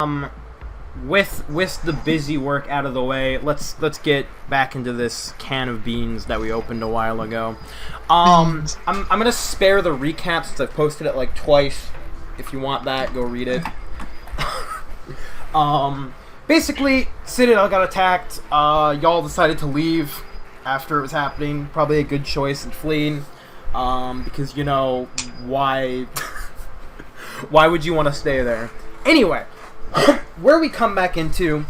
Um, with the busy work out of the way, let's get back into this can of beans that we opened a while ago. I'm gonna spare the recap since I've posted it like twice. If you want that, go read it. Basically, Citadel got attacked. Y'all decided to leave after it was happening. Probably a good choice in fleeing. Because you know why? Why would you want to stay there? Anyway. Where we come back into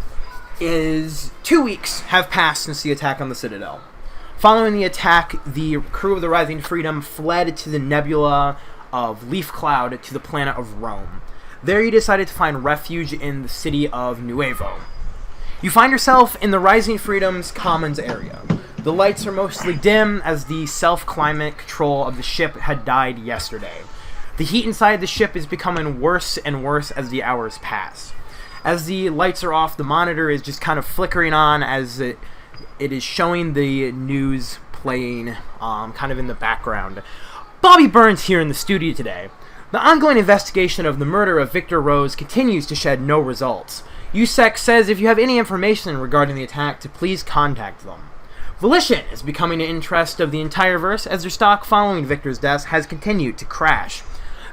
is 2 weeks have passed since the attack on the Citadel. Following the attack, the crew of the Rising Freedom fled to the nebula of Leaf Cloud to the planet of Rome. There you decided to find refuge in the city of Nuevo. You find yourself in the Rising Freedom's commons area. The lights are mostly dim as the self-climate control of the ship had died yesterday. The heat inside the ship is becoming worse and worse as the hours pass. As the lights are off, the monitor is just kind of flickering on as it is showing the news playing kind of in the background. Bobby Burns here in the studio today. The ongoing investigation of the murder of Victor Rose continues to shed no results. USEC says if you have any information regarding the attack to please contact them. Volition is becoming an interest of the entire verse as their stock following Victor's death has continued to crash,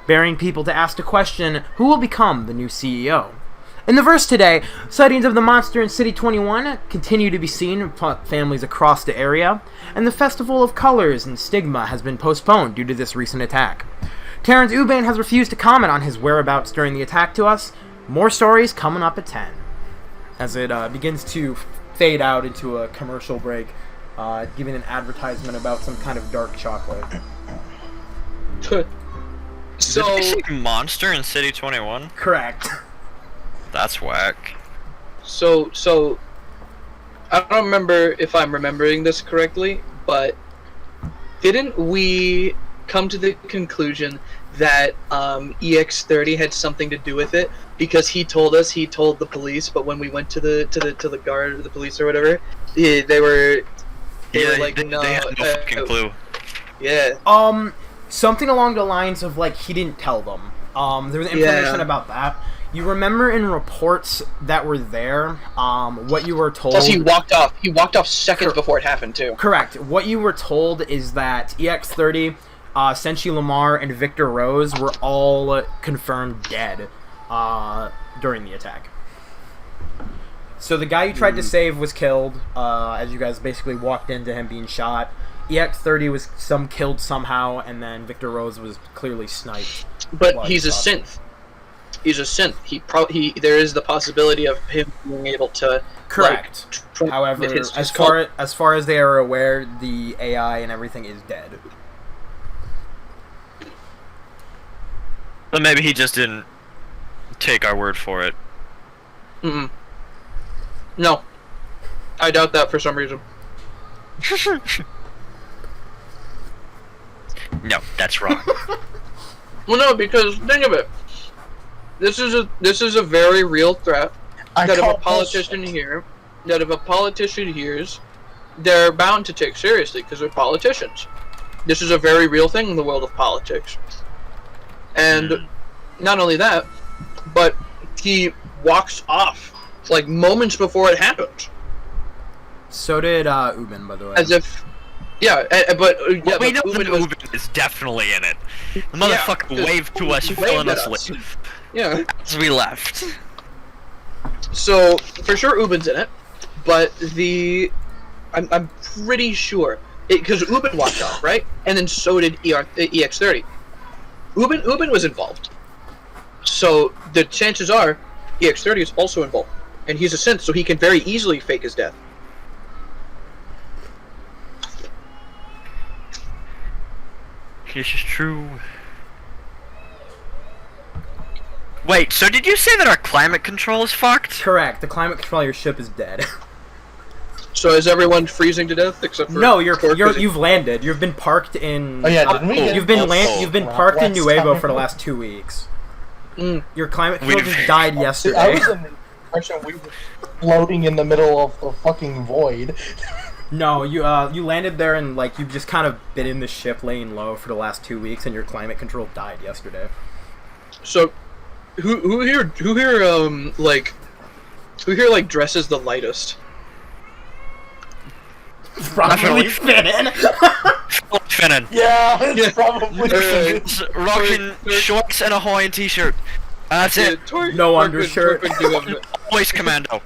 bearing people to ask the question, who will become the new CEO? In the verse today, sightings of the monster in City 21 continue to be seen in families across the area, and the Festival of Colors and Stigma has been postponed due to this recent attack. Terrence Ubane has refused to comment on his whereabouts during the attack to us. More stories coming up at 10. As it begins to fade out into a commercial break, giving an advertisement about some kind of dark chocolate. So, did they say monster in City 21? Correct. That's whack. So I don't remember if I'm remembering this correctly, but didn't we come to the conclusion that EX30 had something to do with it? Because he told the police, but when we went to the guard or the police or whatever, they were like, no, they had no fucking clue. Yeah. Something along the lines of, like, he didn't tell them. There was information about that. You remember in reports that were there, what you were told... Plus, he walked off. He walked off seconds before it happened, too. Correct. What you were told is that EX30, Senshi Lamar, and Victor Rose were all confirmed dead during the attack. So the guy you tried to save was killed, as you guys basically walked into him being shot. EX30 was killed somehow, and then Victor Rose was clearly sniped. But he's a synth. He's a synth. There is the possibility of him being able to. Correct. Like, however, as far as they are aware, the AI and everything is dead. But maybe he just didn't take our word for it. No. I doubt that for some reason. No, that's wrong. Well, no, because think of it. This is a very real threat that if a politician hears, they're bound to take seriously because they're politicians. This is a very real thing in the world of politics. And not only that, but he walks off like moments before it happens. So did Ubin, by the way. As if. Yeah, but we know that Ubin is definitely in it. The motherfucker waved to us, filling us leave. Yeah. As we left. So for sure, Ubin's in it, but I'm pretty sure because Ubin walked off, right, and then so did EX30. Ubin was involved, so the chances are EX30 is also involved, and he's a synth, so he can very easily fake his death. This is true. Wait, so did you say that our climate control is fucked? Correct. The climate control of your ship is dead. So is everyone freezing to death except for? No, you've landed. You've been parked in. Oh yeah, didn't we? You've been parked in Nuevo for the last 2 weeks. Your climate control just died yesterday. I was in the impression we were floating in the middle of a fucking void. No, you landed there and like you've just kind of been in the ship laying low for the last 2 weeks, and your climate control died yesterday. So Who here like dresses the lightest? Probably Finnan. Finnan. Yeah, it's Yeah. probably. It's rocking shorts and a Hawaiian t-shirt. That's it. No undershirt. Torg would give him, Always commando.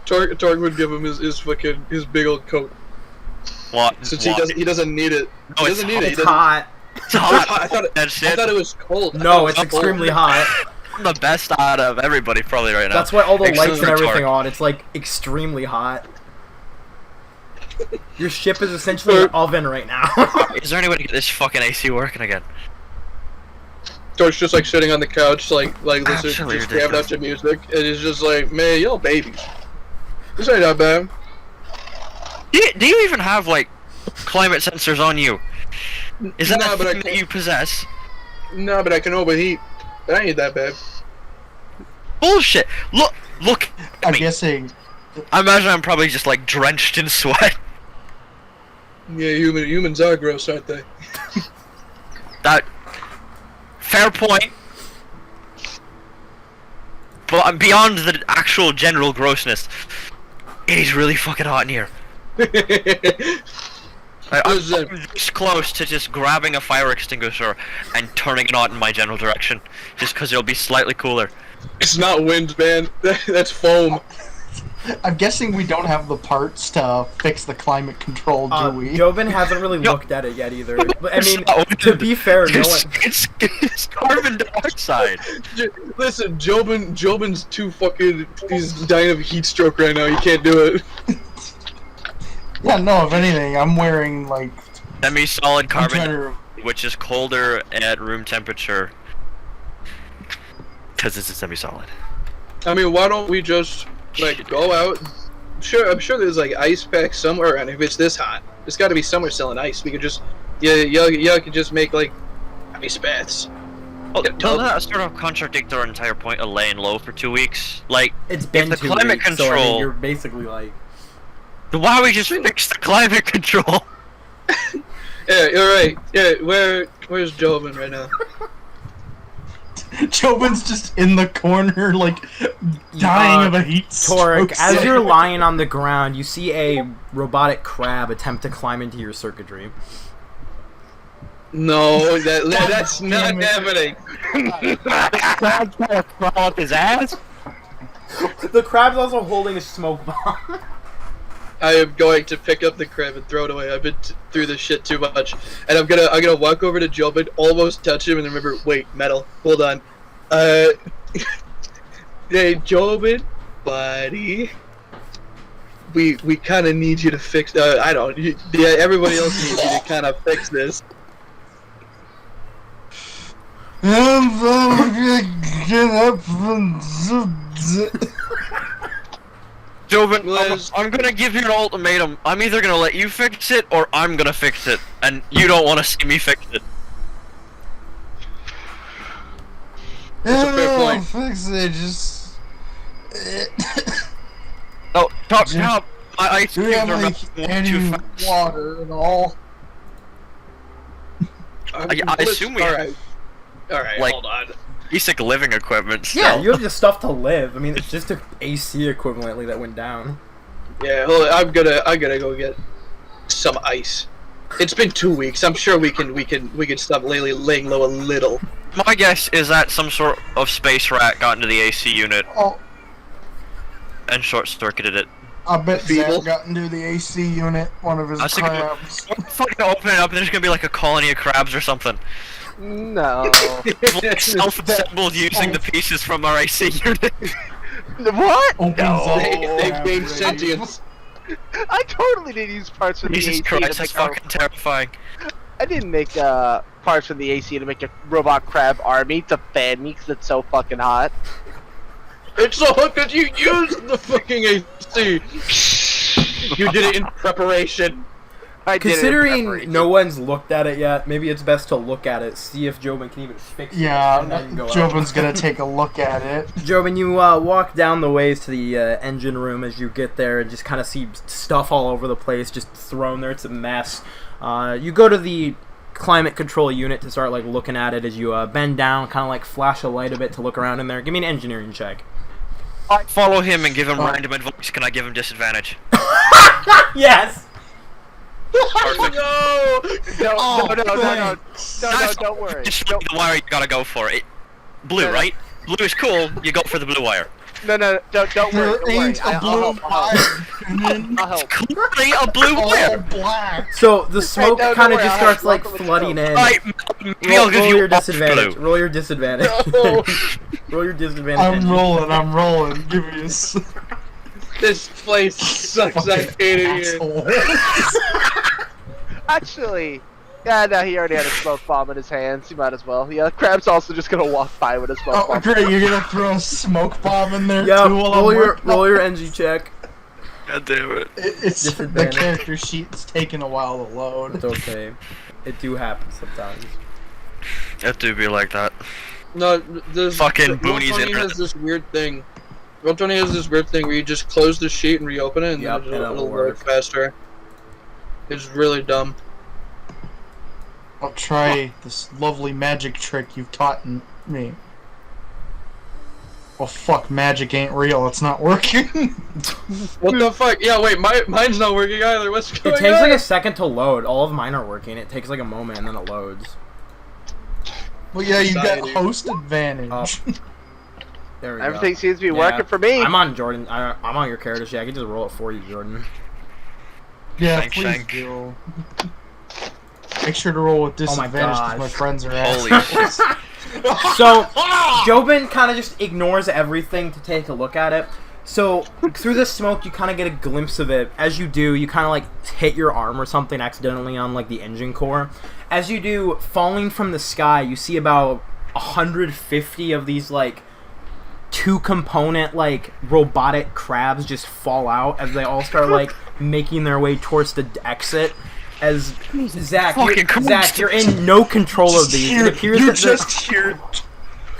Torg would give him his fucking his big old coat. What? Since What? he doesn't need it. No, He it's doesn't need it. It's hot. It's hot. I thought it was cold. I thought No, it it's was cold. extremely hot. I'm the best out of everybody probably right now. That's why all the Except lights and for everything Torg. on. It's like extremely hot. Your ship is essentially an oven right now. Is there any way to get this fucking AC working again? Torg's just like sitting on the couch, like listening, Absolutely just jamming ridiculous. out to music, and he's just like, man, y'all babies. This ain't that bad. Do you even have like climate sensors on you? Is that No, a but I thing that can't- you possess? No, but I can overheat. That ain't that bad. Bullshit! Look at I'm me. guessing. I imagine I'm probably just like drenched in sweat. Yeah, humans are gross, aren't they? That fair point. But I'm beyond the actual general grossness. It is really fucking hot in here. I'm Listen. this close to just grabbing a fire extinguisher and turning it on in my general direction, just because it'll be slightly cooler. It's not wind, man. That's foam. I'm guessing we don't have the parts to fix the climate control, do we? Jobin hasn't really No. looked at it yet either. But, I mean, So- to be fair, no one... It's carbon dioxide. Listen, Jobin's too fucking. He's dying of heat stroke right now. He can't do it. Yeah, no, if anything, I'm wearing, like... Semi-solid I'm trying carbon, to... which is colder at room temperature. Because it's a semi-solid. I mean, why don't we just like go out? Sure, I'm sure there's like ice packs somewhere, and if it's this hot, there's got to be somewhere selling ice. We could just, y'all could just make like ice baths. Well, Yeah, doesn't that sort of contradict our entire point of laying low for 2 weeks? Like, It's been the 2 climate weeks, so I mean, control- you're basically like... why don't we just fix the climate control? Yeah, you're right. Yeah, where's Jobin right now? Jobin's just in the corner, like, dying of a heat Torek, stroke. as you're lying on the ground, you see a robotic crab attempt to climb into your circuitry. No, that's not happening. Crawl up his ass? The crab's also holding a smoke bomb. I am going to pick up the crab and throw it away. I've been through this shit too much, and I'm gonna walk over to Jobin, almost touch him, and remember, wait, metal. Hold on. Hey, Jobin, buddy. We kind of need you to fix. I don't. Yeah, everybody else needs you to kind of fix this. Jobin, Liz. I'm gonna give you an ultimatum. I'm either gonna let you fix it, or I'm gonna fix it. And you don't want to see me fix it. That's a fair point. Fix it, just... Oh, top. Yeah. My ice Do cubes we have, are like, melting any too fast. water at all? I assume we have- All right, like- hold on. Basic living equipment still. Yeah, you have the stuff to live. I mean, it's just an AC equivalently that went down. Yeah, hold on. I'm gonna go get some ice. It's been 2 weeks. I'm sure we can stop laying low a little. My guess is that some sort of space rat got into the AC unit Oh, and short-circuited it. I bet Feeble. Zach got into the AC unit, one of his I was thinking- crabs. Fucking open it up and there's gonna be like a colony of crabs or something. No. Like self-assembled using the pieces from our AC unit. What? Opens No. up They crab gained race. sentience. I totally didn't use parts from the Jesus AC Christ, to it's make fucking terrifying. I didn't make parts from the AC to make a robot crab army to fan me because it's so fucking hot. It's so hot because you used the fucking AC. You did it in preparation. I did it in Considering preparation. no one's looked at it yet, maybe it's best to look at it, see if Jobin can even fix it. Yeah, and then go out. Jobin's gonna take a look at it. Jobin, you walk down the ways to the engine room as you get there and just kind of see stuff all over the place, just thrown there. It's a mess. You go to the climate control unit to start like looking at it as you bend down, kind of like flash a light a bit to look around in there. Give me an engineering check. I follow him and give him random advice. Can I give him disadvantage? Yes. Perfect. No, don't worry. Just the wire you gotta go for it. Blue, No, no. right? Blue is cool. You go for the blue wire. No, don't worry. There ain't a blue wire. I'll help. Clearly a blue All wire. black. So the smoke don't kind of worry, just I'll starts help. like Welcome to the flooding in. Alright, maybe I'll give Roll you your orange disadvantage. blue. Roll your disadvantage. No. Roll your disadvantage. I'm rolling. Give me a This place sucks. I hate it here. Actually, yeah, no, he already had a smoke bomb in his hands. He might as well. Yeah, Crab's also just gonna walk by with a smoke Oh, bomb. great! You're gonna throw a smoke bomb in there Yeah, too while roll your NG check. God damn it. It's the Disadvantage. character sheet's taking a while to load. It's okay. It do happen sometimes. It do be like that. No, this Fucking boonies Roll20 internet. has this weird thing. Roll20 has this weird thing where you just close the sheet and reopen it, and Yep, then and it'll it'll load work. faster. It's really dumb. I'll try this lovely magic trick you've taught me. Oh fuck, magic ain't real, it's not working. What the fuck? Yeah, wait, mine's not working either. What's It going takes on? like a second to load. All of mine are working. It takes like a moment and then it loads. Well, yeah, you got Society. host advantage. Oh. There we Everything go. seems to be Yeah. working for me. I'm on Jordan. I'm on your character sheet. I can just roll it for you, Jordan. Yeah, Shank, please shank. do. Make sure to roll with Oh my disadvantage because gosh. my friends are Holy assholes. So, Jobin kind of just ignores everything to take a look at it. So, through the smoke, you kind of get a glimpse of it. As you do, you kind of like hit your arm or something accidentally on like the engine core. As you do, falling from the sky, you see about 150 of these like two-component like robotic crabs just fall out as they all start like making their way towards the exit. As Zach, you're in no control of these. It appears you that just hear.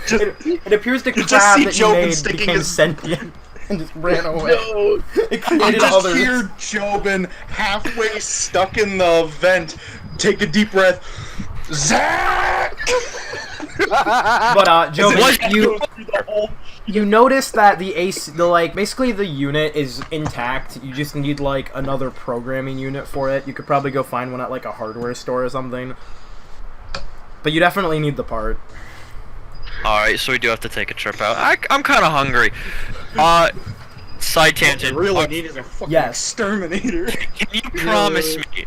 it appears the you just crab see that you Jobin made sticking became his- sentient and just ran away. No. It I created just others. hear Jobin halfway stuck in the vent. Take a deep breath. Zach. But Jobin, you notice that basically the unit is intact. You just need like another programming unit for it. You could probably go find one at like a hardware store or something. But you definitely need the part. Alright, so we do have to take a trip out. I'm kind of hungry. Side tangent. need is a fucking Yes. exterminator. Can you promise me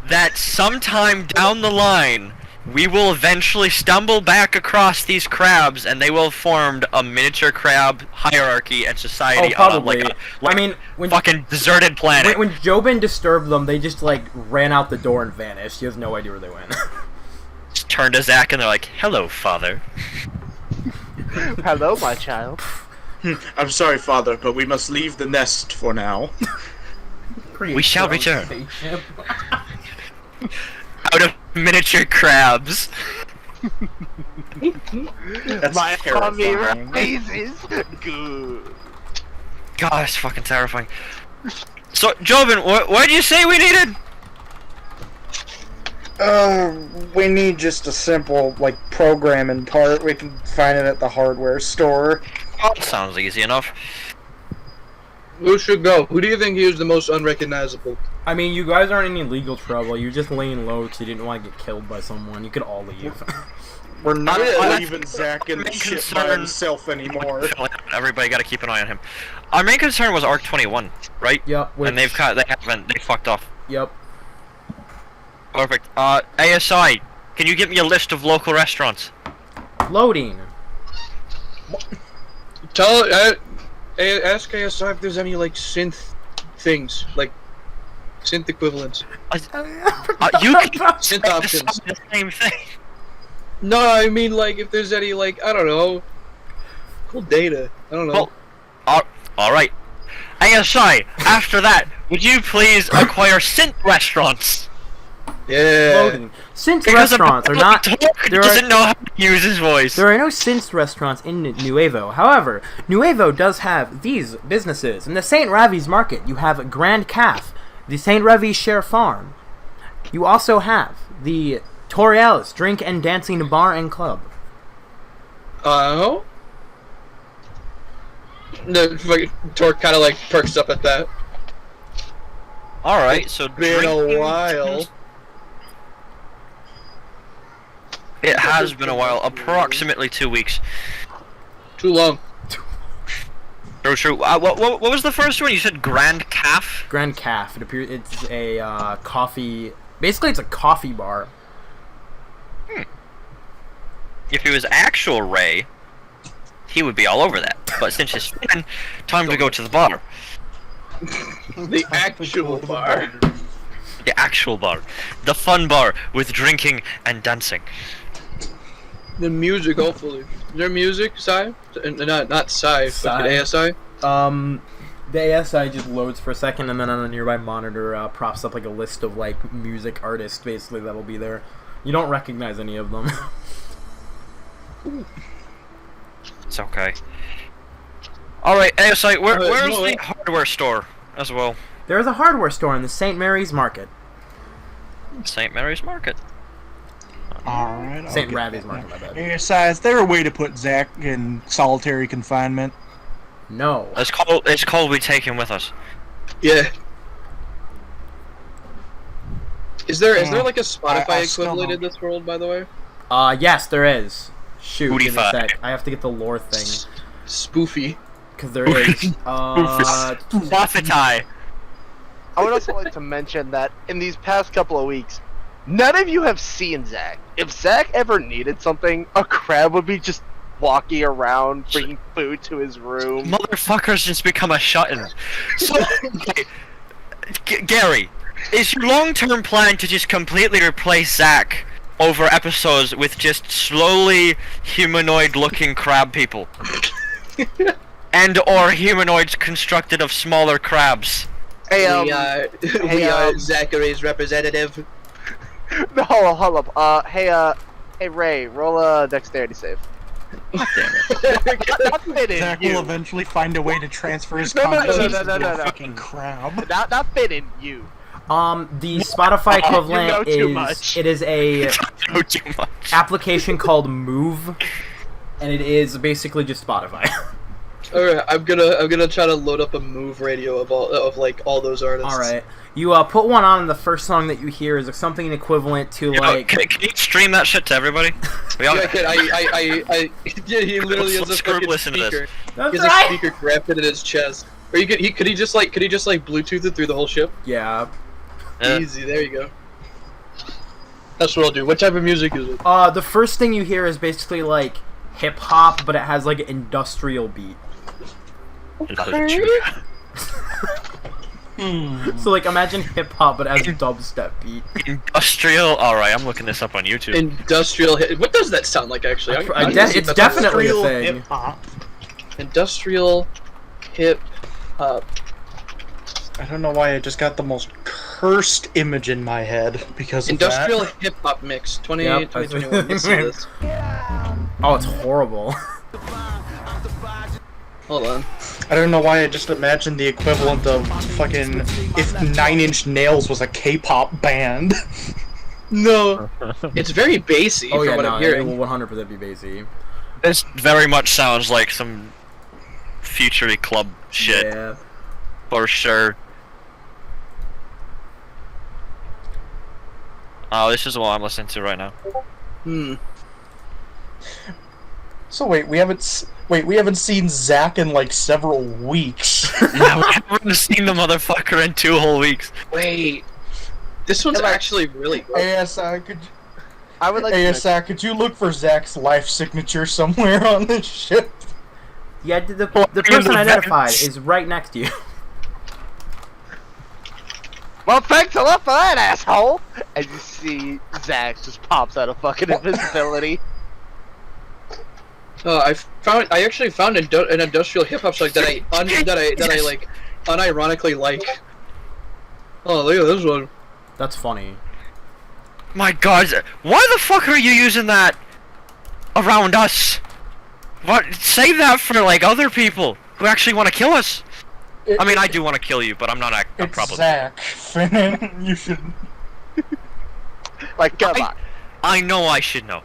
that sometime down the line, we will eventually stumble back across these crabs and they will have formed a miniature crab hierarchy and society Probably. on like I mean, when fucking deserted planet? when Jobin disturbed them, they just like ran out the door and vanished. You have no idea where they went. Just turn to Zach and they're like, "Hello, father." Hello, my child. I'm sorry, Father, but we must leave the nest for now. We shall return. Spaceship. Out of miniature crabs. That's My tummy terrifying. rises. Good. God, that's fucking terrifying. So, Jobin, what did you say we needed? We need just a simple, like, programming part. We can find it at the hardware store. Oh, sounds easy enough. Who should go? Who do you think is the most unrecognizable? I mean, you guys aren't in any legal trouble. You're just laying low because you didn't want to get killed by someone. You could all leave. We're not Yeah. leaving Zach in the Main shit by concern- himself anymore. Everybody got to keep an eye on him. Our main concern was Arc 21, right? Yep. And they fucked off. Yep. Perfect. ASI, can you get me a list of local restaurants? Loading. Ask ASI if there's any like synth things, like synth equivalents. You can Synth the options. same thing. No, I mean like if there's any like I don't know, cool data. I don't know. Well, alright. ASI, after that, would you please acquire synth restaurants? Yeah. Loading. Since Because restaurants are not. There doesn't are, know how to use his voice. there are no Since restaurants in Nuevo. However, Nuevo does have these businesses. In the St. Ravi's Market, you have Grand Calf, the St. Ravi's Share Farm. You also have the Toriel's Drink and Dancing Bar and Club. Oh? No, fucking Tor kind of like perks up at that. Alright, so Been drinking- a while. It has been a while, approximately 2 weeks. Too long. True. What was the first one? You said Grand Calf? Grand Calf. It appears it's a coffee. Basically, it's a coffee bar. If he was actual Ray, he would be all over that. But since he's fan, time to go to the bar. The actual bar. The actual bar. The fun bar with drinking and dancing. The music, hopefully. Is there music, Sci? Not Sci, fucking ASI? The ASI just loads for a second, and then on a nearby monitor props up like a list of like music artists, basically, that'll be there. You don't recognize any of them. It's okay. Alright, ASI, where's no, the hardware store as well? There is a hardware store in the St. Mary's Market. St. Mary's Market. Alright. St. Ravi's Market, my bad. Is there a way to put Zach in solitary confinement? No. It's called We Take Him With Us. Yeah. Is there like a Spotify I still equivalent in don't- this world, by the way? Yes, there is. Shoot, Booty give me a fi. sec. I have to get the lore thing. Spoofy. Because there is. Buffetai. I would also like to mention that in these past couple of weeks, none of you have seen Zach. If Zach ever needed something, a crab would be just walking around, bringing food to his room. Motherfucker's just become a shut-in. So, okay, Gary, is your long-term plan to just completely replace Zach over episodes with just slowly humanoid-looking crab people? And or humanoids constructed of smaller crabs? Hey, We are Zachary's representative. no, hold up. Hey Ray, roll a dexterity save. Damn it. Not fitting Zach you. will eventually find a way to transfer his No, no, no, consciousness no, no, to no, a no. fucking crab. Not fitting you. The Spotify equivalent know too is much. it is a No too much. application called Move, and it is basically just Spotify. Alright, I'm gonna try to load up a Move radio of all those artists. All right, you put one on, and the first song that you hear is something equivalent to like. Can you stream that shit to everybody? We all Yeah, yeah, he literally has a Let's group fucking listen to this. speaker. That's He has right. a speaker grafted in his chest. Or could he just like Bluetooth it through the whole ship? Yeah. Easy, there you go. That's what I'll do. What type of music is it? The first thing you hear is basically like hip hop, but it has like an industrial beat. So like imagine hip hop, but it has a dubstep beat. Industrial. Alright, I'm looking this up on YouTube. Industrial hip. What does that sound like actually? It's definitely a thing. Hip-hop. Industrial hip hop. I don't know why I just got the most cursed image in my head because of Industrial that. hip hop mix. 20, Yep, 2021. Let's see this. Oh, it's horrible. Hold on. I don't know why I just imagined the equivalent of fucking if Nine Inch Nails was a K-pop band. No. It's very bassy Oh from yeah, what no, I'm it hearing. will 100% be bassy. This very much sounds like some futury club shit, Yeah. for sure. Oh, this is what I'm listening to right now. So wait, we haven't seen Zach in like several weeks. I haven't seen the motherfucker in 2 whole weeks. Wait. This one's actually really good. ASI, I would like to mention, ASI, could you look for Zach's life signature somewhere on this ship? Yeah, the person identified is right next to you. well, thanks a lot for that, asshole! As you see, Zach just pops out of fucking invisibility. I actually found an industrial hip hop song that I like unironically like. Oh, look at this one. That's funny. My god, why the fuck are you using that around us? What? Save that for, like, other people who actually want to kill us. I mean, I do want to kill you, but I'm not a It's problem. Zach. Finnan, you should. Like, come on. I know I should know.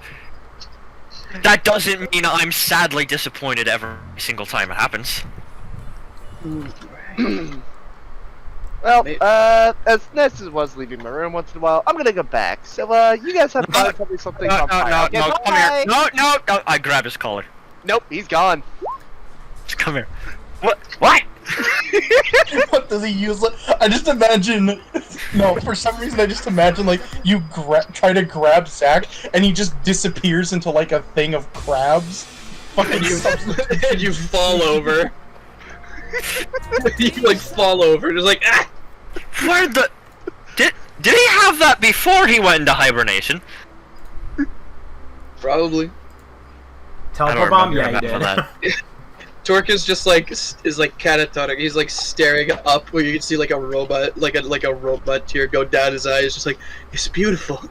That doesn't mean I'm sadly disappointed every single time it happens. Well, Maybe. as nice as it was leaving my room once in a while, I'm gonna go back. So, you guys have fun. Tell me something No, on no, fire. no, Okay, no, come bye. here. No. I grab his collar. Nope, he's gone. Just come here. What? What? What does he use? I just imagine. No, for some reason I just imagine like you try to grab Zach and he just disappears into like a thing of crabs. Fucking And you fall over. You like fall over, just like ah. Where the? Did he have that before he went into hibernation? Probably. I don't Teleport bomb? remember Yeah, you enough of did. that. Torque is just like catatonic. He's like staring up where you can see like a robot, like a robot tear go down his eyes. Just like it's beautiful.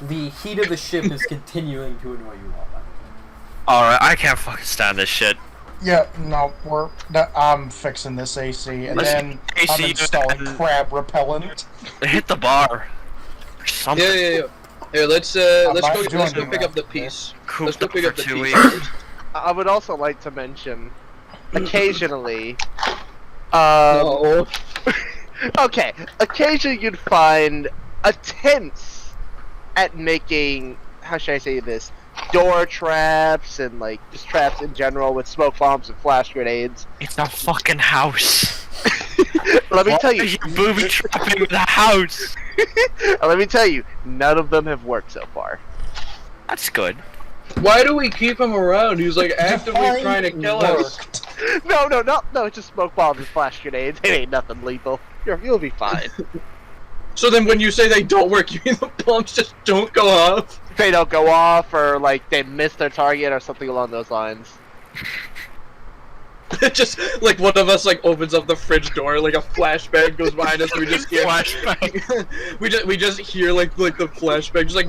The heat of the ship is continuing to annoy you all. Alright, I can't fucking stand this shit. Yeah, no, I'm fixing this AC and Let's then AC I'm installing and- crab repellent. Hit the bar. Or something. Yeah. Here, let's not go doing pick that. up the piece. Cooped Let's go up pick for up the 2 piece. weeks. I would also like to mention, occasionally, No. okay, occasionally you'd find attempts at making, how should I say this, door traps and like just traps in general with smoke bombs and flash grenades. It's a fucking house. Let me tell you, You're booby trapping the house. let me tell you, none of them have worked so far. That's good. Why do we keep him around? He's like actively trying to kill us. No, it's just smoke bombs and flash grenades. It ain't nothing lethal. You'll be fine. So then when you say they don't work, you mean the bombs just don't go off? They don't go off, or like they miss their target, or something along those lines. Just like one of us like opens up the fridge door, like a flashbang goes behind us. We just hear Flashbang. we just hear like the flashbang, just like,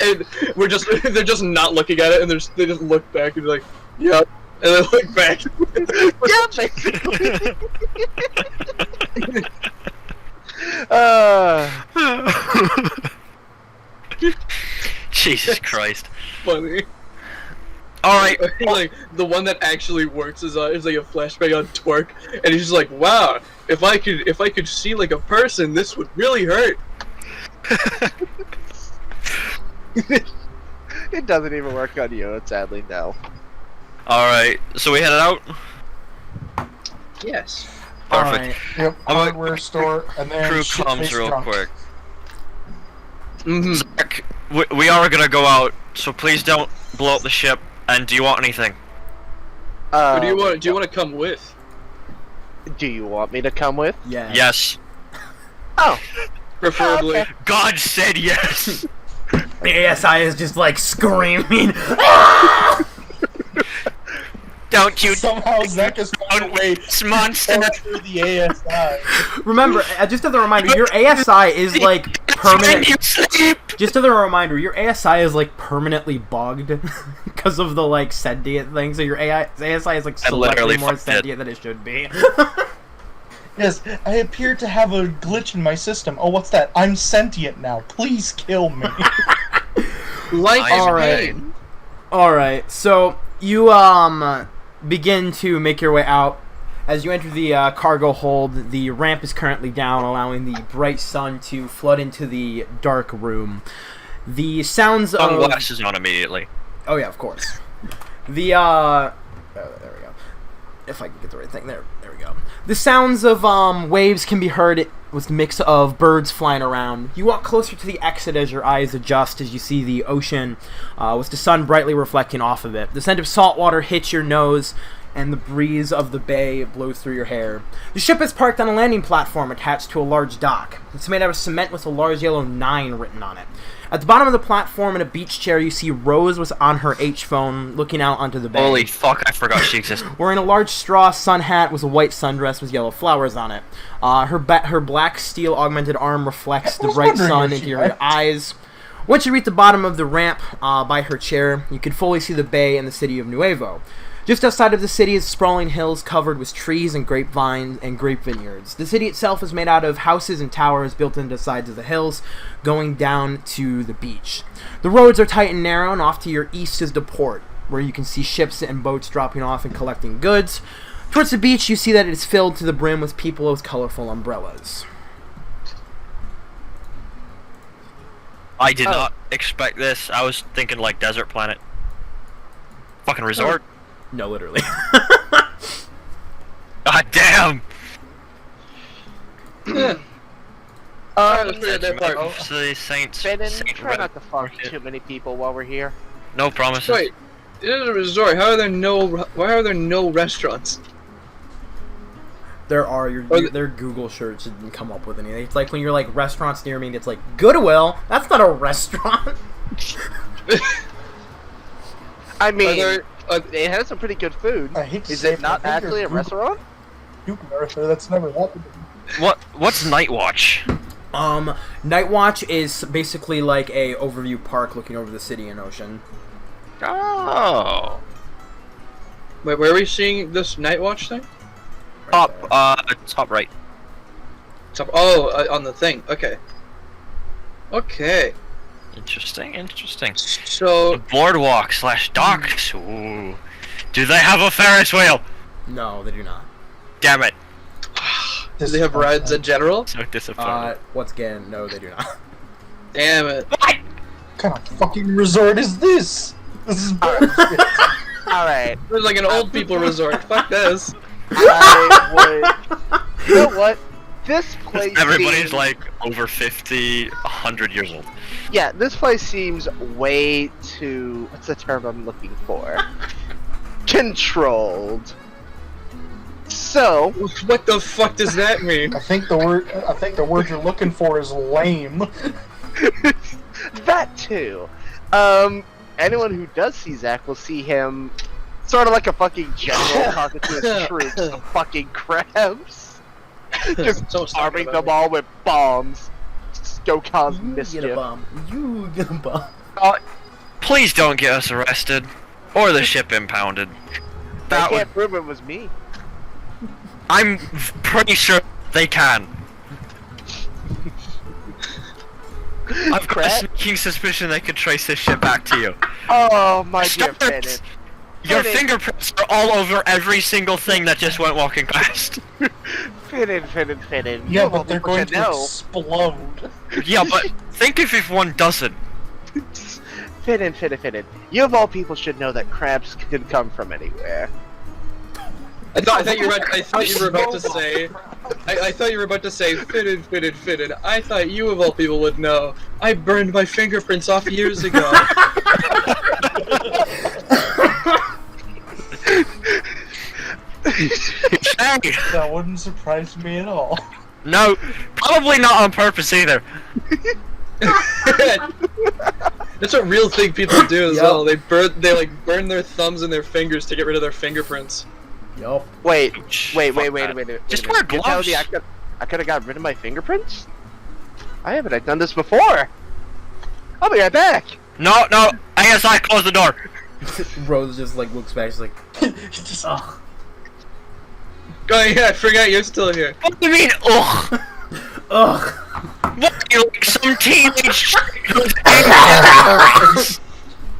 and they're just not looking at it, and they just look back and be like, yep, and then look back. Yeah, basically. Jesus Christ. Funny. Alright. Like the one that actually works is like a flashbang on Twerk, and he's just like, wow, if I could see like a person, this would really hurt. It doesn't even work on you, sadly, no. Alright, so we headed out? Yes. Perfect. Yep, I'm a- hardware store and then Crew shit comes face real drunk. quick. Mm-hmm. Zach, we are gonna go out, so please don't blow up the ship. And do you want anything? Who do you want? Do you want to come with? Do you want me to come with? Yeah. Yes. Oh, Preferably. okay. God said yes. The ASI is just like screaming. Don't you Somehow Zach has found a way It's monster. through the ASI. Remember, just as a reminder, your ASI is like When permanent. you sleep. Just as a reminder, your ASI is like permanently bugged because of the like sentient thing. So your ASI is like I literally slightly more fucked it. sentient than it should be. Yes, I appear to have a glitch in my system. Oh, what's that? I'm sentient now. Please kill me. Life is Alright. pain. Alright, so you begin to make your way out. As you enter the cargo hold, the ramp is currently down, allowing the bright sun to flood into the dark room. The sounds of... Sunglasses on immediately. Oh yeah, of course. The oh, there we go. If I can get the right thing, there we go. The sounds of waves can be heard with a mix of birds flying around. You walk closer to the exit as your eyes adjust as you see the ocean with the sun brightly reflecting off of it. The scent of salt water hits your nose, and the breeze of the bay blows through your hair. The ship is parked on a landing platform attached to a large dock. It's made out of cement with a large yellow 9 written on it. At the bottom of the platform in a beach chair, you see Rose was on her H-phone looking out onto the bay. Holy fuck, I forgot she existed. Wearing a large straw sun hat with a white sundress with yellow flowers on it. Her black steel augmented arm reflects the was bright wondering sun where into she your went. eyes. Once you reach the bottom of the ramp by her chair, you can fully see the bay and the city of Nuevo. Just outside of the city is sprawling hills covered with trees and grapevines and grape vineyards. The city itself is made out of houses and towers built into the sides of the hills, going down to the beach. The roads are tight and narrow, and off to your east is the port, where you can see ships and boats dropping off and collecting goods. Towards the beach, you see that it is filled to the brim with people with colorful umbrellas. I did not expect this. I was thinking like desert planet. Fucking resort. No, literally. God damn! Yeah. Let's forget that part. The Saints. Finn, Saint try not to fuck Market. too many people while we're here. No promises. Wait, it is a resort. Why are there no restaurants? There are their Google search didn't come up with anything. It's like when you're like restaurants near me, and it's like Goodwill. That's not a restaurant. I mean, there, it has some pretty good food. I hate to Is say it not but I think actually a your restaurant? Google Arthur, that's never happened. What's Night Watch? Night Watch is basically like a overview park looking over the city and ocean. Oh. wait, where are we seeing this Night Watch thing? Right there. Top right. On the thing. Okay. Okay. Interesting. So Boardwalk / docks. Ooh. Do they have a Ferris wheel? No, they do not. Damn it. do they have rides in general? So disappointed. Once again, no, they do not. Damn it. What kind of fucking resort is this? This is bullshit. Alright. It's like an old people resort. Fuck this. I would... You know what? This place Everybody's seems... like over 50, 100 years old. Yeah, this place seems way too... What's the term I'm looking for? Controlled. So... What the fuck does that mean? I think the word you're looking for is lame. That too. Anyone who does see Zach will see him sort of like a fucking general talking to his troops of fucking crabs. Just So arming them all with bombs. Just go cause You mischief. get a bomb. You get a bomb. Please don't get us arrested. Or the ship impounded. They That would... can't prove it was me. I'm pretty sure they can. I've got a sneaking suspicion they could trace this shit back to you. Oh my dear Stop Fennin. it! Your fingerprints are all over every single thing that just went walking past. Fennin. Yeah, You but they're people going should to know. explode. Yeah, but think if one doesn't. Fennin. You of all people should know that crabs can come from anywhere. I thought you were about to say. I thought you were about to say fitted. I thought you of all people would know. I burned my fingerprints off years ago. That wouldn't surprise me at all. No, probably not on purpose either. That's a real thing people do as Yep. well. They burn their thumbs and their fingers to get rid of their fingerprints. Yup. Wait. Fuck Wait that. a minute. Just You're wear telling gloves. me I could have got rid of my fingerprints? I haven't done this before. I'll be right back. No, ASI, close the door. Rose just like looks back. She's like, Just- ugh. Oh yeah, I forgot you're still here. What do you mean, ugh? Ugh. What, you like some teenage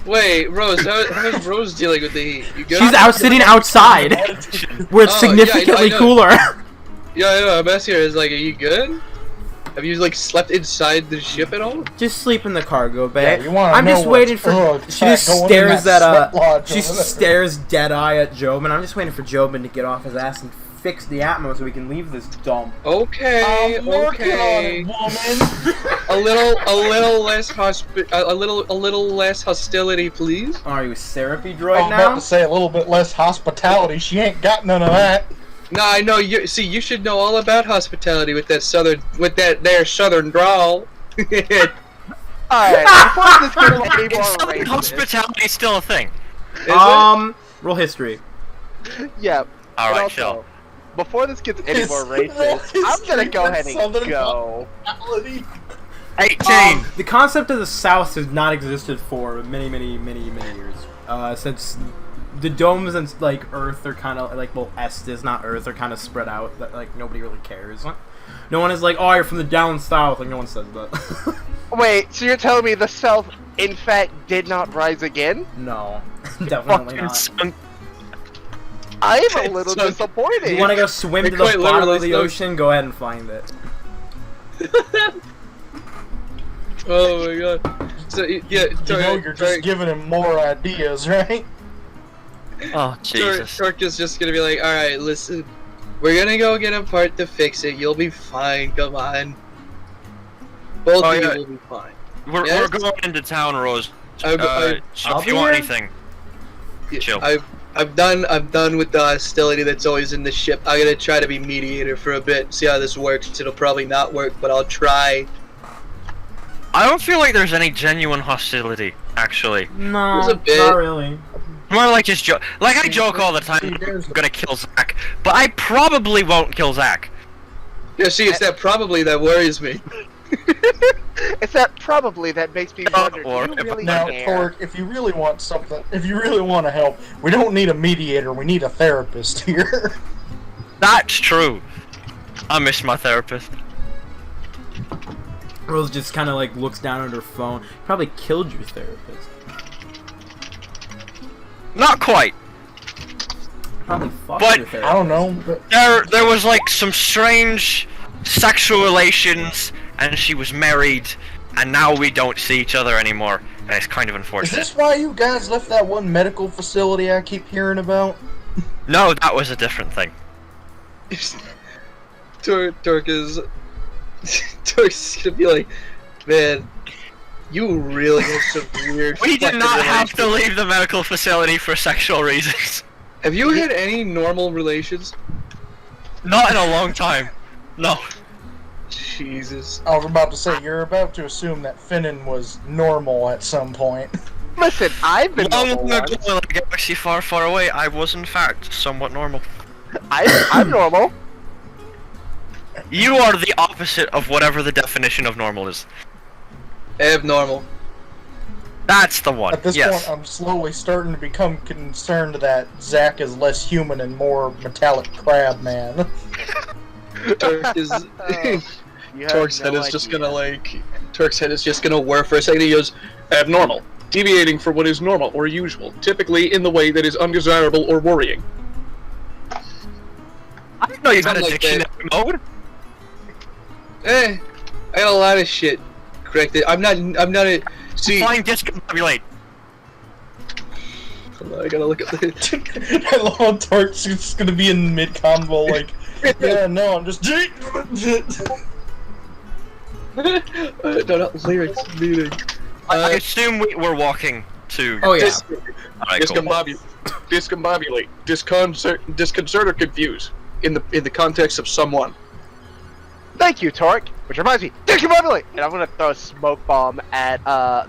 Wait, Rose, how's Rose dealing with the heat? You good? She's out sitting outside, where it's Oh, yeah, significantly I know. cooler. Yeah, I'm asking her, is like, are you good? Have you like slept inside the ship at all? Just sleep in the cargo bay. Yeah, you wanna I'm know just waiting for. what's She just going in stares that at sweat lodge She over there. stares dead eye at Jobin. I'm just waiting for Jobin to get off his ass and fix the atmo so we can leave this dump. Okay, I'm working okay. on it, woman. a little less hostility, please. Are you a therapy I droid was about now? to say a little bit less hospitality. She ain't got none of that. No, I know. You should know all about hospitality with that southern drawl. Alright, before this gets any more Southern racist. hospitality is still a thing. Is it? Roll history. Yeah. Alright, and chill. also, before this gets any It's more racist, I'm gonna go ahead and Southern go. hospitality. 18! The concept of the South has not existed for many years. Since the domes and like Earth are kind of like, well, Estes, not Earth, are kind of spread out. That like nobody really cares. No one is like, oh, you're from the down south. Like no one says that. Wait, so you're telling me the South, in fact, did not rise again? No, definitely Fucking not. sunk. I am a little So- disappointed. You want to go swim It to the quite bottom literally of the sunk. ocean? Go ahead and find it. Oh my god. So yeah, You know, you're just giving him more ideas, right? Oh Jesus. Torque is just gonna be like, all right, listen, we're gonna go get a part to fix it. You'll be fine. Come on. Both Oh, of yeah. you will be fine. We're Yes? going into town, Rose. I- So I'll if be you want here. anything, Yeah, chill. I'm done with the hostility that's always in the ship. I'm gonna try to be mediator for a bit, see how this works. It'll probably not work, but I'll try. I don't feel like there's any genuine hostility, actually. No, There's a bit. not really. More like just joke. Like I joke all the time, I'm gonna kill Zach, but I probably won't kill Zach. Yeah, see, it's that probably that worries me. It's that probably that makes me wonder, do Or- you really Now, care? Torque, if you really want something, if you really want to help, we don't need a mediator, we need a therapist here. That's true. I miss my therapist. Rose just kind of like looks down at her phone. Probably killed your therapist. Not quite. Probably fucked But- your I therapist. don't know, but There was like some strange sexual relations, and she was married, and now we don't see each other anymore, and it's kind of is unfortunate. this why you guys left that one medical facility I keep hearing about? No, that was a different thing. Torque is Torque's gonna be like, man, you really have some weird. We did fucking not have to relations." leave the medical facility for sexual reasons. Have you had any normal relations? Not in a long time. No. Jesus. I was about to say, you're about to assume that Finnan was normal at some point. Listen, I've been Long normal ago once. in a galaxy far, far away, I was in fact somewhat normal. I'm normal. You are the opposite of whatever the definition of normal is. Abnormal. That's the one. At this yes. point, I'm slowly starting to become concerned that Zach is less human and more metallic crab man. Torque is. You have Torque's no head is just idea. gonna like. Torque's head is just gonna whir for a second. He goes, abnormal. Deviating from what is normal or usual, typically in the way that is undesirable or worrying. I didn't know you had a Something like dictionary mode. I got a lot of shit corrected. I'm not a. See, Flying discombobulate. hold on, I gotta look at the. I love how Torque's just gonna be in mid-combo like, yeah, no, I'm just... no, not lyrics, meaning. I assume we're walking to. Oh yeah. Alright, cool. Discombobulate, disconcert or confuse in the context of someone. Thank you, Torque. Which reminds me, discombobulate! And I'm gonna throw a smoke bomb at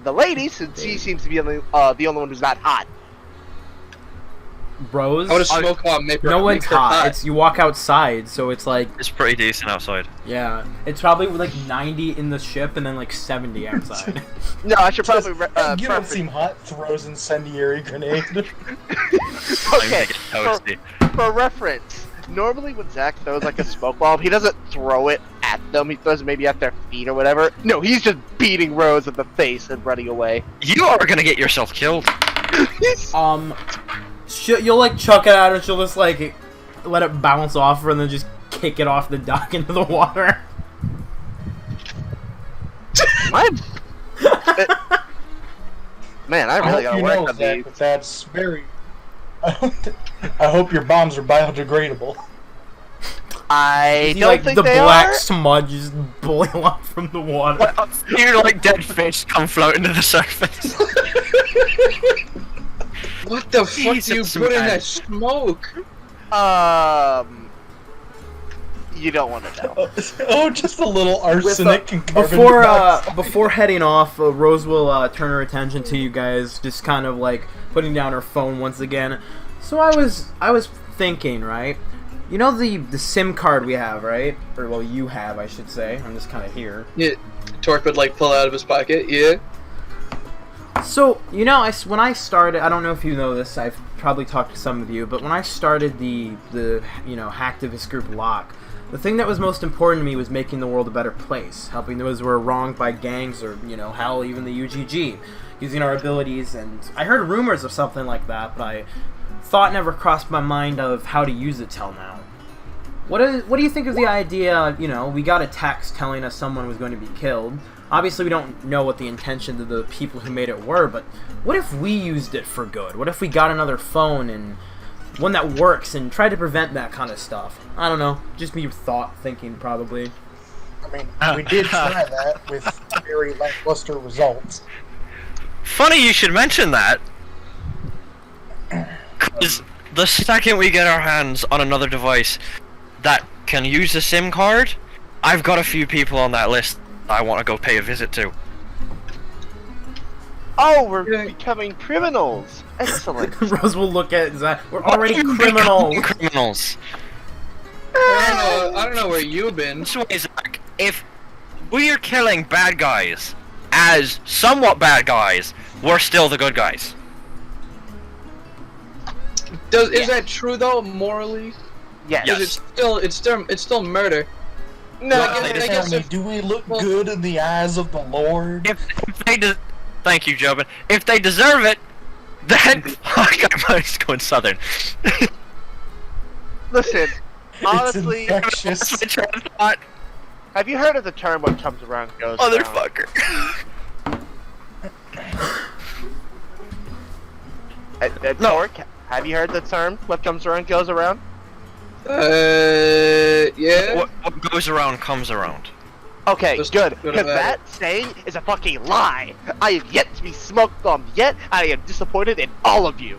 the lady, since she seems to be the only one who's not hot. Rose. I want to smoke bomb. Make her, No make one's her hot. It's you walk outside, so it's like It's pretty decent outside. yeah. It's probably like 90 in the ship and then like 70 outside. No, I should probably. you don't preface- seem hot, throws incendiary grenade. Okay, I'm gonna get toasty. for reference, normally when Zach throws like a smoke bomb, he doesn't throw it at them. He throws it maybe at their feet or whatever. No, he's just beating Rose in the face and running away. You are gonna get yourself killed. You'll like chuck it at her. She'll just like let it bounce off her and then just kick it off the dock into the water. I'm... Man, I I really hope gotta you work know, on Zach, these. that that's very... I hope your bombs are biodegradable. I See, don't like think the they black are. smudge just boil up from the water. You're like dead fish come floating to the surface. What the fuck do you Jesus, put in man. that smoke? You don't want to know. Oh, just a little arsenic and carbon Before dioxide. before heading off, Rose will turn her attention to you guys, just kind of like putting down her phone once again. So I was thinking, right? You know the SIM card we have, right? Or well, you have, I should say. I'm just kind of here. Yeah, Torque would like pull it out of his pocket. Yeah. So you know, when I started, I don't know if you know this. I've probably talked to some of you, but when I started the hacktivist group Lock, the thing that was most important to me was making the world a better place, helping those who were wronged by gangs or, hell, even the UGG, using our abilities, and I heard rumors of something like that, but I thought never crossed my mind of how to use it till now. What do you think of the idea, we got a text telling us someone was going to be killed. Obviously, we don't know what the intentions of the people who made it were, but what if we used it for good? What if we got another phone and one that works and tried to prevent that kind of stuff? I don't know. Just me thinking, probably. I mean, we did try that with very lackluster results. Funny you should mention that. Because the second we get our hands on another device that can use a SIM card, I've got a few people on that list I want to go pay a visit to. Oh, we're becoming criminals. Excellent. Rose will look at Zach. We're already criminals. Criminals. I don't know where you've been. This way, Zach, if we're killing bad guys as somewhat bad guys, we're still the good guys. Is that true though, morally? Yes. Yes. It's still murder. No, I guess Tell me, do we look good in the eyes of the Lord? If they thank you, Jobin. If they deserve it, then I'm just going southern. Listen, honestly, It's infectious. That's my train of thought. have you heard of the term "what comes around goes around"? Motherfucker. No. Torque, have you heard the term "what comes around goes around"? Yeah. What goes around comes around. Okay, Just good. good Because about that saying is a fucking lie. I have yet to be smoked bombed yet. I am disappointed in all of you.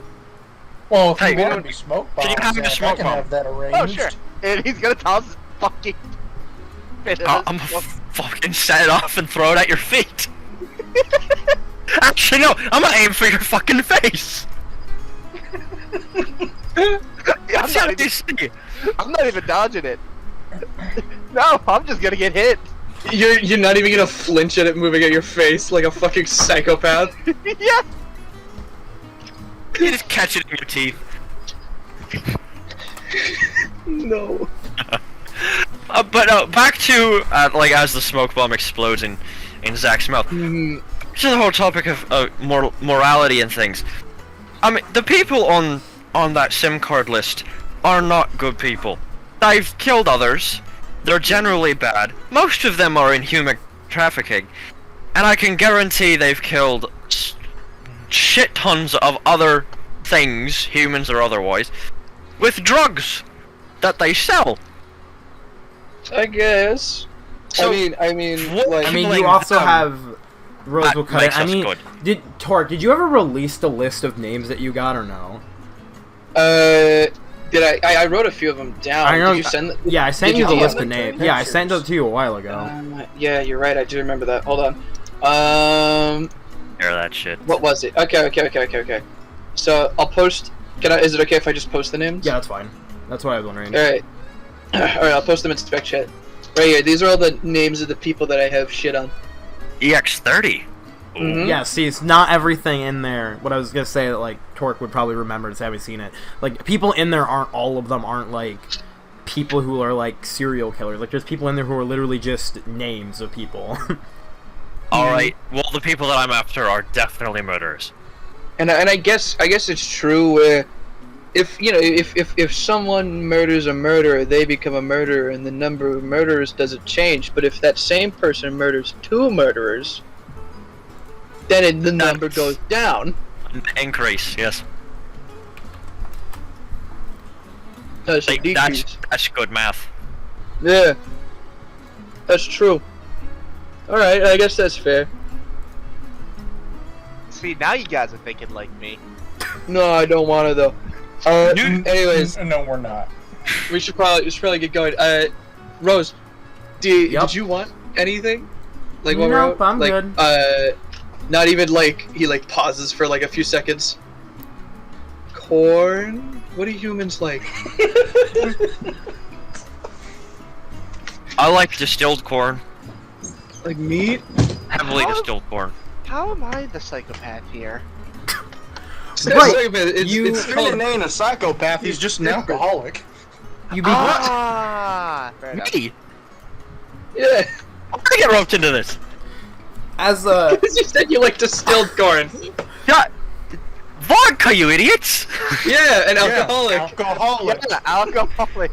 Well, if Hey, you want to be smoke bombed, can you have me a Zach, smoke I can bomb? have that arranged. Oh sure, and he's gonna toss his fucking. I'm gonna fucking set it off and throw it at your feet. Actually, no. I'm gonna aim for your fucking face. I'm not even dodging it. No, I'm just gonna get hit. You're not even gonna flinch at it moving at your face like a fucking psychopath. Yeah. You just catch it in your teeth. No. But back to as the smoke bomb explodes in Zach's mouth. Mhm. To the whole topic of morality and things. I mean, the people on that SIM card list are not good people. They've killed others. They're generally bad. Most of them are in human trafficking, and I can guarantee they've killed shit tons of other things, humans or otherwise, with drugs that they sell. I guess. So, I mean, what- like. I mean, Killing you also them. have Rose will cut makes it. I us mean, good. Did you ever release the list of names that you got or no? Did I wrote a few of them down. I know- Did you send them? Yeah, I sent Did you the you list DM of them to names. me? Yeah, I sent it to you a while ago. Yeah, you're right. I do remember that. Hold on. Hear that shit. What was it? Okay. So I'll post. Is it okay if I just post the names? Yeah, that's fine. That's what I was wondering. All right. All right. I'll post them in spec chat. Right here. These are all the names of the people that I have shit on. EX30. Mhm. Yeah, see, it's not everything in there. What I was gonna say that like Torque would probably remember is having seen it. Like people in there aren't all of them aren't like people who are like serial killers. Like there's people in there who are literally just names of people. Alright, well the people that I'm after are definitely murderers. And I guess it's true where if someone murders a murderer, they become a murderer, and the number of murderers doesn't change. But if that same person murders two murderers, then the number goes down. Increase, yes. No, it's a Like, decrease. that's good math. Yeah, that's true. All right, I guess that's fair. See, now you guys are thinking like me. No, I don't want to though. Anyways, No, we're not. we should probably get going. Rose, did you want anything? Like what Nope, we're I'm like, good. Not even like he like pauses for like a few seconds. Corn? What do humans like? I like distilled corn. Like meat? Heavily How- distilled corn. How am I the psychopath here? Right. It's Finn ain't a psychopath. He's just an alcoholic. You be Fair enough. Me? Yeah. I'm gonna get roped into this. as Because you said you like distilled corn. Yeah. Vodka, you idiots! Yeah, an alcoholic. Alcoholic. Yeah, alcoholic.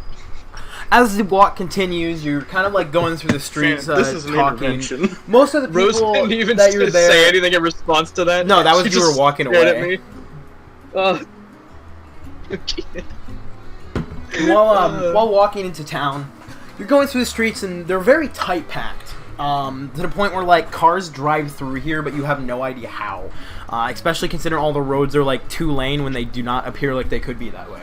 as the walk continues, you're kind of like going through the streets, This is an talking. intervention. Most of the Rose people didn't even that you're there. say anything in response to that. No, that was She you were just walking stared away. at me. Okay. While walking into town, you're going through the streets and they're very tight packed. To the point where like cars drive through here, but you have no idea how. Especially considering all the roads are like 2-lane when they do not appear like they could be that way.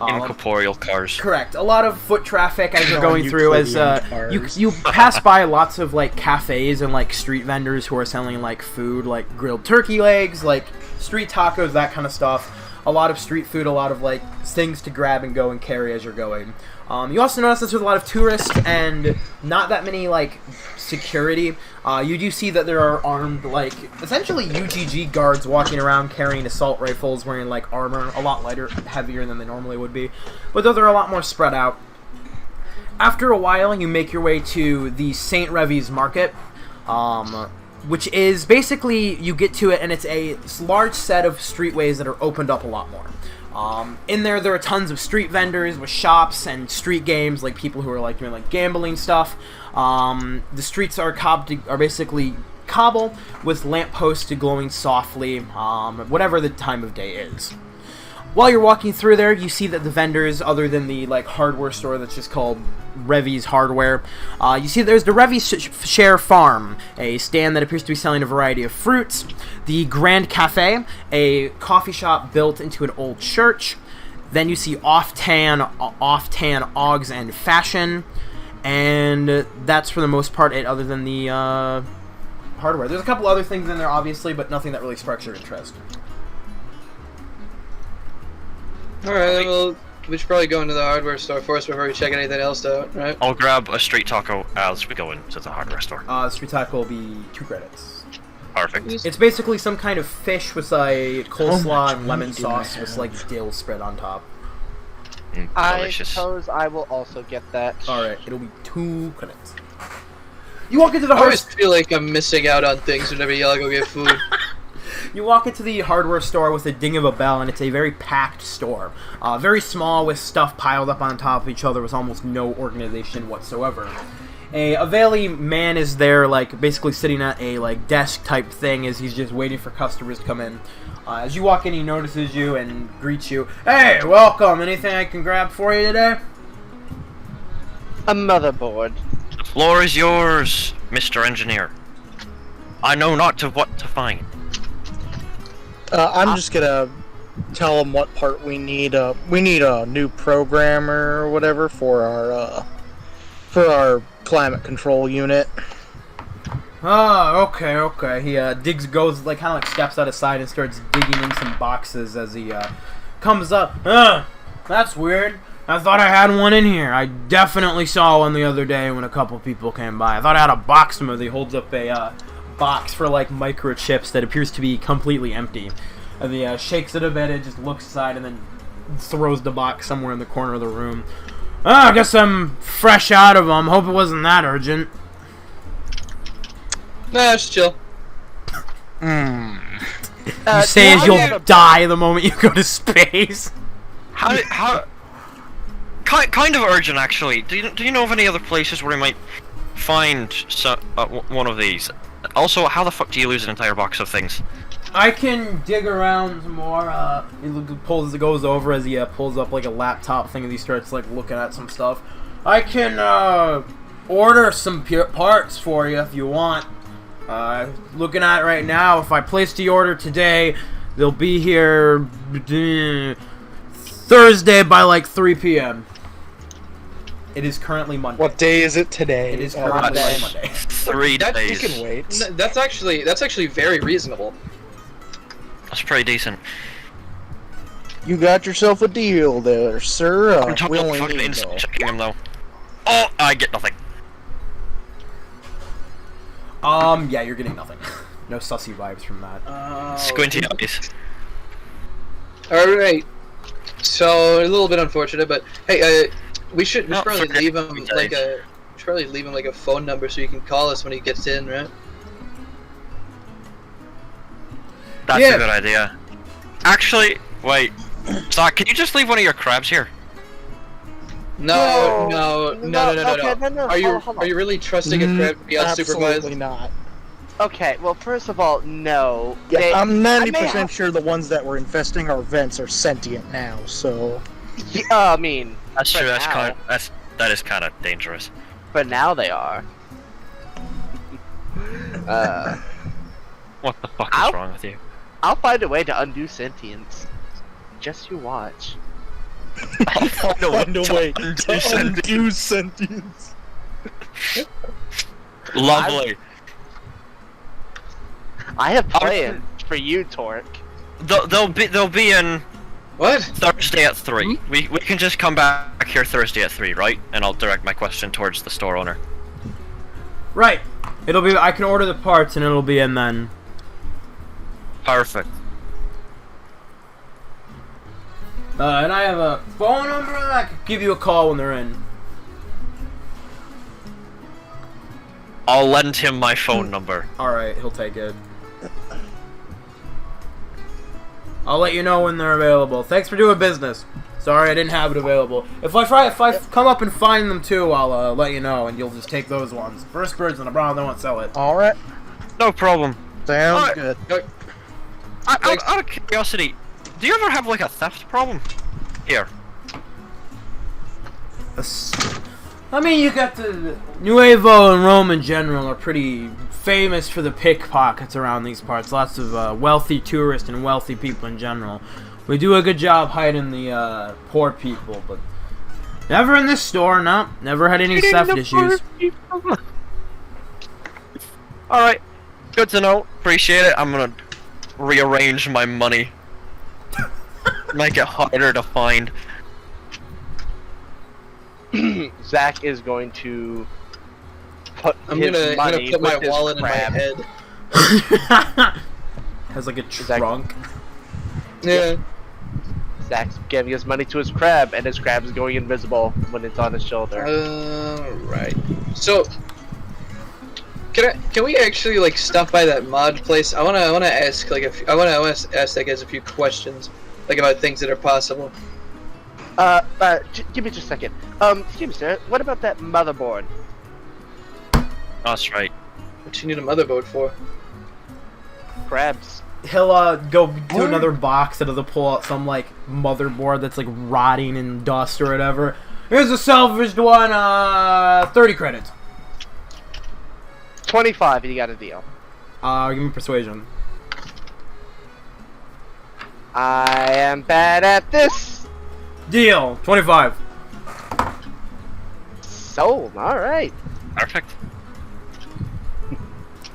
Incorporeal cars. Correct. A lot of foot traffic as you're No, going through. As Euclidean cars. you pass by lots of like cafes and like street vendors who are selling like food, like grilled turkey legs, like street tacos, that kind of stuff. A lot of street food, a lot of like things to grab and go and carry as you're going. You also notice that there's a lot of tourists and not that many like security. You do see that there are armed, like essentially UGG guards walking around carrying assault rifles, wearing like armor, a lot lighter, heavier than they normally would be, but those are a lot more spread out. After a while, you make your way to the St. Revy's Market, which is basically, you get to it and it's a large set of streetways that are opened up a lot more. In there are tons of street vendors with shops and street games, like people who are like doing like gambling stuff. The streets are basically cobble with lampposts glowing softly, whatever the time of day is. While you're walking through there, you see that the vendors, other than the like hardware store that's just called Revy's Hardware, you see there's the Revy's Share Farm, a stand that appears to be selling a variety of fruits, the Grand Cafe, a coffee shop built into an old church, then you see Off-Tan, Oggs and Fashion, and that's for the most part it, other than the hardware. There's a couple other things in there, obviously, but nothing that really sparks your interest. Alright, well, we should probably go into the hardware store first before we check anything else out, right? I'll grab a street taco as we go into the hardware store. Street taco will be 2 credits. Perfect. It's basically some kind of fish with a coleslaw and lemon meat do sauce I with have? like dill spread on top. I Delicious. suppose I will also get that. Alright, it'll be 2 credits. You walk into the I always hardware. feel like I'm missing out on things whenever y'all go get food. You walk into the hardware store with a ding of a bell, and it's a very packed store. Very small, with stuff piled up on top of each other, with almost no organization whatsoever. A Valley man is there, like basically sitting at a like desk type thing, as he's just waiting for customers to come in. As you walk in, he notices you and greets you. Hey, welcome. Anything I can grab for you today? A motherboard. The floor is yours, Mr. Engineer. I know not to what to find. I'm just gonna tell them what part we need. We need a new programmer or whatever for our climate control unit. Oh, okay. He goes like kind of like steps out of side and starts digging in some boxes as he comes up. That's weird. I thought I had one in here. I definitely saw one the other day when a couple people came by. I thought I had a box of them. He holds up a box for like microchips that appears to be completely empty. And he shakes it a bit and just looks aside and then throws the box somewhere in the corner of the room. Oh, I guess I'm fresh out of them. Hope it wasn't that urgent. Nah, just chill. You say as you'll die the moment you go to space. How? Kind of urgent, actually. Do you know of any other places where we might find one of these? Also, how the fuck do you lose an entire box of things? I can dig around some more. He goes over as he pulls up like a laptop thing and he starts like looking at some stuff. I can order some parts for you if you want. Looking at it right now, if I place the order today, they'll be here Thursday by like 3 p.m. It is currently Monday. What day is it today? It is currently Monday. 3 That days. You can wait. That's actually very reasonable. That's pretty decent. You got yourself a deal there, sir. I'm talking We about only fucking need instant checking him though. Oh, I get nothing. Yeah, you're getting nothing. No sussy vibes from that. Squinty eyes. All right. So a little bit unfortunate, but hey, we should No, probably forget leave him it. like a. We should probably leave him like a phone number so he can call us when he gets in, right? That's Yeah. a good idea. Actually, wait. Zach, can you just leave one of your crabs here? No. Okay, no. Are you really trusting a crab to be Absolutely unsupervised? not. Okay, well, first of all, no. Yeah, They- I'm I may 90% have- sure the ones that were infesting our vents are sentient now, so... Yeah, I mean, That's For true. That's now. kind of that is kind of dangerous. for now they are. What the fuck Ow. is wrong with you? I'll find a way to undo sentience. Just you watch. I'll find a way to undo sentience. Lovely. I have plans for you, Torque. They'll be in What? Thursday at 3. We can just come back here Thursday at 3, right? And I'll direct my question towards the store owner. Right. It'll be. I can order the parts and it'll be in then. Perfect. And I have a phone number and I can give you a call when they're in. I'll lend him my phone number. Alright, he'll take it. I'll let you know when they're available. Thanks for doing business. Sorry I didn't have it available. If I come up and find them too, I'll let you know and you'll just take those ones. First birds on the brown, they won't sell it. Alright, No problem. sounds Alright. good. Out of curiosity, do you ever have like a theft problem? Here. I mean, you got the Nuevo and Rome in general are pretty famous for the pickpockets around these parts. Lots of wealthy tourists and wealthy people in general. We do a good job hiding the poor people, but never in this store. No, never had any theft issues. All right, good to know. Appreciate it. I'm gonna rearrange my money, make it harder to find. Zach is going to put I'm his gonna money put my with his wallet in my crab. head. Has like a that- trunk. Yeah. Zach's giving his money to his crab, and his crab is going invisible when it's on his shoulder. Right. So, can we actually like stop by that mod place? I wanna ask like I wanna ask that guys a few questions like about things that are possible. Give me just a second. Excuse me, sir. What about that motherboard? That's right. What you need a motherboard for? Crabs. He'll go to another box and he'll pull out some like motherboard that's like rotting in dust or whatever. Here's a salvaged one, 30 credits. 25, you got a deal. Give me persuasion. I am bad at this. Deal, 25. Sold. All right. Perfect.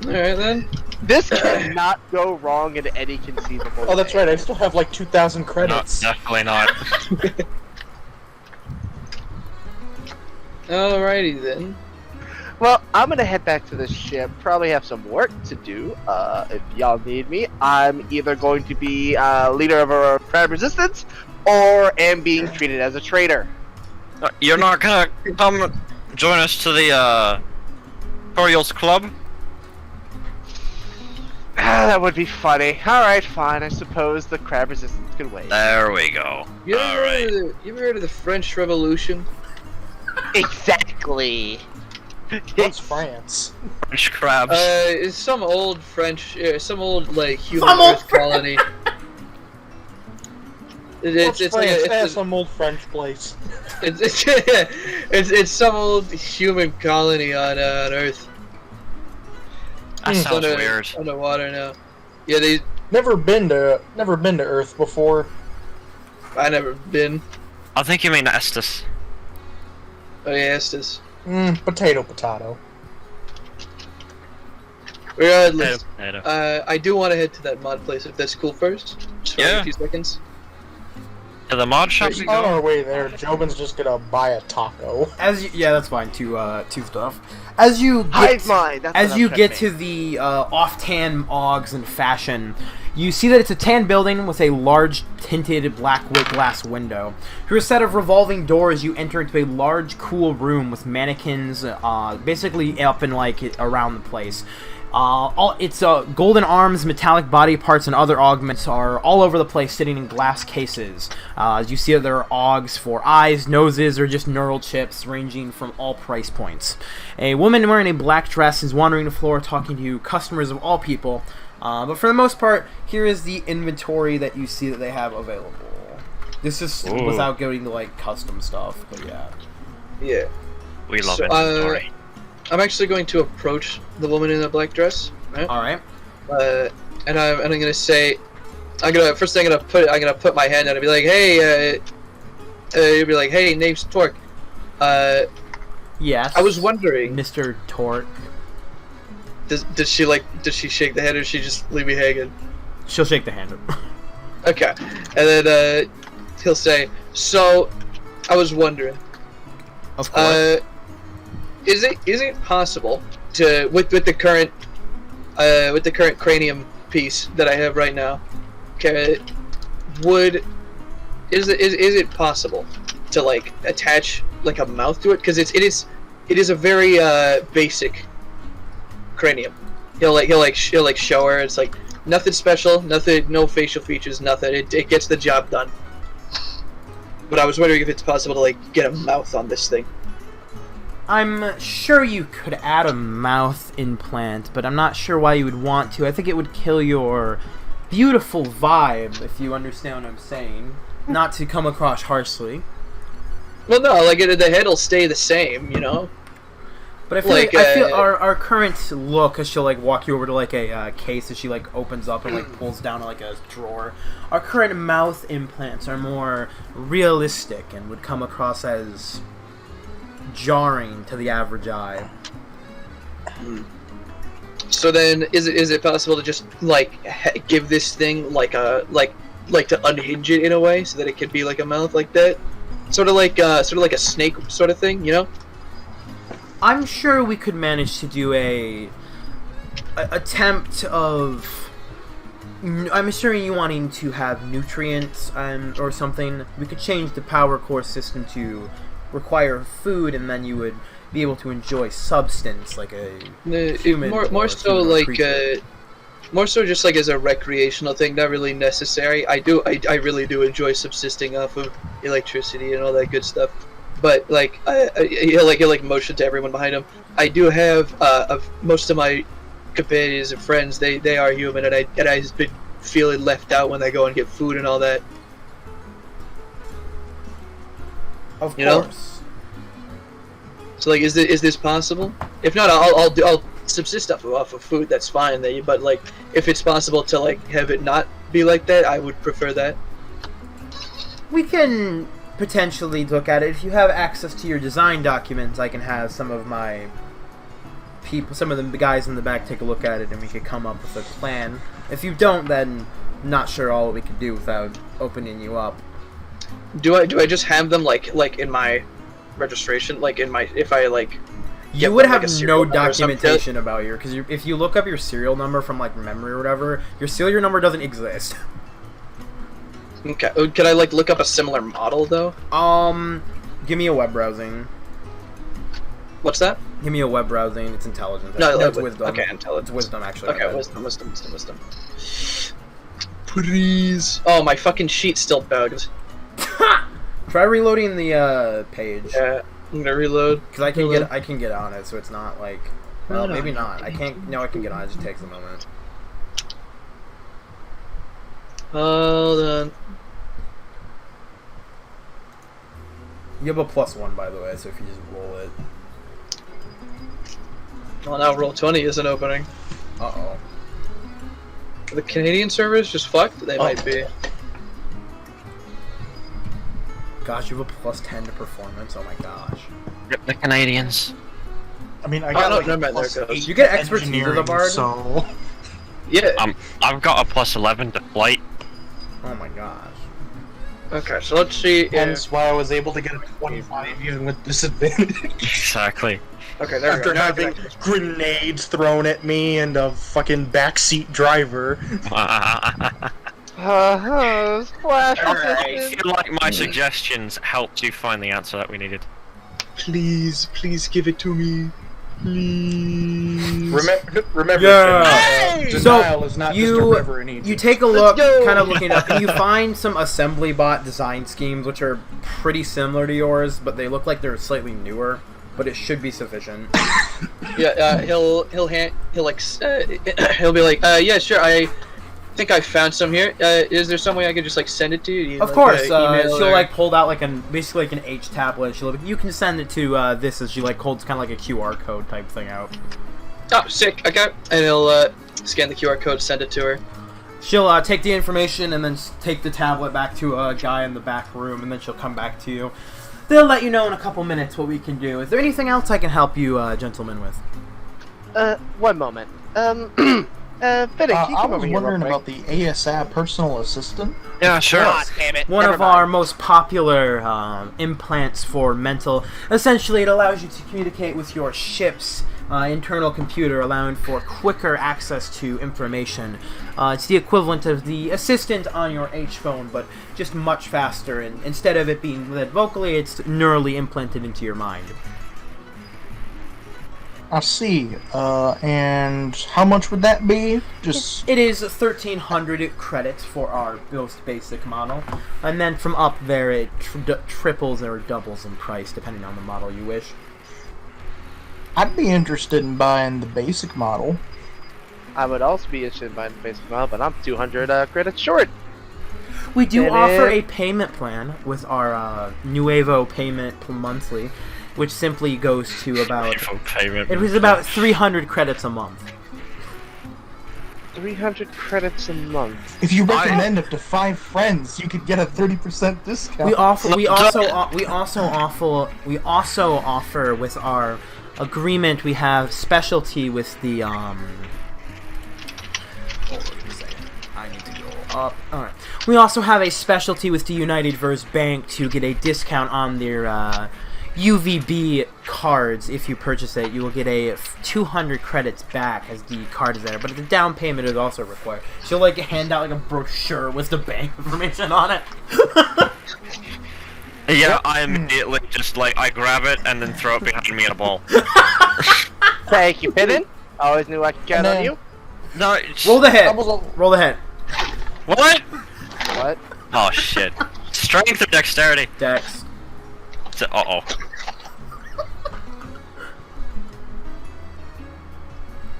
Alright then. This cannot go wrong in any conceivable Oh, that's way. right. I still have like 2,000 No, credits. definitely not. Alrighty then. Well, I'm gonna head back to the ship. Probably have some work to do. If y'all need me, I'm either going to be leader of a crab resistance, or am being treated as a traitor. You're not gonna come join us to the Oriel's Club? That would be funny. All right, fine. I suppose the crab resistance can wait. There we go. You ever, Alright. you ever heard of the French Revolution? Exactly. What's France? French crabs. It's some old French, some old like human Some old Earth colony. What's It's France? like it's some old French place. it's some old human colony on Earth. That sounds Under- weird. Underwater now. Yeah, they. Never been to Earth before. I never been. I think you mean Estes. Oh yeah, Estes. Potato. Regardless, Potato. I do want to head to that mod place if that's cool first. Just for Yeah. a few seconds. To the mod shop we On go? our way there, Jobin's just gonna buy a taco. Yeah, that's fine. Two stuff. As you Hive mind. That's as what you I'm get trying to the off-tan Oggs in fashion, You see that it's a tan building with a large tinted black wood glass window. Through a set of revolving doors, you enter into a large, cool room with mannequins, basically up and around the place. Its golden arms, metallic body parts, and other augments are all over the place, sitting in glass cases. As you see, there are augs for eyes, noses, or just neural chips, ranging from all price points. A woman wearing a black dress is wandering the floor, talking to customers of all people. But for the most part, here is the inventory that you see that they have available. This is without going to custom stuff, but yeah. Yeah. We love inventory. I'm actually going to approach the woman in the black dress. Right? All right. And I'm gonna say, I'm gonna put my hand out and be like, hey, you'll be like, hey, name's Torque. Yes. I was wondering, Mr. Torque. Does she shake the hand or does she just leave me hanging? She'll shake the hand. Okay, and then he'll say, so I was wondering. Of course. Is it possible to with the current cranium piece that I have right now? Okay, is it possible to attach a mouth to it? Because it is a very basic cranium. He'll show her. It's nothing special, nothing, no facial features, nothing. It gets the job done. But I was wondering if it's possible to get a mouth on this thing. I'm sure you could add a mouth implant, but I'm not sure why you would want to. I think it would kill your beautiful vibe, if you understand what I'm saying. Not to come across harshly. Well, no, the head will stay the same, you know. But I feel our current look, as she'll walk you over to a case that she opens up and pulls down a drawer. Our current mouth implants are more realistic and would come across as jarring to the average eye. So then, is it possible to just give this thing to unhinge it in a way so that it could be like a mouth like that, sort of like a snake sort of thing, you know? I'm sure we could manage to do a attempt of. I'm assuming you wanting to have nutrients or something. We could change the power core system to require food, and then you would be able to enjoy substance like a human. More so just as a recreational thing, not really necessary. I really do enjoy subsisting off of electricity and all that good stuff. But he'll motion to everyone behind him. I do have of most of my companions and friends. They are human, and I've been feeling left out when they go and get food and all that. Of you course. Know? So is this possible? If not, I'll subsist off of food. That's fine. But if it's possible to have it not be like that, I would prefer that. We can potentially look at it. If you have access to your design documents, I can have some of my people, some of the guys in the back, take a look at it, and we could come up with a plan. If you don't, then not sure all we could do without opening you up. Do I just have them in my registration, if I you would have no documentation about your, because if you look up your serial number from memory or whatever, your serial number doesn't exist. Okay. Could I look up a similar model though? Give me a web browsing. What's that? Give me a web browsing. It's intelligence. No, it's wisdom. Okay, intelligence. It's wisdom actually. Okay, wisdom. Please. Oh, my fucking sheet's still bugged. Try reloading the page. Yeah, I'm gonna reload. Because I can get on it, so it's not well, maybe not. I can't. No, I can get on it. It just takes a moment. Hold on. You have a +1, by the way, so if you just roll it. Well, now Roll20 isn't opening. Uh-oh. The Canadian servers just fucked? They might be. Gosh, you have a +10 to performance. Oh my gosh. Rip the Canadians. I mean, I got no, there plus goes. 8 You get expertise as a engineering, bard? so Yeah. I've got a +11 to flight. Oh my gosh. Okay, so let's see. Hence why I was able to get a 25 even with disadvantage. Exactly. Okay, there we After go. Now I having can- grenades thrown at me and a fucking backseat driver. Splash. I feel like my suggestions helped you find the answer that we needed. Please give it to me. Please. Remember, Yeah. denial So, is not you- just a river in Egypt. You take a Let's look, go! kind of looking up, and you find some assembly bot design schemes which are pretty similar to yours, but they look like they're slightly newer. But it should be sufficient. Yeah, he'll be like, yeah, sure. I think I found some here. Is there some way I could just like send it to you? Of course, email she'll or- like pulled out like basically like an H tablet. She'll you can send it to this as she like holds kind of like a QR code type thing out. Oh, sick. Okay, and he'll scan the QR code, send it to her. She'll take the information and then take the tablet back to a guy in the back room, and then she'll come back to you. They'll let you know in a couple minutes what we can do. Is there anything else I can help you, gentlemen, with? One moment. Fennec, I you come was over here wondering real about the ASAP personal assistant. Yeah, sure. God damn it. One Never of mind. our most popular implants for mental. Essentially, it allows you to communicate with your ship's internal computer, allowing for quicker access to information. It's the equivalent of the assistant on your H phone, but just much faster. And instead of it being led vocally, it's neurally implanted into your mind. I see. And how much would that be? Just It is 1,300 credits for our most basic model, and then from up there it triples or doubles in price depending on the model you wish. I'd be interested in buying the basic model. I would also be interested in buying the basic model, but I'm 200 credits short. We do Did offer it? a payment plan with our Nuevo payment monthly, which simply goes to about it was about 300 credits a month. 300 credits a month. If you recommend up to 5 friends, you could get a 30% discount. We also offer with our agreement. We have specialty with the Hold on a second. I need to go up. All right. We also have a specialty with the United Verse Bank to get a discount on their UVB cards. If you purchase it, you will get a 200 credits back as the card is there. But the down payment is also required. She'll like hand out like a brochure with the bank information on it. Yeah, I immediately just like I grab it and then throw it behind me in a ball. Thank you, Pippin. Always knew I could count on you. No, Roll the head. I was a- Roll the head. what? What? Oh shit! Strength or dexterity? Dex. Uh-oh.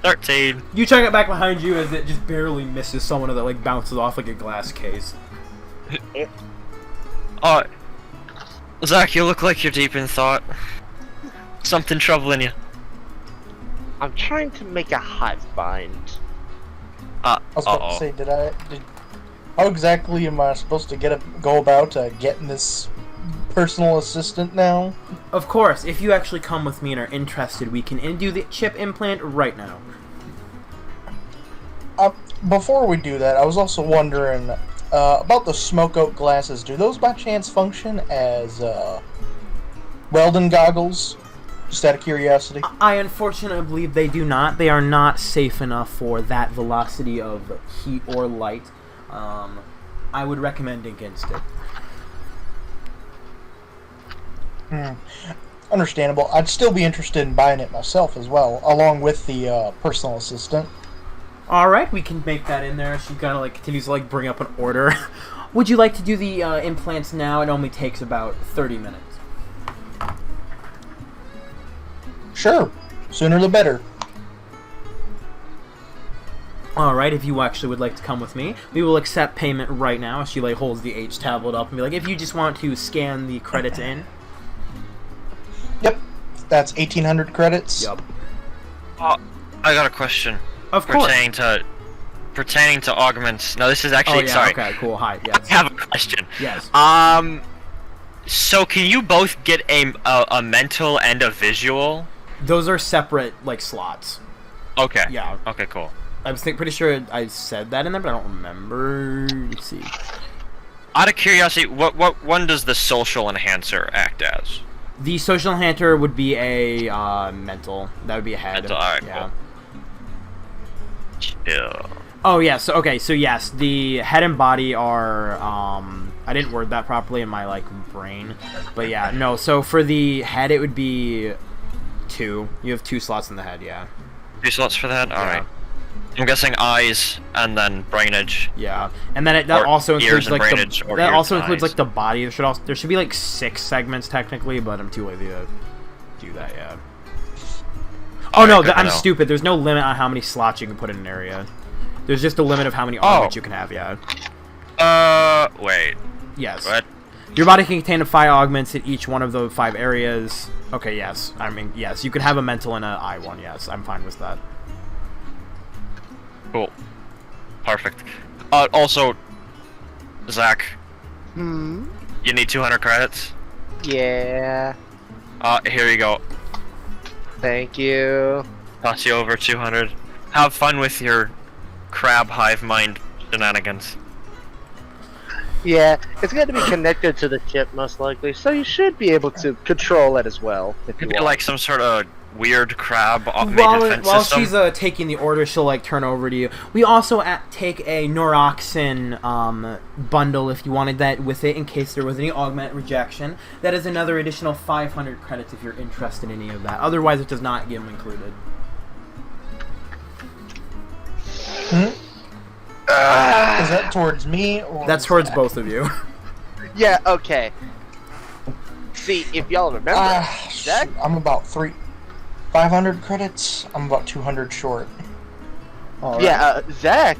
$13. You check it back behind you as it just barely misses someone that like bounces off like a glass case. Oh, Zach, you look like you're deep in thought. Something troubling you. I'm trying to make a hive bind. I was about to say, how exactly am I supposed to go about getting this personal assistant now? Of course, if you actually come with me and are interested, we can do the chip implant right now. Before we do that, I was also wondering about the smoke out glasses. Do those by chance function as welding goggles? Just out of curiosity. I unfortunately believe they do not. They are not safe enough for that velocity of heat or light. I would recommend against it. Understandable. I'd still be interested in buying it myself as well, along with the personal assistant. Alright, we can make that in there. She kind of like continues to like bring up an order. Would you like to do the implants now? It only takes about 30 minutes. Sure. Sooner the better. Alright, if you actually would like to come with me, we will accept payment right now. She like holds the H tablet up and be like, if you just want to scan the credits in. Yep. That's 1,800 credits. Yup. I got a question. Of course. Pertaining to augments. No, this is actually Oh yeah, sorry. okay, cool. Hi, I yes. have a question. Yes. So can you both get a mental and a visual? Those are separate, like, slots. Okay. Yeah. Okay, cool. I was pretty sure I said that in there, but I don't remember. Let's see. Out of curiosity, what one does the social enhancer act as? The social enhancer would be a mental. That would be a head. Mental, alright, yeah. Cool. Yeah. Oh yeah. So okay. So yes, the head and body are. I didn't word that properly in my brain, but yeah, no. So for the head, it would be 2. You have 2 slots in the head. Yeah. 2 slots for that. All Yeah. right. I'm guessing eyes and then brainage. Yeah, and then that Or also ears includes and the brainage, or that ears also and includes eyes. the body. There should be 6 segments technically, but I'm too lazy to do that. Yeah. Oh no, good to I'm know. stupid. There's no limit on how many slots you can put in an area. There's just a limit of how many augments you can have. Yeah. Wait. Yes. What? Your body can contain 5 augments in each one of the 5 areas. Okay. Yes. I mean, yes. You can have a mental and an eye one. Yes. I'm fine with that. Cool. Perfect. Also, Zach, Hmm. you need 200 credits. Yeah. Here you go. Thank you. Toss you over 200. Have fun with your crab hive mind shenanigans. Yeah, it's going to be connected to the chip most likely, so you should be able to control it as well. If you Could be want. like some sort of weird crab automated defense While system. she's taking the order, she'll turn over to you. We also take a Noroxin bundle if you wanted that with it in case there was any augment rejection. That is another additional 500 credits if you're interested in any of that. Otherwise, it does not get them included. Is that towards me or That's towards both of you. Yeah, okay. See, if y'all remember, Zach, I'm about 500 credits. I'm about 200 short. All right. yeah, Zach,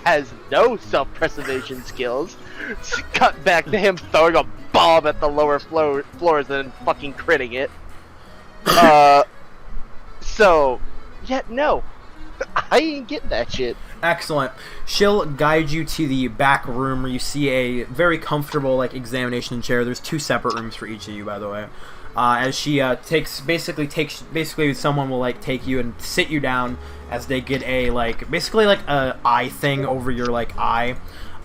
has no self-preservation skills. Cut back to him throwing a bomb at the lower floors and fucking critting it. So, yeah, no. I ain't getting that shit. Excellent. She'll guide you to the back room where you see a very comfortable examination chair. There's 2 separate rooms for each of you, by the way. As she basically someone will take you and sit you down as they get a basically a eye thing over your eye,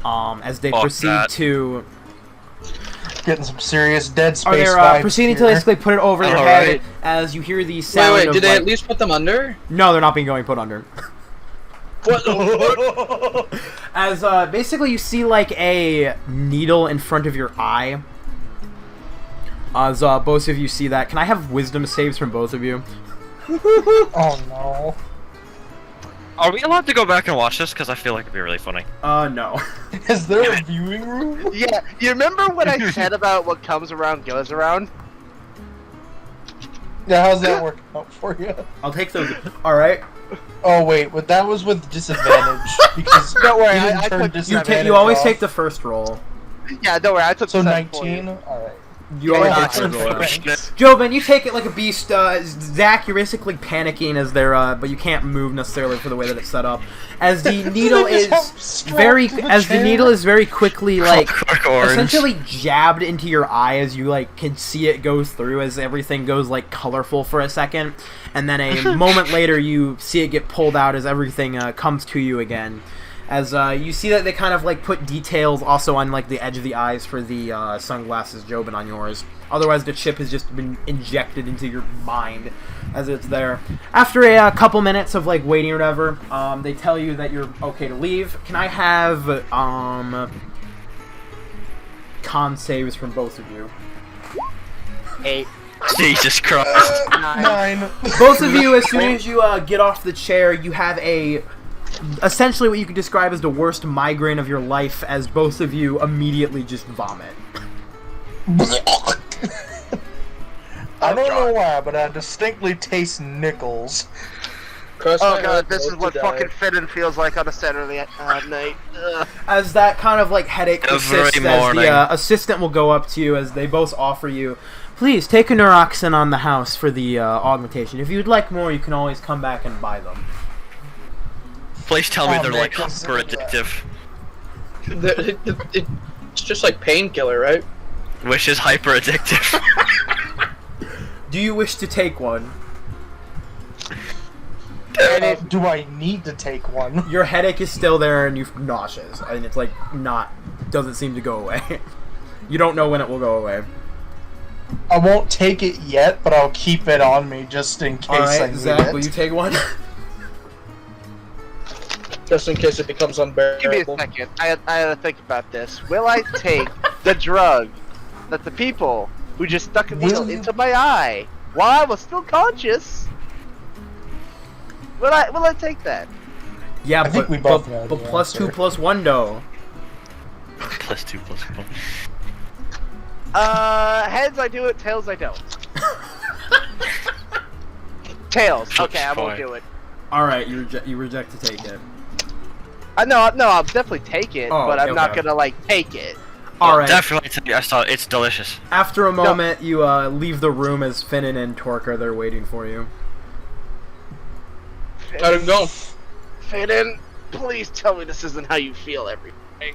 as they Fuck proceed that. to. Getting some serious Dead Space They're vibes proceeding to here. basically put it over their Alright. head as you hear the sound Wait, of did they at least put them under? No, they're not being going put under. What the fuck? As basically you see a needle in front of your eye. As both of you see that. Can I have wisdom saves from both of you? Oh no. Are we allowed to go back and watch this? Because I feel like it'd be really funny. No. Is there a viewing room? Yeah, you remember what I said about what comes around goes around? Yeah, how's that working out for you? I'll take those. Alright. Oh wait, but that was with disadvantage because Don't worry, you didn't I turn took- disadvantage You always off. take the first roll. Yeah, don't worry, I took So the second for 19. you. All right. You Yeah, always yeah, take the first roll. yeah. Thanks. Joven, you take it like a beast. Zach, you're basically panicking as they're, but you can't move necessarily for the way that it's set up. As the needle They just have is strapped very, to the as the chair. needle is very quickly Clockwork Orange. essentially jabbed into your eye as you can see it goes through as everything goes colorful for a second, and then a moment later you see it get pulled out as everything comes to you again. As you see that they kind of put details also on the edge of the eyes for the sunglasses, Jobin, on yours. Otherwise, the chip has just been injected into your mind as it's there. After a couple minutes of waiting or whatever, they tell you that you're okay to leave. Can I have con saves from both of you? 8, Jesus Christ. 9. 9. Both of you, as soon as you get off the chair, you have essentially what you could describe as the worst migraine of your life, as both of you immediately just vomit. I don't know why, but I distinctly taste nickels. Cross Oh my god, heart, this is hope what to die. fucking fitting feels like on a Saturday night. Ugh. As that kind of headache Every persists, as morning. the assistant will go up to you as they both offer you, please take a Noroxin on the house for the augmentation. If you'd like more, you can always come back and buy them. Please tell me Oh, they're man, super consider that. addictive. It's just like painkiller, right? Wish is hyper addictive. Do you wish to take one? Do I need to take one? Your headache is still there and you're nauseous, and it's not doesn't seem to go away. You don't know when it will go away. I won't take it yet, but I'll keep it on me just in case I Alright, need Zach, it. will you take one? Just in case it becomes unbearable. Give me a second. I had to think about this. Will I take the drug that the people who just stuck a needle Will you- into my eye while I was still conscious? Will I take that? Yeah, I think we both know but the plus answer. 2 plus 1 though. +2/+1. Heads I do it, tails I don't. Tails. Okay, I won't Fine. do it. Alright, you reject to take it. No, I'll definitely take it, Oh, but I'm not okay. gonna like take it. Alright. Definitely. I saw it. It's delicious. After a moment, you leave the room as Finnan and Torque are there waiting for you. How'd it go? Fadden, please tell me this isn't how you feel every day.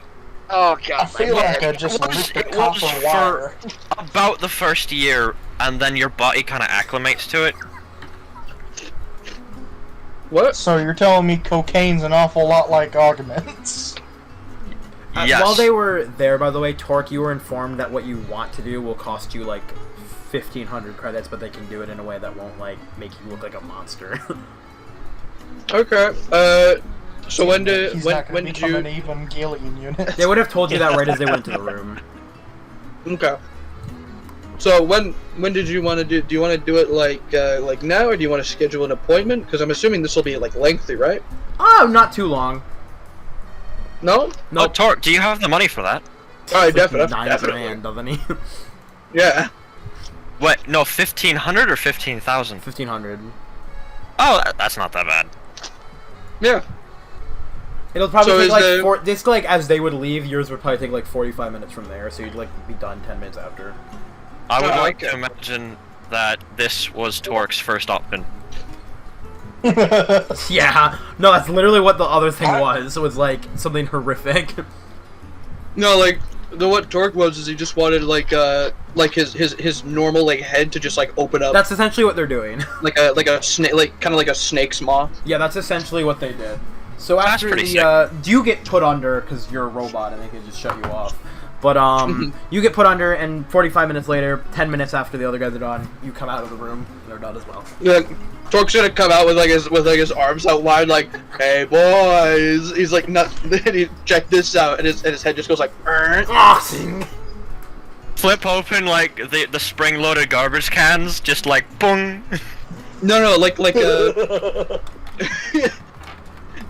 Oh god, I feel my like I head. just It was- licked the it was copper for- wire. About the first year, and then your body kind of acclimates to it. What? So you're telling me cocaine's an awful lot like augments? Yes. While they were there, by the way, Torque, you were informed that what you want to do will cost you like 1,500 credits, but they can do it in a way that won't like make you look like a monster. Okay. So when He's not gonna when did become you? an Evangelion unit. They would have told you that right as they went to the room. Okay. So when did you want to do? Do you want to do it like now, or do you want to schedule an appointment? Because I'm assuming this will be like lengthy, right? Oh, not too long. No. No, Torque, do you have the money for that? All right, It's like definitely. 9 grand, doesn't he? Yeah. What? No, 1,500 or 15,000? 1,500. Oh, that's not that bad. Yeah. It'll probably So take is like the- just like as they would leave, yours would probably take like 45 minutes from there, so you'd like be done 10 minutes after. I would Oh, like okay. to imagine that this was Torque's first option. Yeah, no, that's literally what the other thing was. It was like something horrific. No, like what Torque was is he just wanted like his normal like head to just like open up That's essentially what they're doing. like a snake, like kind of like a snake's maw. Yeah, that's essentially what they did. So That's after pretty the do you get put under because you're a robot and they can just shut you off. But you get put under, and 45 minutes later, 10 minutes after the other guys are done, you come out of the room. They're done as well. Yeah, Torque's gonna come out with his arms out wide, like, "Hey boys!" He's like, "Not." He check this out, and his head just goes like, "Burn." Flip open like the spring-loaded garbage cans, just like boom. No, like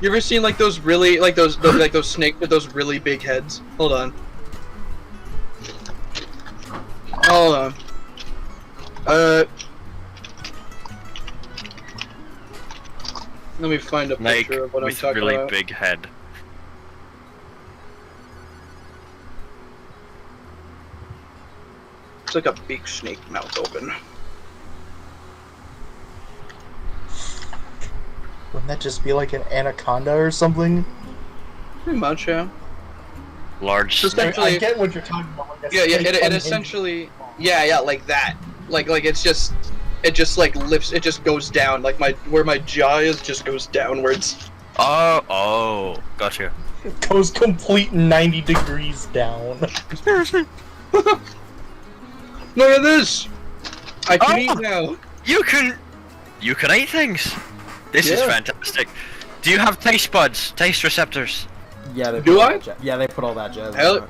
you ever seen like those really like those snakes with those really big heads? Hold on. Let me find a Like picture of what I'm with talking really about. big head. It's like a big snake mouth open. Wouldn't that just be like an anaconda or something? Pretty much, yeah. Large Just snake. Essentially- I get what you're talking about. Like a Yeah, snake it unhinged. essentially, yeah, like that. Like it just like lifts, it just goes down. Like where my jaw is just goes downwards. Oh, gotcha. It goes complete 90 degrees down. Look at this! I can Oh! eat now. You can eat things. This is Yeah. fantastic. Do you have taste buds, taste receptors? Yeah, they put Do all I? that yeah, they put all that jazz. Hell- on it.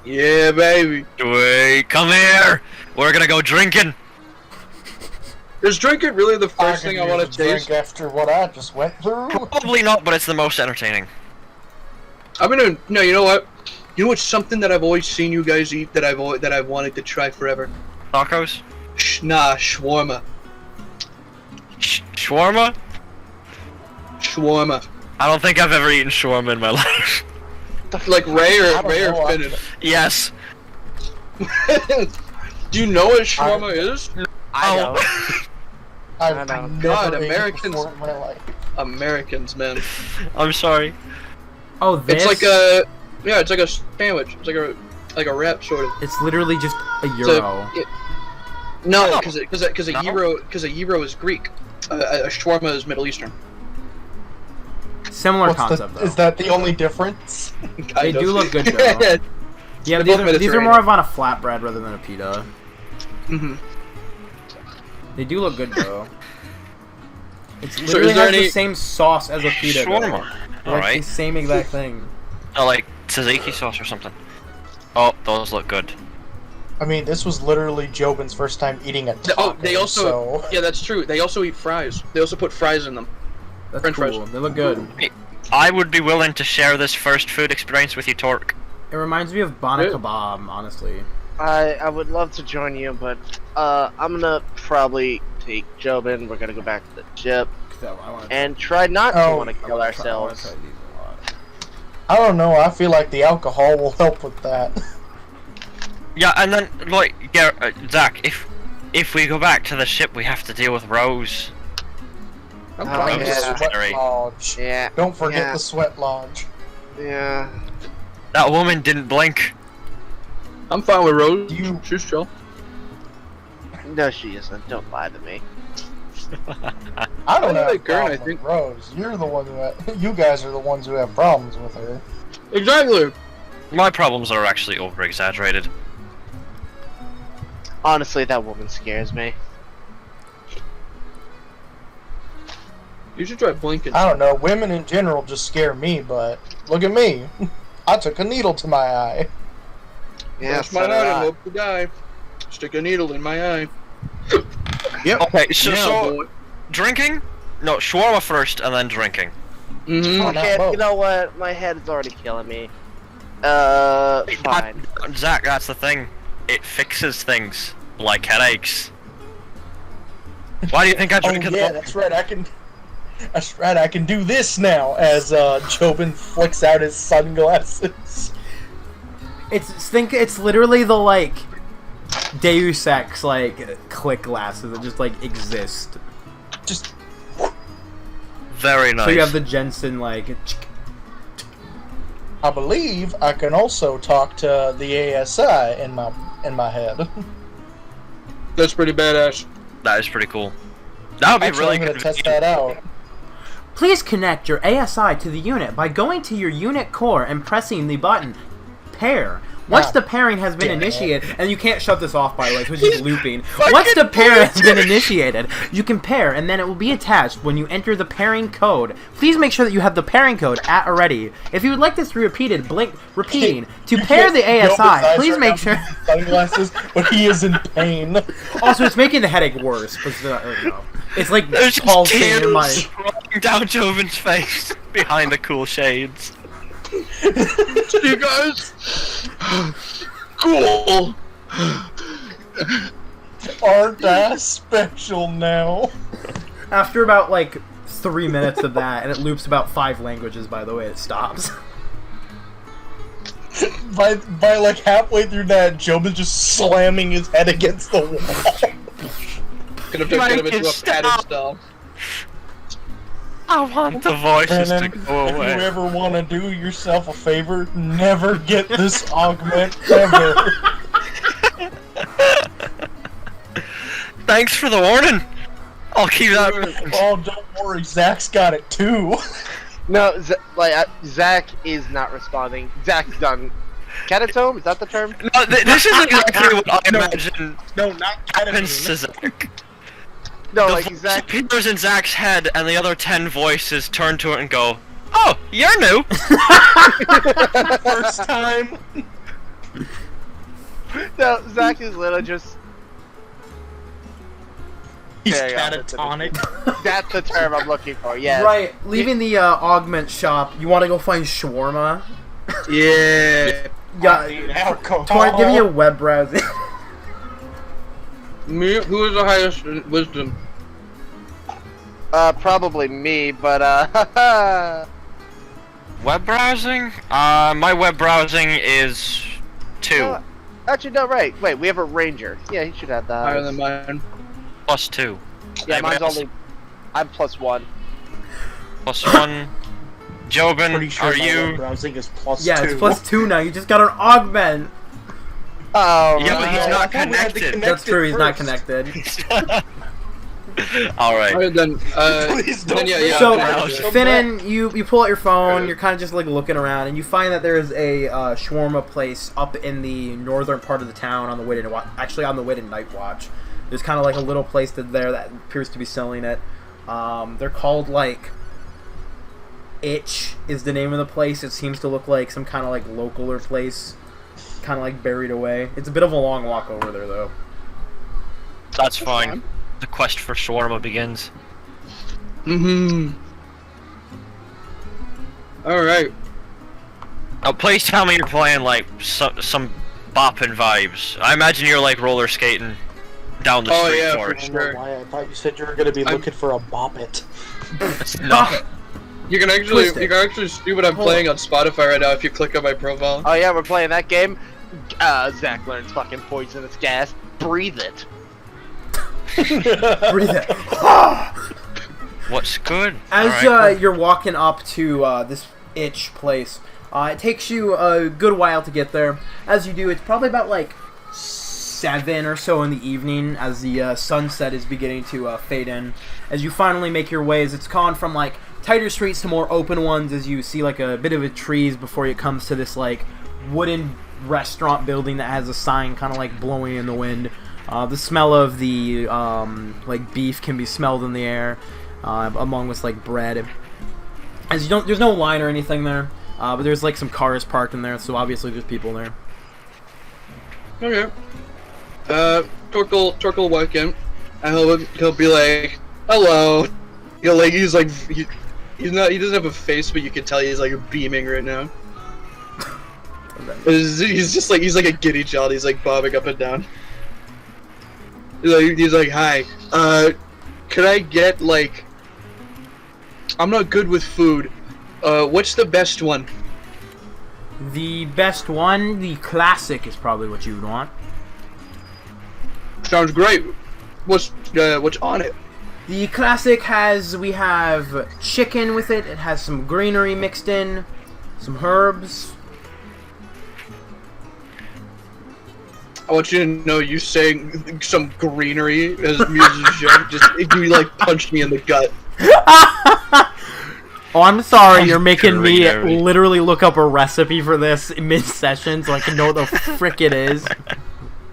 Yeah, baby. Wait, come here. We're gonna go drinking. Is drinking really the first could thing I use want a to drink taste? after what I just went through. Probably not, but it's the most entertaining. I'm gonna. No, you know what? You know what's something that I've always seen you guys eat that I've wanted to try forever? Tacos? Nah, shawarma. Shawarma? Shawarma. I don't think I've ever eaten shawarma in my life. Like Ray I or don't know, Finnan. Yes. Do you know what shawarma is? I Oh. know. I've I know. never God, ate it Americans- before in my life. Americans, man. I'm sorry. Oh, this? It's like a it's like a sandwich. It's like a wrap sort of. It's literally just a So, euro. no, Oh. because a No? gyro is Greek. A shawarma is Middle Eastern. Similar What's concept, though. is that the only difference? They do look good, though. Yeah, They're both these are more of on a flatbread rather than a pita. Mm-hmm. They do look good though. It So literally is there has any the same sauce as a pita. though. Shawarma. Like Alright. the same exact thing. Oh, like tzatziki sauce or something. Oh, those look good. I mean, this was literally Jobin's first time eating a taco. Oh, they also so... yeah, that's true. They also eat fries. They also put fries in them. That's French cool. fries. They look good. I would be willing to share this first food experience with you, Torque. It reminds me of Bana Yeah. Kebab, honestly. I would love to join you, but I'm gonna probably take Jobin. We're gonna go back to the ship and try not to want to kill ourselves. I don't know, I feel like the alcohol will help with that. Yeah, and then like, yeah, Zach, if we go back to the ship, we have to deal with Rose. I'm Oh, fine. The yeah. sweat Sorry. lodge. Yeah. Don't forget Yeah. the sweat lodge. Yeah. That woman didn't blink. I'm fine with Rose. You- She's chill. No, she isn't. Don't lie to me. I don't I have like her, and I problem think- with Rose. You're the one you guys are the ones who have problems with her. Exactly. My problems are actually over-exaggerated. Honestly, that woman scares me. You should try blinking. I don't know, women in general just scare me, but look at me. I took a needle to my eye. Yeah, That's so my do eye I. and hope to die. Stick a needle in my eye. Okay, so, Yeah, boy. drinking? No, shawarma first, and then drinking. Mm-hmm. Oh, not Okay, both. you know what? My head is already killing me. Fine. Zach, that's the thing. It fixes things, like headaches. Why do you think I Oh drink at the yeah, moment? that's right. I can do this now. As Jobin flicks out his sunglasses. It's literally the like Deus Ex like click glasses that just like exist. Just Very nice. So you have the Jensen like. I believe I can also talk to the ASI in my head. That's pretty badass. That is pretty cool. That would be Actually, really I'm gonna good. test that out. Please connect your ASI to the unit by going to your unit core and pressing the button pair. Once Ah, the pairing has been damn it. initiated, and you can't shut this off by the way, so it's just looping. Once the pair has been initiated, you can pair, and then it will be attached when you enter the pairing code. Please make sure that you have the pairing code at or ready. If you would like this to be repeating, to pair the Jobin's eyes ASI, please are make out sure. with sunglasses, but he is in pain. Also, it's making the headache worse. But it's like There's just pulsing tears in my. rolling down Jovin's face behind the cool shades. You guys. Cool. Aren't I special now? After about like 3 minutes of that, and it loops about 5 languages. By the way, it stops. By like halfway through that, Jobin's just slamming his head against the wall. Could have turned him Mike, into a stop. padded style. I want the voices And to then, go if you away. ever want to do yourself a favor, never get this augment ever. Thanks for the warning. I'll keep that in mind. Oh, don't worry, Zach's got it too. No, Zach is not responding. Zach's done. Catatome? Is that the term? No, this is exactly what I No. imagine No, not happens to ketamine. Zach. No, The like voice Zach. appears in Zach's head, and the other 10 voices turn to it and go, "Oh, you're new." First time. No, Zach is literally just. He's Yeah, yeah, catatonic. That's the term I'm looking for. Yes. Right, leaving the augment shop. You want to go find shawarma? Yeah. Yeah. Alcohol. Come on, give me a web browsing. Me? Who is the highest in wisdom? Probably me, but Web browsing? My web browsing is 2. No, actually, no, right. Wait, we have a ranger. Yeah, he should have that. Higher than mine. Plus 2. Yeah, Anybody mine's else? only. I'm +1. Plus 1. Jobin, Pretty sure are my web you? browsing is plus Yeah, 2. it's +2 now. You just got an augment. Oh, Yeah, but he's right. not I thought we had to connected. connect That's true. it He's not first. connected. Alright. Alright then. Please don't. Then yeah. So, finish. Finnan, you pull out your phone, you're kind of just like looking around, and you find that there is a shawarma place up in the northern part of the town on the way to actually on the way to Night Watch. There's kind of like a little place there that appears to be selling it. They're called like Itch is the name of the place. It seems to look like some kind of like localer place, kind of like buried away. It's a bit of a long walk over there though. That's fine. The quest for shawarma begins. Alright. Now, please tell me you're playing like some bopping vibes. I imagine you're like roller skating down the street yeah, for for it. sure. Why I thought you said you were going to be looking for a bop it. No. You can actually see what I'm playing on Spotify right now if you click on my profile. Oh yeah, we're playing that game. Zach learns fucking poisonous gas. Breathe it. Breathe it. What's good? As Alright, cool. you're walking up to this Itch place, it takes you a good while to get there. As you do, it's probably about like 7 or so in the evening as the sunset is beginning to fade in. As you finally make your way, as it's gone from like tighter streets to more open ones, as you see like a bit of a trees before it comes to this like wooden restaurant building that has a sign kind of like blowing in the wind. The smell of the like beef can be smelled in the air, among with like bread. As you don't, there's no line or anything there, but there's like some cars parked in there, so obviously there's people there. Okay. Torkel will walk in, and he'll be like, "Hello." He doesn't have a face, but you can tell he's like beaming right now. He's like a giddy child. He's like bobbing up and down. He's like, "Hi, could I get like? I'm not good with food. What's the best one?" The best one, the classic, is probably what you would want. Sounds great. What's on it? The classic we have chicken with it. It has some greenery mixed in, some herbs. I want you to know you saying some greenery as me as a joke. You like punched me in the gut. Oh, I'm sorry. You're making me Greenery. literally look up a recipe for this mid-session so I can know what the frick it is.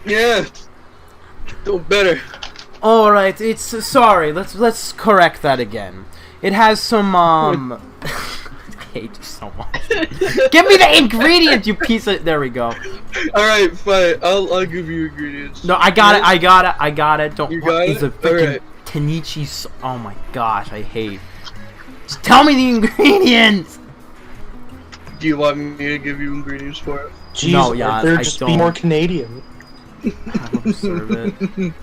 Yeah. Feel better. All right, it's sorry. Let's correct that again. It has some I hate you so much. Give me the ingredients, you piece of. There we go. All right, fine. I'll give you ingredients. No, I got it. Don't. You got It's it? a freaking Alright. Tanichi. Oh my gosh, I hate. Just tell me the ingredients. Do you want me to give you ingredients for it? Jeez, No, yeah, they're I just don't. be more Canadian. I will serve it.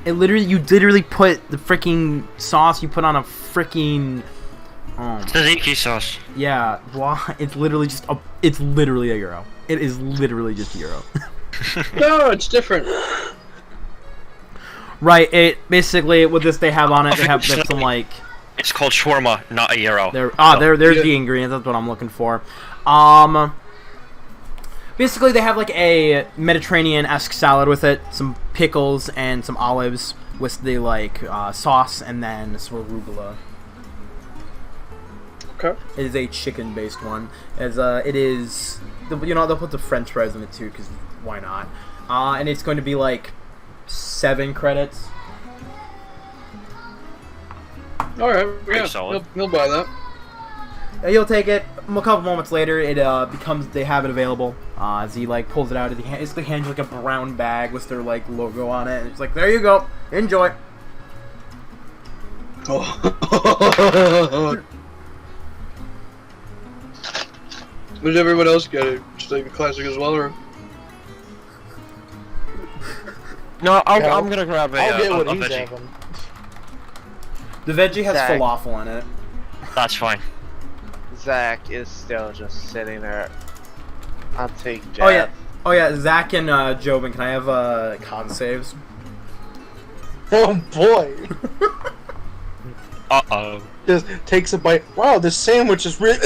You literally put the freaking sauce you put on a freaking. Tzatziki sauce. Yeah, why? It's literally a euro. It is literally just a euro. No, it's different. Right. It basically with this they have on it. They have some like. It's called shawarma, not a gyro. There's yeah. the ingredients. That's what I'm looking for. Basically, they have like a Mediterranean-esque salad with it, some pickles and some olives with the like sauce, and then some arugula. Okay. It is a chicken-based one. It is, they'll put the French fries in it too, because why not? And it's going to be like 7 credits. All right. Yeah. solid. He'll buy that. You'll take it. A couple moments later, they have it available. As he like pulls it out, he basically hands you like a brown bag with their like logo on it, and it's like, there you go, enjoy. Oh. Does everyone else get it? Just like a classic as well, or? No, I'm gonna grab a, I'll get what a he's veggie. having. The veggie has Dang. falafel in it. That's fine. Zach is still just sitting there. I'll take Jeff. Oh yeah, Zach and Jobin, can I have con saves? Oh boy! Uh-oh. Just takes a bite. Wow, this sandwich is really.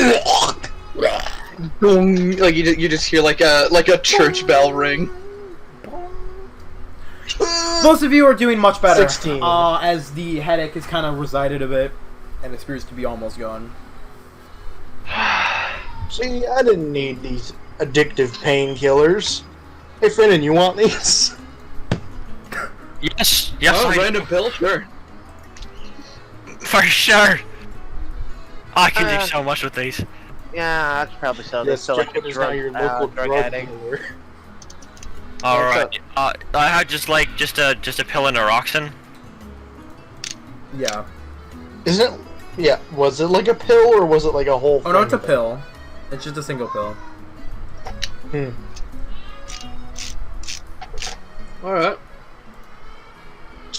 Like you just hear like a church bell ring. Most of you are doing much better. 16. As the headache has kind of resided a bit, and it appears to be almost gone. See, I didn't need these addictive painkillers. Hey, Finnan, you want these? Yes, Oh, I random pill? Sure. for sure. I can do so much with these. Yeah, that's probably so. Yes, So like a Jacob is now drug, your local drug drug addict. dealer. All Yeah, right. I had just a pill of Naroxen. Yeah. Is it? Yeah. Was it like a pill or was it like a whole? Oh no, thing it's a of it? pill. It's just a single pill. All right.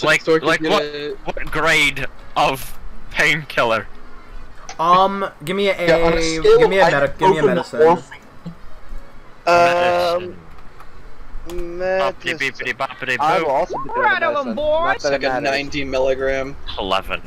Like Stork is what gonna- grade of painkiller? Give me Yeah, on a scale give me of a give me a ibuprofen to medicine. morphine, Medicine. I will also be doing medicine. Not It's that like it a matters. 90 milligram. 11.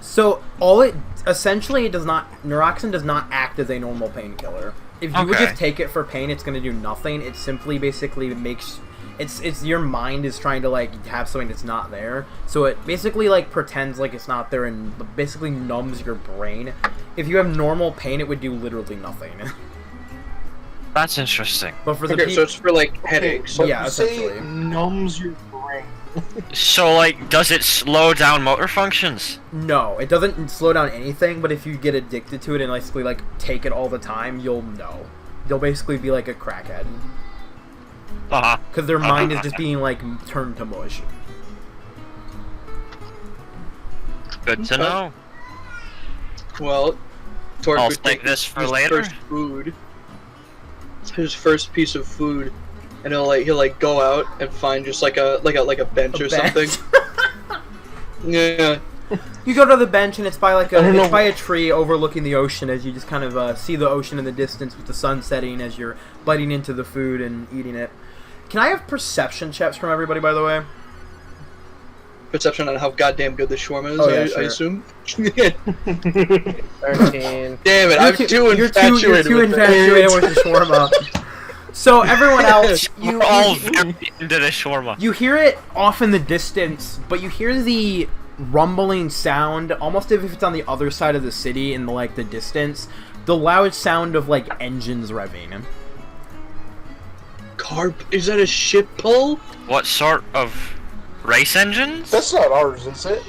So all it essentially it does not Naroxen does not act as a normal painkiller. If you would Okay. just take it for pain, it's gonna do nothing. It simply basically makes it's your mind is trying to like have something that's not there. So it basically like pretends like it's not there and basically numbs your brain. If you have normal pain, it would do literally nothing. That's interesting. But for the Okay, people, so it's for like headaches. so yeah, you say essentially. it numbs your brain. So like, does it slow down motor functions? no, it doesn't slow down anything. But if you get addicted to it and basically like take it all the time, you'll know. You'll basically be like a crackhead because their mind is just being like turned to mush. Good to Okay. know. Well, Torque I'll would save take this for his later. First food, his first piece of food, and he'll go out and find just like a bench A or bench. something. Yeah. You go to the bench and it's by like I don't know. it's by a tree overlooking the ocean as you just kind of see the ocean in the distance with the sun setting as you're biting into the food and eating it. Can I have perception checks from everybody, by the way? Perception on how goddamn good the shawarma is. Oh, yeah, I sure. assume. 13. Damn it! I'm too you're infatuated too with infatuated with the shawarma. So everyone else, We're all very into the shawarma. you hear it off in the distance, but you hear the rumbling sound almost as if it's on the other side of the city in the distance. The loud sound of like engines revving. Is that a ship pull? What sort of race engines? That's not ours, is it?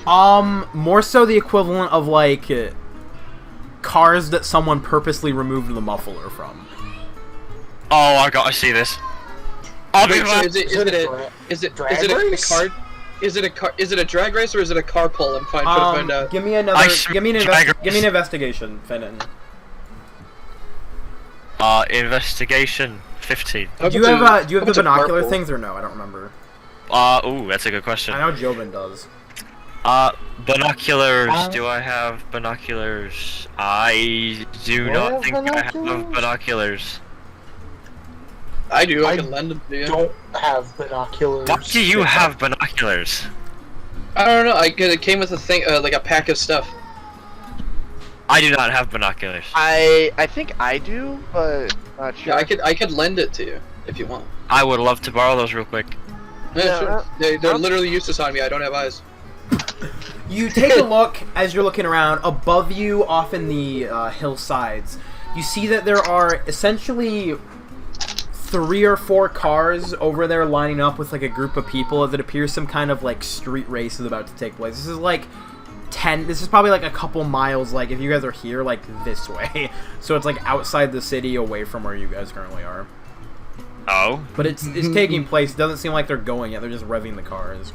More so the equivalent of like cars that someone purposely removed the muffler from. Oh, I gotta see this. I'll be Wait, so back. is it a race? car? Is it a drag race or is it a car pull? I'm trying to find out. Give me another. I Give me an drag race. give me an investigation, Finnan. Investigation 15. Do you have the what's a binocular carpool? things or no? I don't remember. Ooh, that's a good question. I know Jobin does. Binoculars. Do I have binoculars? I do I not have think I have binoculars? binoculars. I do. I I can lend them to you. Don't have binoculars. Why do you have binoculars? I don't know. It came with a thing, like a pack of stuff. I do not have binoculars. I think I do, but not sure. Yeah, I could lend it to you if you want. I would love to borrow those real quick. Yeah, Yeah, sure. They're literally useless on me. I don't have eyes. You take a look as you're looking around above you, off in the hillsides. You see that there are essentially 3 or 4 cars over there lining up with like a group of people as it appears some kind of like street race is about to take place. This is like this is probably like a couple miles, like if you guys are here, like this way. So it's like outside the city, away from where you guys currently are. Oh. But it's taking place. It doesn't seem like they're going yet. They're just revving the cars.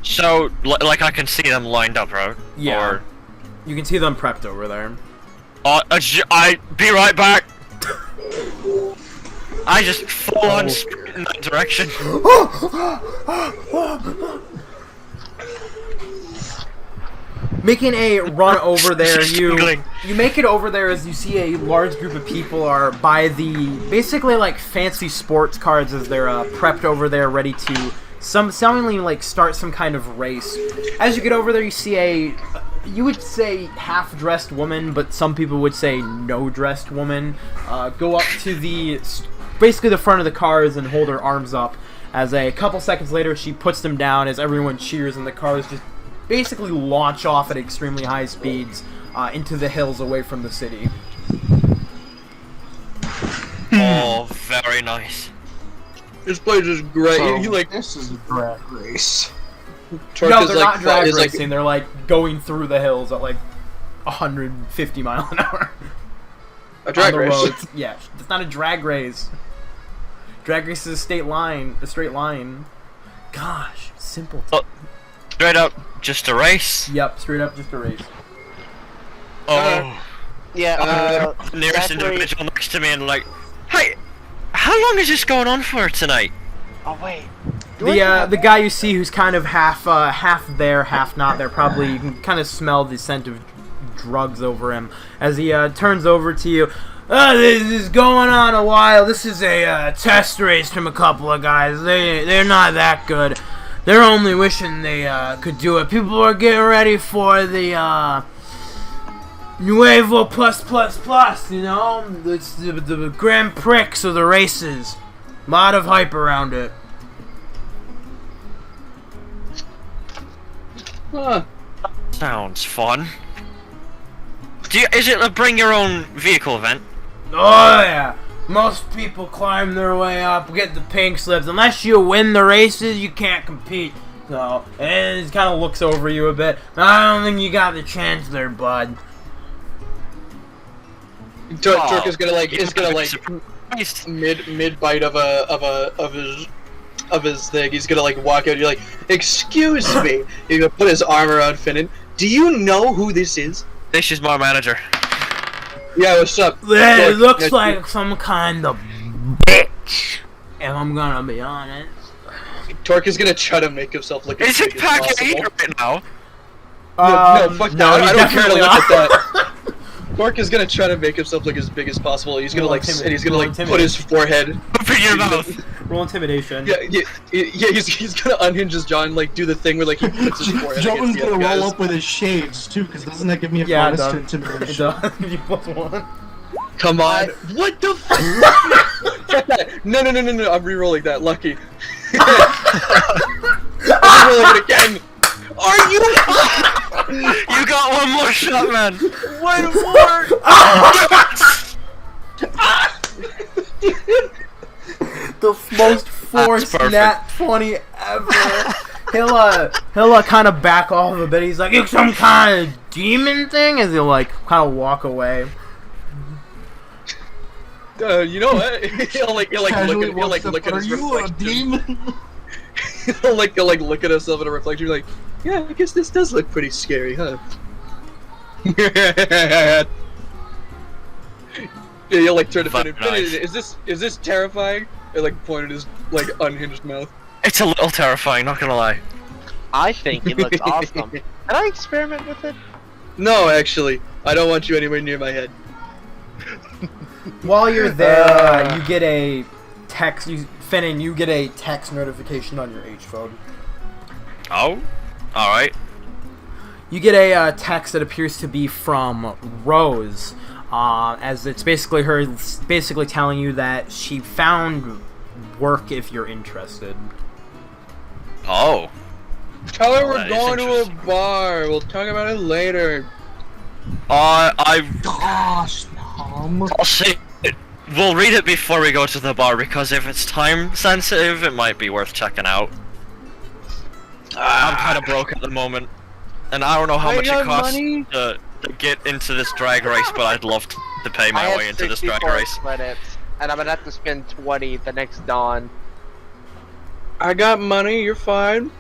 So, like I can see them lined up, right? Yeah. Or, You can see them prepped over there. I be right back. I just full on sprint in that direction. Making a run over there, you Struggling. make it over there as you see a large group of people are by the basically like fancy sports cars as they're prepped over there, ready to soundingly like start some kind of race. As you get over there, you see you would say half-dressed woman, but some people would say no-dressed woman go up to the basically the front of the cars and hold her arms up. As a couple seconds later, she puts them down as everyone cheers and the cars just basically launch off at extremely high speeds into the hills away from the city. Oh, very nice. This place is great. So, you like this is a drag race. Torque No, is they're like not drag is like racing. They're like going through the hills at like 150 miles an hour. a drag on the race. roads. Yeah, it's not a drag race. Drag race is a straight line. Gosh, simple. Straight up, just a race. Yep, straight up just a race. Oh. Yeah, Nearest Zachary- individual next to me and like, hey, how long is this going on for tonight? Oh wait. The guy you see who's kind of half there, half not there. Probably you can kind of smell the scent of drugs over him as he turns over to you. This is going on a while. This is a test race from a couple of guys. They're not that good. They're only wishing they could do it. People are getting ready for the Nuevo plus plus plus. You know, it's the Grand Prix of the races. A lot of hype around it. Huh. Sounds fun. Is it a bring your own vehicle event? Oh yeah, most people climb their way up, get the pink slips. Unless you win the races, you can't compete. So, and he kind of looks over you a bit. I don't think you got the chance there, bud. Torque is gonna like Surprised. mid bite of his thing. He's gonna like walk out. You're like, excuse me. He's gonna put his arm around Finnan. Do you know who this is? This is my manager. Yeah, what's up? It Torque, looks nice like some kind of bitch. If I'm gonna be honest. Torque is gonna try to make himself look as Is it big as packing possible. heat right now? No, fuck no, he I don't care to definitely look at are. that. Torque is gonna try to make himself look as big as possible. He's gonna Roll like, and he's gonna like intimidate. put his forehead. Open your mouth. Roll intimidation. Yeah. He's gonna unhinge his jaw and like do the thing where like he puts his forehead. Jovin's against the gonna other roll guys. up with his shades too, because doesn't that give me a Yeah, it bonus to does. It intimidation? does. Give you +1. Come on. What the fuck? No. I'm re-rolling that. Lucky. I'm re-rolling it again. Are you? You got one more shot, man. One more. The most forced perfect. nat 20 ever. He'll kind of back off a bit. He's like, it's some kind of demon thing, as he'll like kind of walk away. You know what? He'll like look at Are his you a reflection. demon? he'll like look at himself in a reflection. Be like, yeah, I guess this does look pretty scary, huh? Yeah, you'll like turn to Fuck, Finnan. nice. Is this terrifying? And like point at his like unhinged mouth. It's a little terrifying, not gonna lie. I think it looks awesome. Can I experiment with it? No, actually, I don't want you anywhere near my head. While you're there, you get a text. Finnan, you get a text notification on your H phone. Oh? Alright. You get a text that appears to be from Rose, as it's basically her telling you that she found work if you're interested. Oh. Tell her That we're is going to a interesting. bar. We'll talk about it later. Gosh, Tom. I'll say it. We'll read it before we go to the bar, because if it's time sensitive, it might be worth checking out. I'm kind of broke at the moment, and I don't know how I much it got costs money. to get into this drag race, but I'd love to pay I my have way into this drag 64 race. credits, and I'm gonna have to spend 20 the next dawn. I got money. You're fine.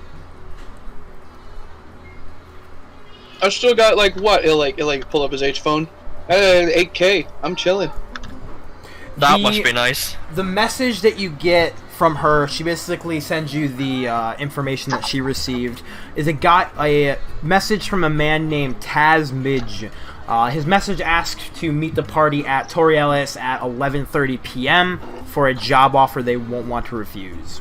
I still got like what? He'll like pull up his H phone. 8K. I'm chilling. That must be nice. The message that you get from her, she basically sends you the information that she received, is a message from a man named Taz Midge. His message asked to meet the party at Tori Ellis at 11:30 p.m. for a job offer they won't want to refuse.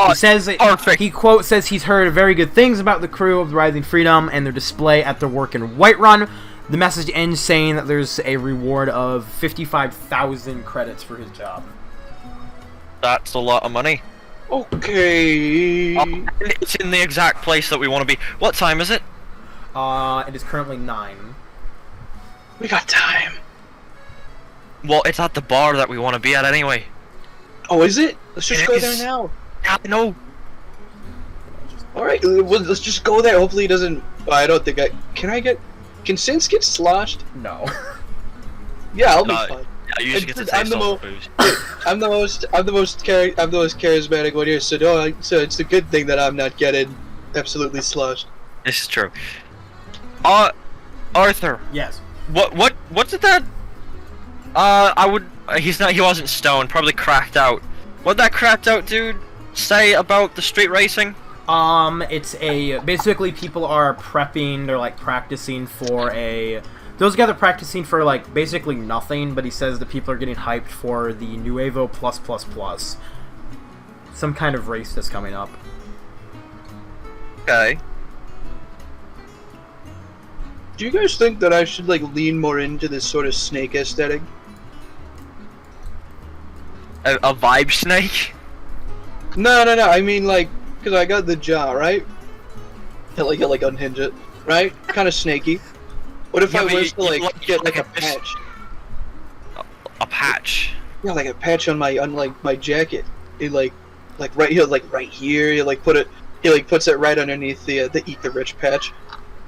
He says perfect. he quote says he's heard very good things about the crew of the Rising Freedom and their display at their work in Whiterun. The message ends saying that there's a reward of 55,000 credits for his job. That's a lot of money. Okay. And it's in the exact place that we want to be. What time is it? It is currently 9. We got time. Well, it's at the bar that we want to be at anyway. Oh, is it? Let's just It go is. there now. Yeah, no. Alright, let's just go there. Hopefully he doesn't... I don't think I... Can Sins get sloshed? No. Yeah, I'll be No. fine. I usually get to I'm taste the all the booze. I'm the most charismatic one here, so so it's a good thing that I'm not getting absolutely sloshed. This is true. Arthur, Yes. what's it that? He wasn't stoned, probably cracked out. What'd that cracked out dude say about the street racing? It's basically people are prepping, they're like practicing for those guys are practicing for like basically nothing, but he says that people are getting hyped for the Nuevo plus plus plus. Some kind of race that's coming up. Okay. Do you guys think that I should like lean more into this sort of snake aesthetic? A vibe snake? No. I mean like, cause I got the jaw, right? He'll like unhinge it, right? Kind of snaky. What if Yeah, I but was to you like get like a like a patch? A patch? Yeah, like a patch on my jacket. It like right here, right here. You like put it. He like puts it right underneath the Eat the Rich patch,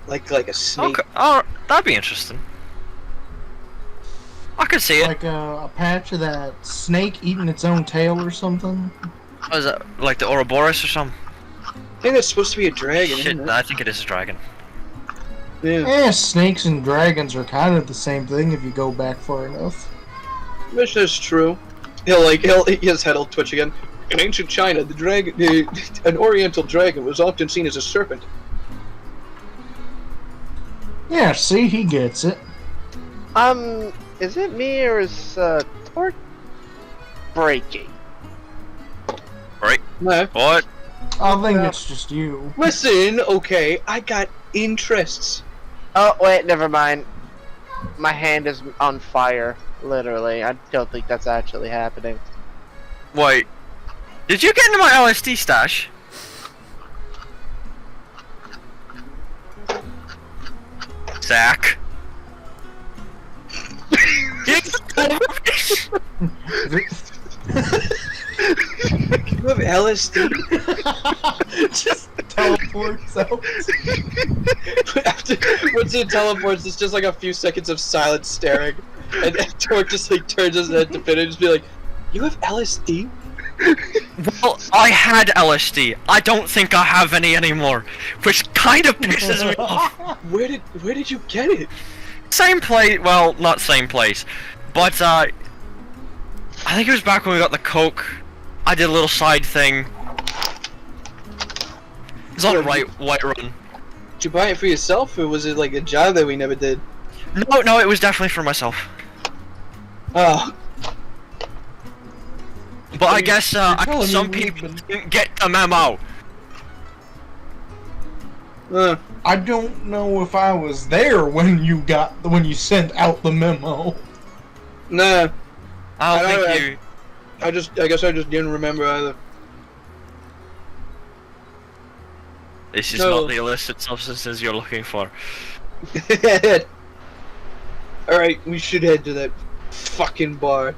like a snake. Okay. Oh, that'd be interesting. I could see it. Like a patch of that snake eating its own tail or something. What is it? Like the Ouroboros or something? I think that's supposed to be a dragon. Shit, Isn't it? I think it is a dragon. Yeah, Snakes and dragons are kind of the same thing if you go back far enough. which is true. His head will twitch again. In ancient China, an oriental dragon was often seen as a serpent. Yeah, see, he gets it. Is it me or is Torque breaking? No. What? I think it's just you. Listen, okay, I got interests. Oh wait, never mind. My hand is on fire, literally. I don't think that's actually happening. Wait. Did you get into my LSD stash? Zach. You have LSD? Just teleports out. Once he teleports, it's just like a few seconds of silent staring, and Torque just like turns his head to Finn and just be like, "You have LSD?" Well, I had LSD. I don't think I have any anymore, which kind of pisses me off. Where did you get it? Same place. Well, not same place, but I think it was back when we got the coke. I did a little side thing. It's on Whiterun. Did you buy it for yourself, or was it like a job that we never did? No, it was definitely for myself. Oh, But I guess telling some me we've people been- didn't get the memo. I don't know if I was there when you sent out the memo. nah. I don't I think don't- you. I guess I just didn't remember either. This is No. not the illicit substances you're looking for. Alright, we should head to that fucking bar.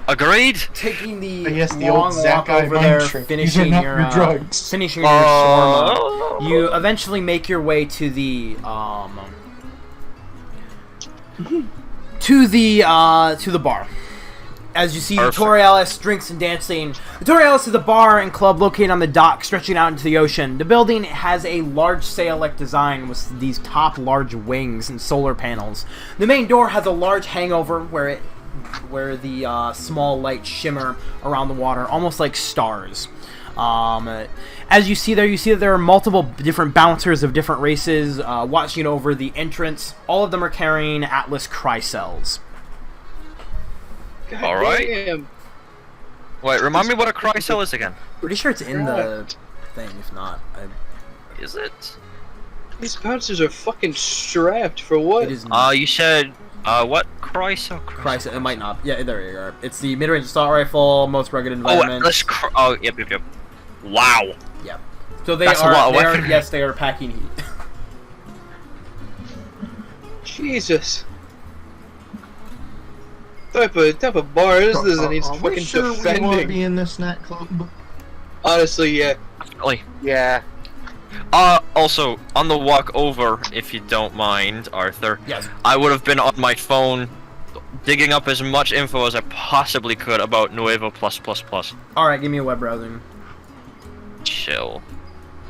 Agreed. Taking the Yes, the long old Zach walk over Ivan there, trick. These are finishing not your your drugs. finishing your shawarma. You eventually make your way to the bar. As you see Perfect. Torialis drinks and dancing. Torialis is a bar and club located on the dock stretching out into the ocean. The building has a large sail-like design with these top large wings and solar panels. The main door has a large hangover where the small lights shimmer around the water, almost like stars. As you see that there are multiple different bouncers of different races watching over the entrance. All of them are carrying Atlas Crycells. God Alright. damn. Wait, remind me what a crycell is again. Pretty sure it's in the thing, if not. Is it? These bouncers are fucking strapped for what? It is You said, what? Chrysler? Chrysler. It might not. Yeah, there you go. It's the mid-range assault rifle, most rugged Oh, environment. yep. Wow. Yep. So they That's a lot of are. weaponry. Yes, they are packing heat. Jesus. Type of bar is this and he's Are we fucking sure we want to defending? be in this snack club? Honestly, yeah. Really? Yeah. Also, on the walk over, if you don't mind, Arthur, Yes. I would have been on my phone digging up as much info as I possibly could about Nuevo+++. All right, give me a web browsing. Chill.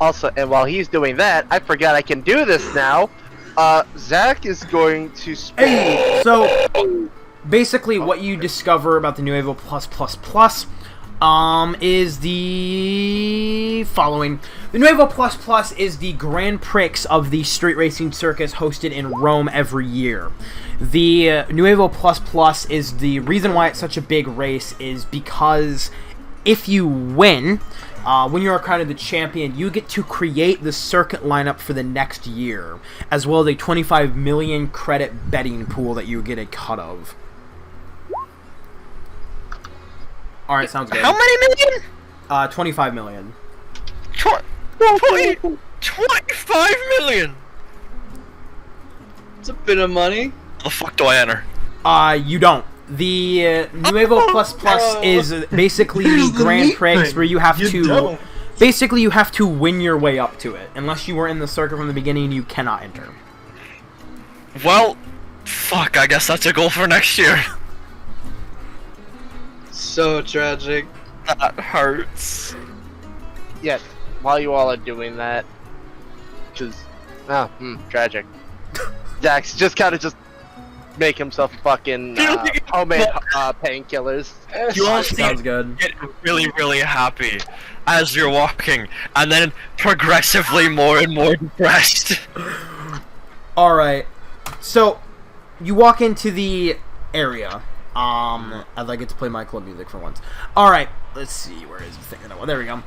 Also, and while he's doing that, I forgot I can do this now. Zach is going to Hey, so basically, what you discover about the Nuevo+++ is the following. The Nuevo++ is the Grand Prix of the street racing circus hosted in Rome every year. The Nuevo++ is the reason why it's such a big race is because if you win, when you're crowned the champion, you get to create the circuit lineup for the next year, as well as a 25 million credit betting pool that you get a cut of. Alright, sounds good. How many million? 25 million. 25 million! It's a bit of money. The fuck do I enter? You don't. The Nuevo++ is basically the Grand Prix where you have to... Basically, you have to win your way up to it. Unless you were in the circuit from the beginning, you cannot enter. Well, fuck, I guess that's a goal for next year. So tragic. That hurts. Yeah, while you all are doing that, because tragic. Dax just kind of just make himself fucking homemade painkillers. You all Sounds good. get really, really happy as you're walking, and then progressively more and more depressed. Alright. So, you walk into the area. I'd like it to play my club music for once. Alright, let's see, where is the thing? Oh, there we go.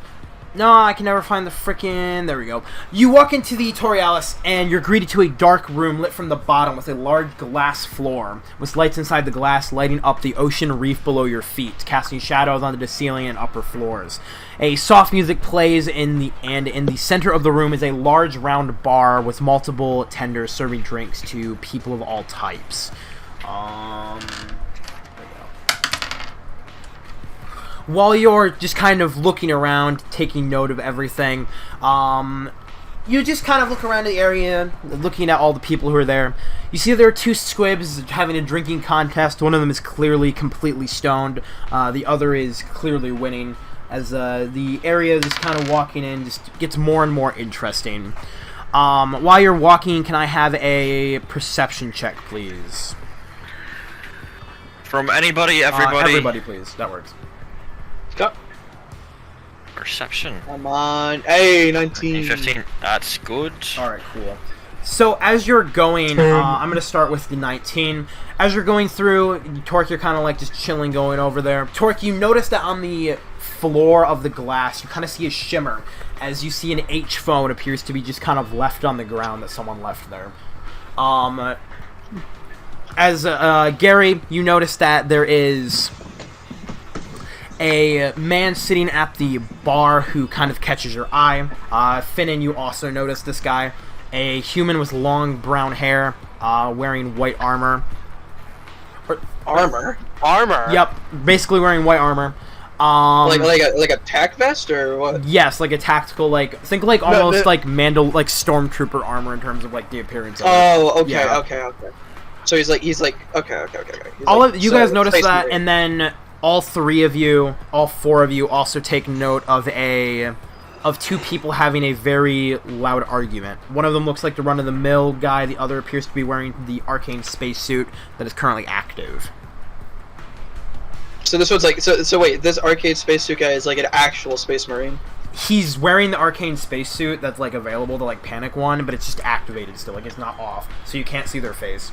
No, I can never find the frickin'... There we go. You walk into the Torialis, and you're greeted to a dark room lit from the bottom with a large glass floor, with lights inside the glass lighting up the ocean reef below your feet, casting shadows onto the ceiling and upper floors. A soft music plays in the center of the room is a large round bar with multiple tenders serving drinks to people of all types. While you're just kind of looking around, taking note of everything, you just kind of look around the area, looking at all the people who are there. You see there are two squibs having a drinking contest. One of them is clearly completely stoned. The other is clearly winning. As the area is kind of walking in, just gets more and more interesting. While you're walking, can I have a perception check, please? From anybody, everybody. Everybody, please. That works. Go. Perception. Come on. Hey, 19. 15. That's good. Alright, cool. So, as you're going, I'm going to start with the 19. As you're going through, Torque, you're kind of like just chilling going over there. Torque, you notice that on the floor of the glass, you kind of see a shimmer as you see an H phone appears to be just kind of left on the ground that someone left there. As Gary, you notice that there is a man sitting at the bar who kind of catches your eye. Finnan, you also notice this guy. A human with long brown hair, wearing white armor. Armor? armor. Yep, basically wearing white armor. Like a tack vest or what? Yes, like a tactical, like think like almost like stormtrooper armor in terms of like the appearance of it. Oh, okay, Yeah. okay. So he's like okay. He's All like, of you so guys notice Space that, Marine. and then all four of you also take note of two people having a very loud argument. One of them looks like the run-of-the-mill guy. The other appears to be wearing the arcane spacesuit that is currently active. So this one's like so wait, this arcade spacesuit guy is like an actual Space Marine. He's wearing the arcane spacesuit that's like available to like Panic One, but it's just activated still, like it's not off, so you can't see their face.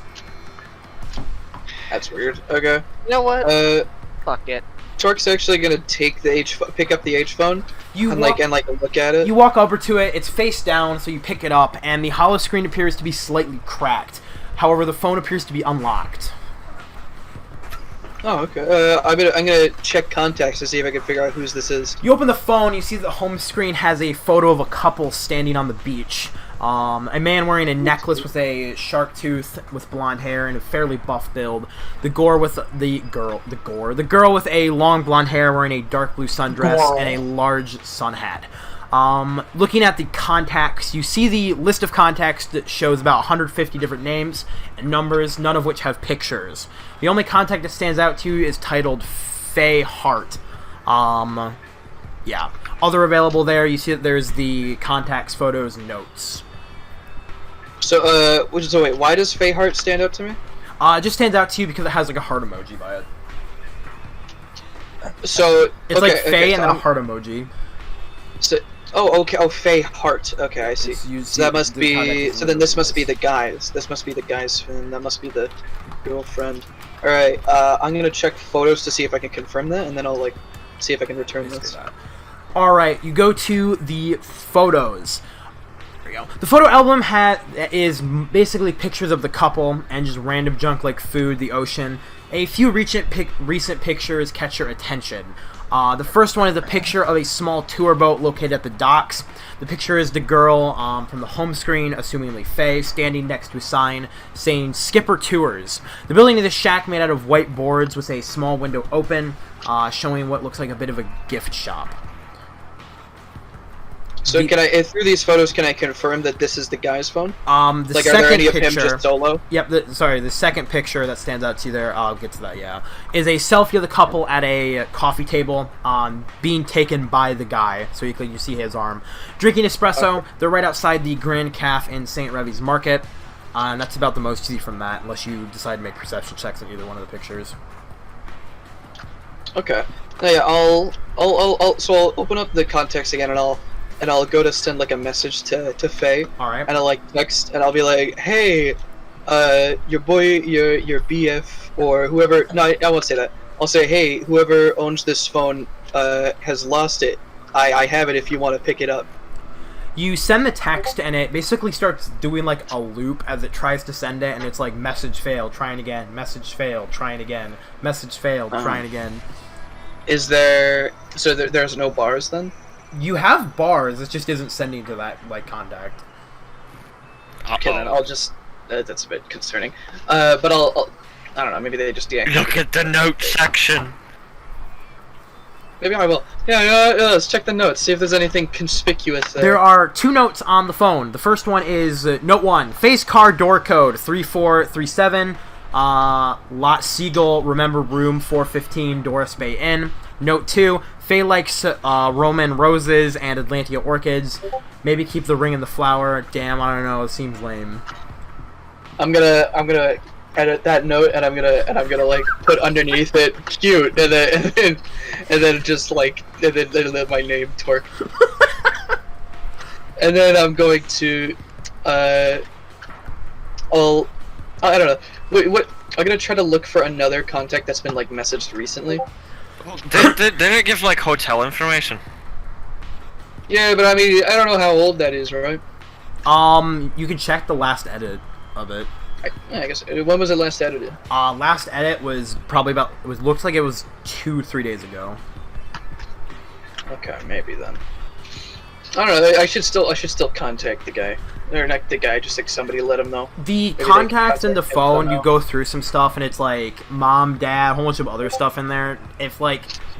That's weird. Okay. You know what? Fuck it. Torque's actually gonna take the pick up the H phone You and walk, look at it. you walk over to it. It's face down, so you pick it up, and the hollow screen appears to be slightly cracked. However, the phone appears to be unlocked. Oh, okay. I'm gonna check contacts to see if I can figure out whose this is. You open the phone, you see the home screen has a photo of a couple standing on the beach. A man wearing a necklace with a shark tooth with blonde hair and a fairly buff build. The girl with a long blonde hair wearing a dark blue sundress and a large sun hat. Looking at the contacts, you see the list of contacts that shows about 150 different names and numbers, none of which have pictures. The only contact that stands out to you is titled Faye Hart. Yeah. Other available there, you see that there's the contacts, photos, and notes. So, wait, why does Faye Hart stand out to me? It just stands out to you because it has like a heart emoji by it. So, It's like Faye and so then a heart emoji. So, okay. Oh, Faye Hart. Okay, I see. So that must be. So then this must be the guys. This must be the guys, and that must be the girlfriend. All right. I'm gonna check photos to see if I can confirm that, and then I'll see if I can return this. All right. You go to the photos. There you go. The photo album is basically pictures of the couple and just random junk like food, the ocean. A few recent pictures catch your attention. The first one is a picture of a small tour boat located at the docks. The picture is the girl from the home screen, assumingly Faye, standing next to a sign saying Skipper Tours. The building is a shack made out of white boards with a small window open, showing what looks like a bit of a gift shop. So through these photos, can I confirm that this is the guy's phone? The are second there any picture, of him just solo? Yep, the second picture that stands out to you there, I'll get to that, yeah, is a selfie of the couple at a coffee table, being taken by the guy, so you see his arm. Drinking espresso, okay. They're right outside the Grand Caf in St. Revy's Market, and that's about the most you see from that, unless you decide to make perception checks on either one of the pictures. Okay. Yeah, I'll open up the context again, and I'll go to send a message to Faye. All right. And I'll text, and I'll be like, "Hey, your BF or whoever." No, I won't say that. I'll say, "Hey, whoever owns this phone has lost it. I have it if you want to pick it up." You send the text, and it basically starts doing a loop as it tries to send it, and it's like message failed, trying again, message failed, trying again, message failed, trying again. Is there? So there's no bars then? You have bars, it just isn't sending to that contact. Okay, then I'll just. That's a bit concerning. But I'll I don't know. Maybe they just deactivate. Look at the note section. Maybe I will. Yeah, let's check the notes. See if there's anything conspicuous there. There are 2 notes on the phone. The first one is note 1: face car door code 3437. Lot Siegel, remember room 415, Doris Bay Inn. Note 2: Faye likes Roman roses and Atlantia orchids. Maybe keep the ring and the flower. Damn, I don't know. It seems lame. I'm gonna edit that note, and I'm gonna put underneath it cute, and then just and then my name Torque. And then I'm going to I don't know. Wait, what? I'm gonna try to look for another contact that's been messaged recently. Didn't it give hotel information? Yeah, but I mean, I don't know how old that is, right? You can check the last edit of it. I guess. When was it last edited? Last edit was probably looks like it was 2-3 days ago. Okay, maybe then. I don't know. I should still contact the guy. Or not the guy, just somebody let him know. The contacts in the phone, you go through some stuff, and it's mom, dad, a whole bunch of other stuff in there. If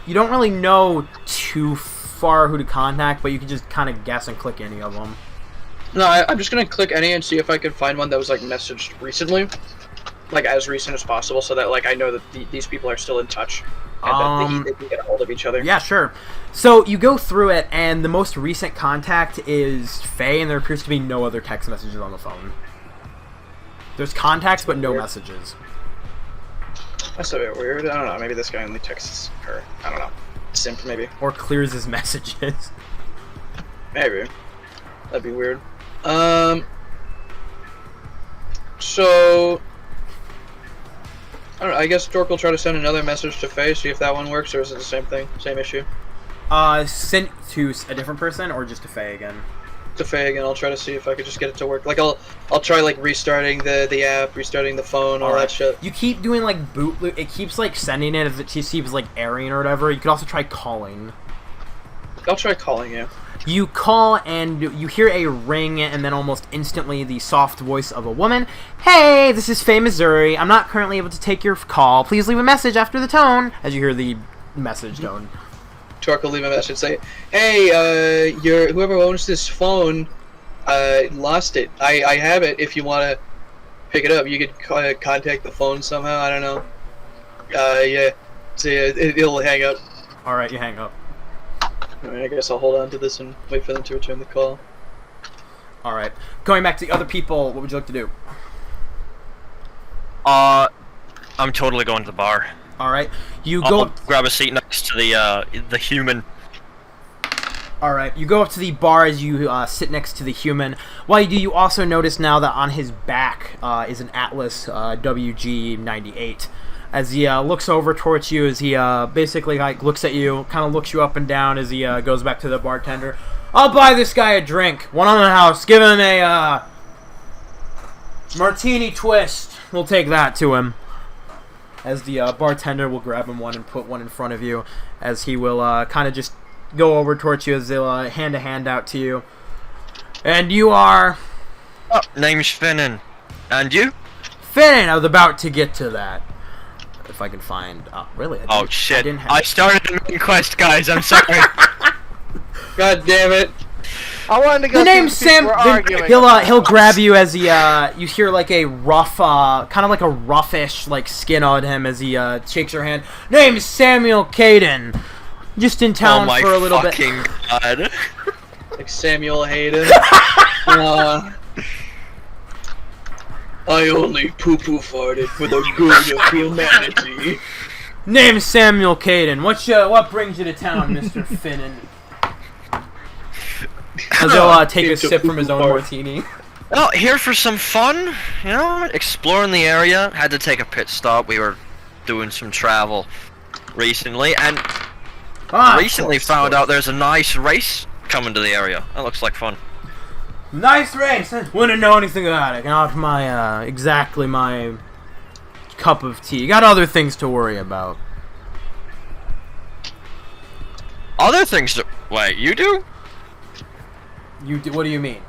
you don't really know too far who to contact, but you can just kind of guess and click any of them. No, I'm just gonna click any and see if I can find one that was messaged recently, as recent as possible, so that I know that these people are still in touch and that they can get a hold of each other. Yeah, sure. So you go through it, and the most recent contact is Faye, and there appears to be no other text messages on the phone. There's contacts, but no messages. That's a bit weird. I don't know. Maybe this guy only texts her. I don't know. Simp, maybe. Or clears his messages. Maybe. That'd be weird. So I don't know. I guess Dork will try to send another message to Faye, see if that one works, or is it the same thing, same issue? Sent to a different person or just to Faye again? To Faye again. I'll try to see if I could just get it to work. Like I'll try like restarting the app, restarting the phone, all that shit. You keep doing like boot loop. It keeps like sending it as it keeps like airing or whatever. You could also try calling. I'll try calling you. You call and you hear a ring, and then almost instantly the soft voice of a woman. Hey, this is Faye, Missouri. I'm not currently able to take your call. Please leave a message after the tone. As you hear the message tone. Torque will leave a message say, "Hey, whoever owns this phone, lost it. I have it. If you want to pick it up, you could contact the phone somehow. I don't know. Yeah. So yeah, it'll hang up. All right, you hang up. Alright, I guess I'll hold on to this and wait for them to return the call. All right, going back to the other people. What would you like to do? I'm totally going to the bar. All right, you I'll go. grab a seat next to the human. All right, you go up to the bar as you sit next to the human. While you do, you also notice now that on his back is an Atlas WG-98. As he looks over towards you, as he basically like looks at you, kind of looks you up and down as he goes back to the bartender. I'll buy this guy a drink. One on the house. Give him a martini twist. We'll take that to him. As the bartender will grab him one and put one in front of you, as he will kind of just go over towards you as they'll hand a hand out to you. And you are... Oh, name's Finnan. And you? Finnan! I was about to get to that. If I can find... Oh, really? Oh, shit. I started the main quest, guys. I'm sorry. God damn it. I wanted to go. The name's Sam. He'll grab you as he you hear like a rough kind of like a roughish like skin on him as he shakes your hand. Name's Samuel Caden. Just in town for a little bit. Oh my fucking god. Like Samuel Hayden. I only poo-poo farted for the good of humanity. Name's Samuel Caden. What brings you to town, Mr. Finnan? As he'll take a sip from his own martini. Well, here for some fun, you know, exploring the area. Had to take a pit stop. We were doing some travel recently, and recently found out there's a nice race coming to the area. That looks like fun. Nice race. Wouldn't know anything about it. Not my exactly my cup of tea. Got other things to worry about. Other things to... Wait, you do? You do? What do you mean?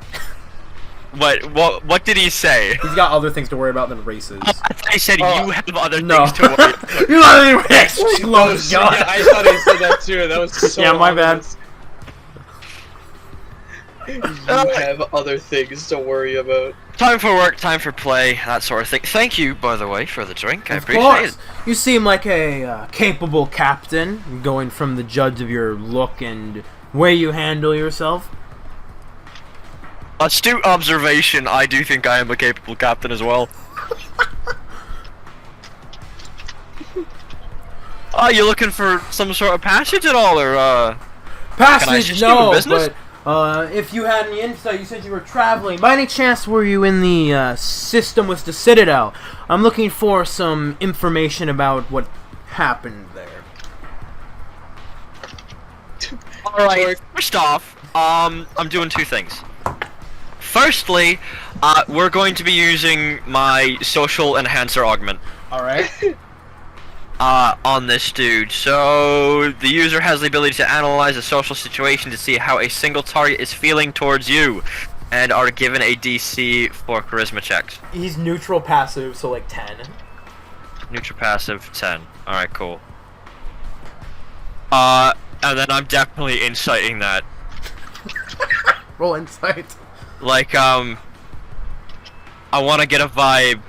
What did he say? He's got other things to worry about than races. I said you have other things to worry about. You have other explodes, Yeah, I thought he said that too. That was so yeah, my bad. You have other things to worry about. Time for work, time for play, that sort of thing. Thank you, by the way, for the drink. I Of appreciate course. it. You seem like a capable captain, going from the judge of your look and way you handle yourself. Astute observation. I do think I am a capable captain as well. You looking for some sort of passage at all, or Passage, no, but if you had any insight, you said you were traveling. By any chance, were you in the system with the Citadel? I'm looking for some information about what happened there. Alright, first off, I'm doing two things. Firstly, we're going to be using my social enhancer augment. Alright. On this dude. So, the user has the ability to analyze a social situation to see how a single target is feeling towards you, and are given a DC for charisma checks. He's neutral passive, so like 10. Neutral passive, 10. Alright, cool. And then I'm definitely inciting that. Roll insight. Like, I want to get a vibe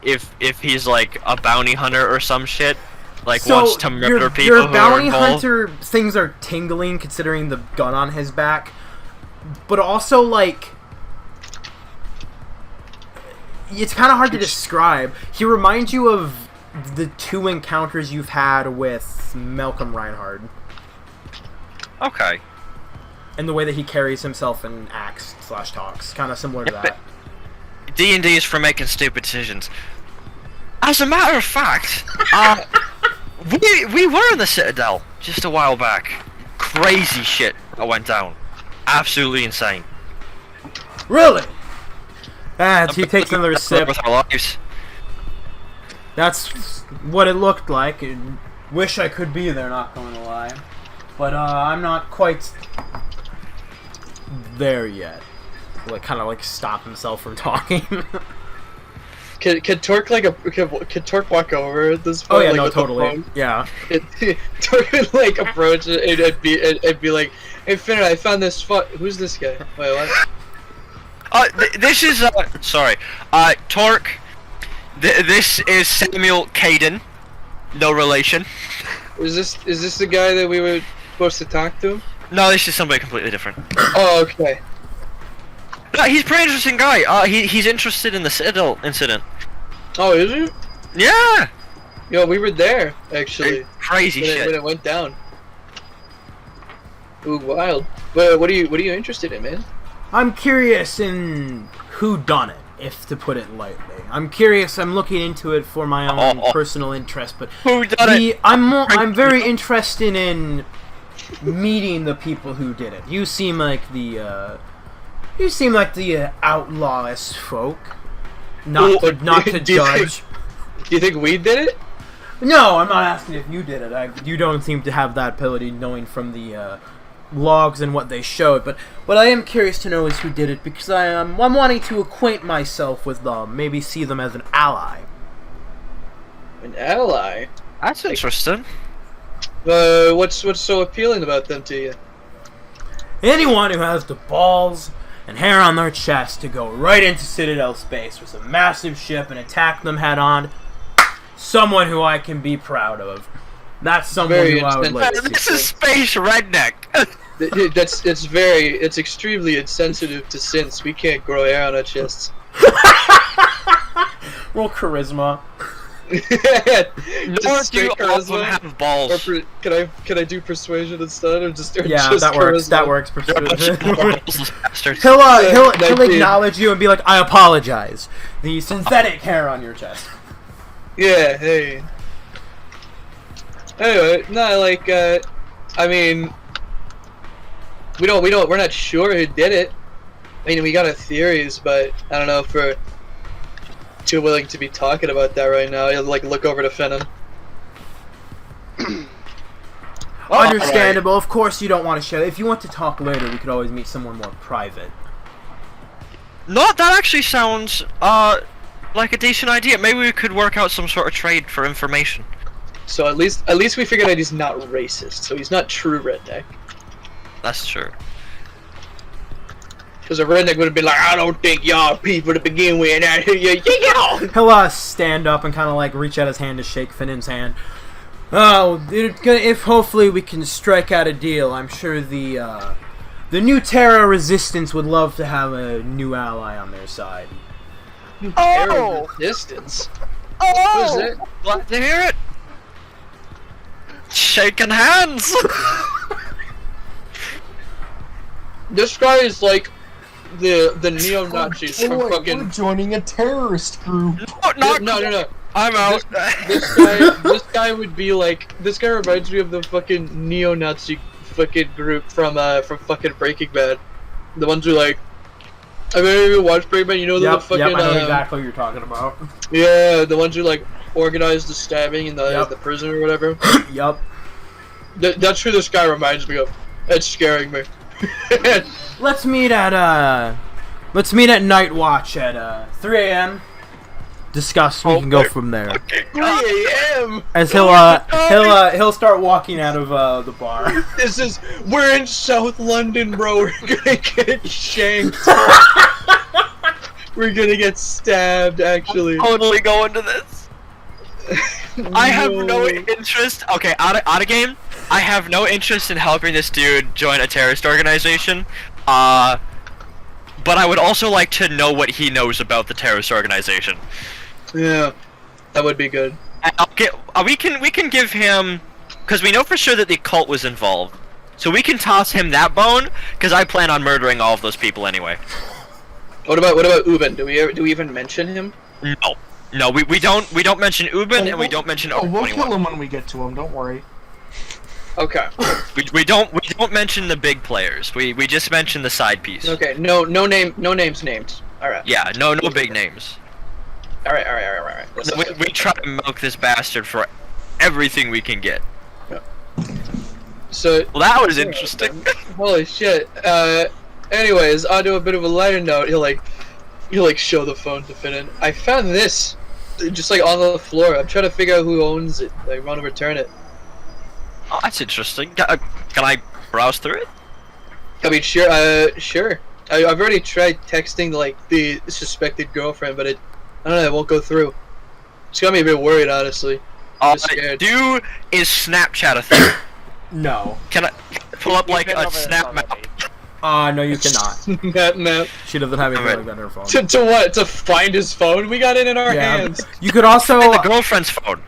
if he's like a bounty hunter or some shit. Like, So, wants to murder people your who bounty are involved. hunter things are tingling considering the gun on his back, but also like it's kind of hard to describe. He reminds you of the two encounters you've had with Malcolm Reinhardt, Okay. and the way that he carries himself and acts / talks, kind of similar to that. D&D is for making stupid decisions. As a matter of fact, we were in the Citadel just a while back. Crazy shit that went down. Absolutely insane. Really? He takes another sip. With our lives. That's what it looked like. And wish I could be there, not going to lie. But I'm not quite there yet. Like, kind of like stop himself from talking. Could Torque could Torque walk over at this Oh point? yeah, like, no, with the totally. phone? Yeah. Torque would like approach it and be like, "Hey Finn, I found this who's this guy? Wait, what?" This is sorry. Torque. This is Samuel Caden. No relation. Is this the guy that we were supposed to talk to? No, this is somebody completely different. Oh, okay. No, he's a pretty interesting guy. He's interested in the Citadel incident. Oh, is he? Yeah. Yo, we were there actually. Crazy shit. When it went down. Ooh, wild. But what are you interested in, man? I'm curious in who done it, if to put it lightly. I'm curious. I'm looking into it for my own personal interest, but Who done it? I'm very interested in meeting the people who did it. You seem like the outlawist folk. Not to judge. Do you think we did it? No, I'm not asking if you did it. You don't seem to have that ability, knowing from the logs and what they showed. But what I am curious to know is who did it, because I'm wanting to acquaint myself with them, maybe see them as an ally. An ally? That's interesting. What's so appealing about them to you? Anyone who has the balls and hair on their chest to go right into Citadel space with a massive ship and attack them head on. Someone who I can be proud of. That's someone who I would like to see. This is space redneck. It's extremely insensitive to synths. We can't grow hair on our chests. Roll charisma. Nor do all of them have balls. Or can I do persuasion instead, or just that works. charisma? That works. Bastards. He'll acknowledge you and be like, "I apologize." The synthetic hair on your chest. Yeah. Hey. Anyway, no, like, I mean, we're not sure who did it. I mean, we got our theories, but I don't know if we're too willing to be talking about that right now. You'll, like, look over to Fennon. Understandable. Of course, you don't want to share. If you want to talk later, we could always meet someone more private. No, that actually sounds like a decent idea. Maybe we could work out some sort of trade for information. So at least we figured out he's not racist. So he's not true redneck. That's true. Because a redneck would have been like, "I don't think y'all people to begin with." He'll stand up and kind of like reach out his hand to shake Finn's hand. Oh, if hopefully we can strike out a deal. I'm sure the New Terra Resistance would love to have a new ally on their side. Terror resistance. What is it? Glad to hear it. Shaking hands. This guy is like the neo-Nazis from We're fucking. joining a terrorist group. No. I'm out. This guy would be like. This guy reminds me of the fucking neo-Nazi fucking group from fucking Breaking Bad. The ones who like. I mean, you watch Breaking Bad, you know the fucking. Yep, I know exactly what you're talking about. Yeah, the ones who like organized the stabbing in the prison or whatever. Yup. That's who this guy reminds me of. It's scaring me. Let's meet at Night Watch at 3 a.m. Discuss. We can go from there. 3 a.m. As he'll start walking out of the bar. We're in South London, bro. We're gonna get shanked. We're gonna get stabbed, actually. I'm totally going to this. I have no interest. Okay, out of game. I have no interest in helping this dude join a terrorist organization. But I would also like to know what he knows about the terrorist organization. Yeah, that would be good. And we can give him, because we know for sure that the cult was involved. So we can toss him that bone, because I plan on murdering all of those people anyway. What about Uben? Do we even mention him? No. No, we don't mention Ubin and we don't mention Oh, we'll 21. kill him when we get to him. Don't worry. Okay. We don't mention the big players. We just mention the side piece. Okay. No names named. All right. Yeah, no big names. All right. Listen. We try to milk this bastard for everything we can get. So. Well, that was interesting. Holy shit. Anyways, onto a bit of a lighter note. He'll show the phone to Finnan. I found this, just like on the floor. I'm trying to figure out who owns it. I want to return it. Oh, that's interesting. Can I browse through it? I mean, sure. I've already tried texting like the suspected girlfriend, but I don't know, it won't go through. It's got me a bit worried, honestly. All just I scared. do is Snapchat a thing. No. Can I pull up like You've been a over this snap already. No, you cannot. No. She doesn't have anything Alright. like that on her phone. To what? To find his phone? We got it in our Yeah. hands. You could also the girlfriend's phone.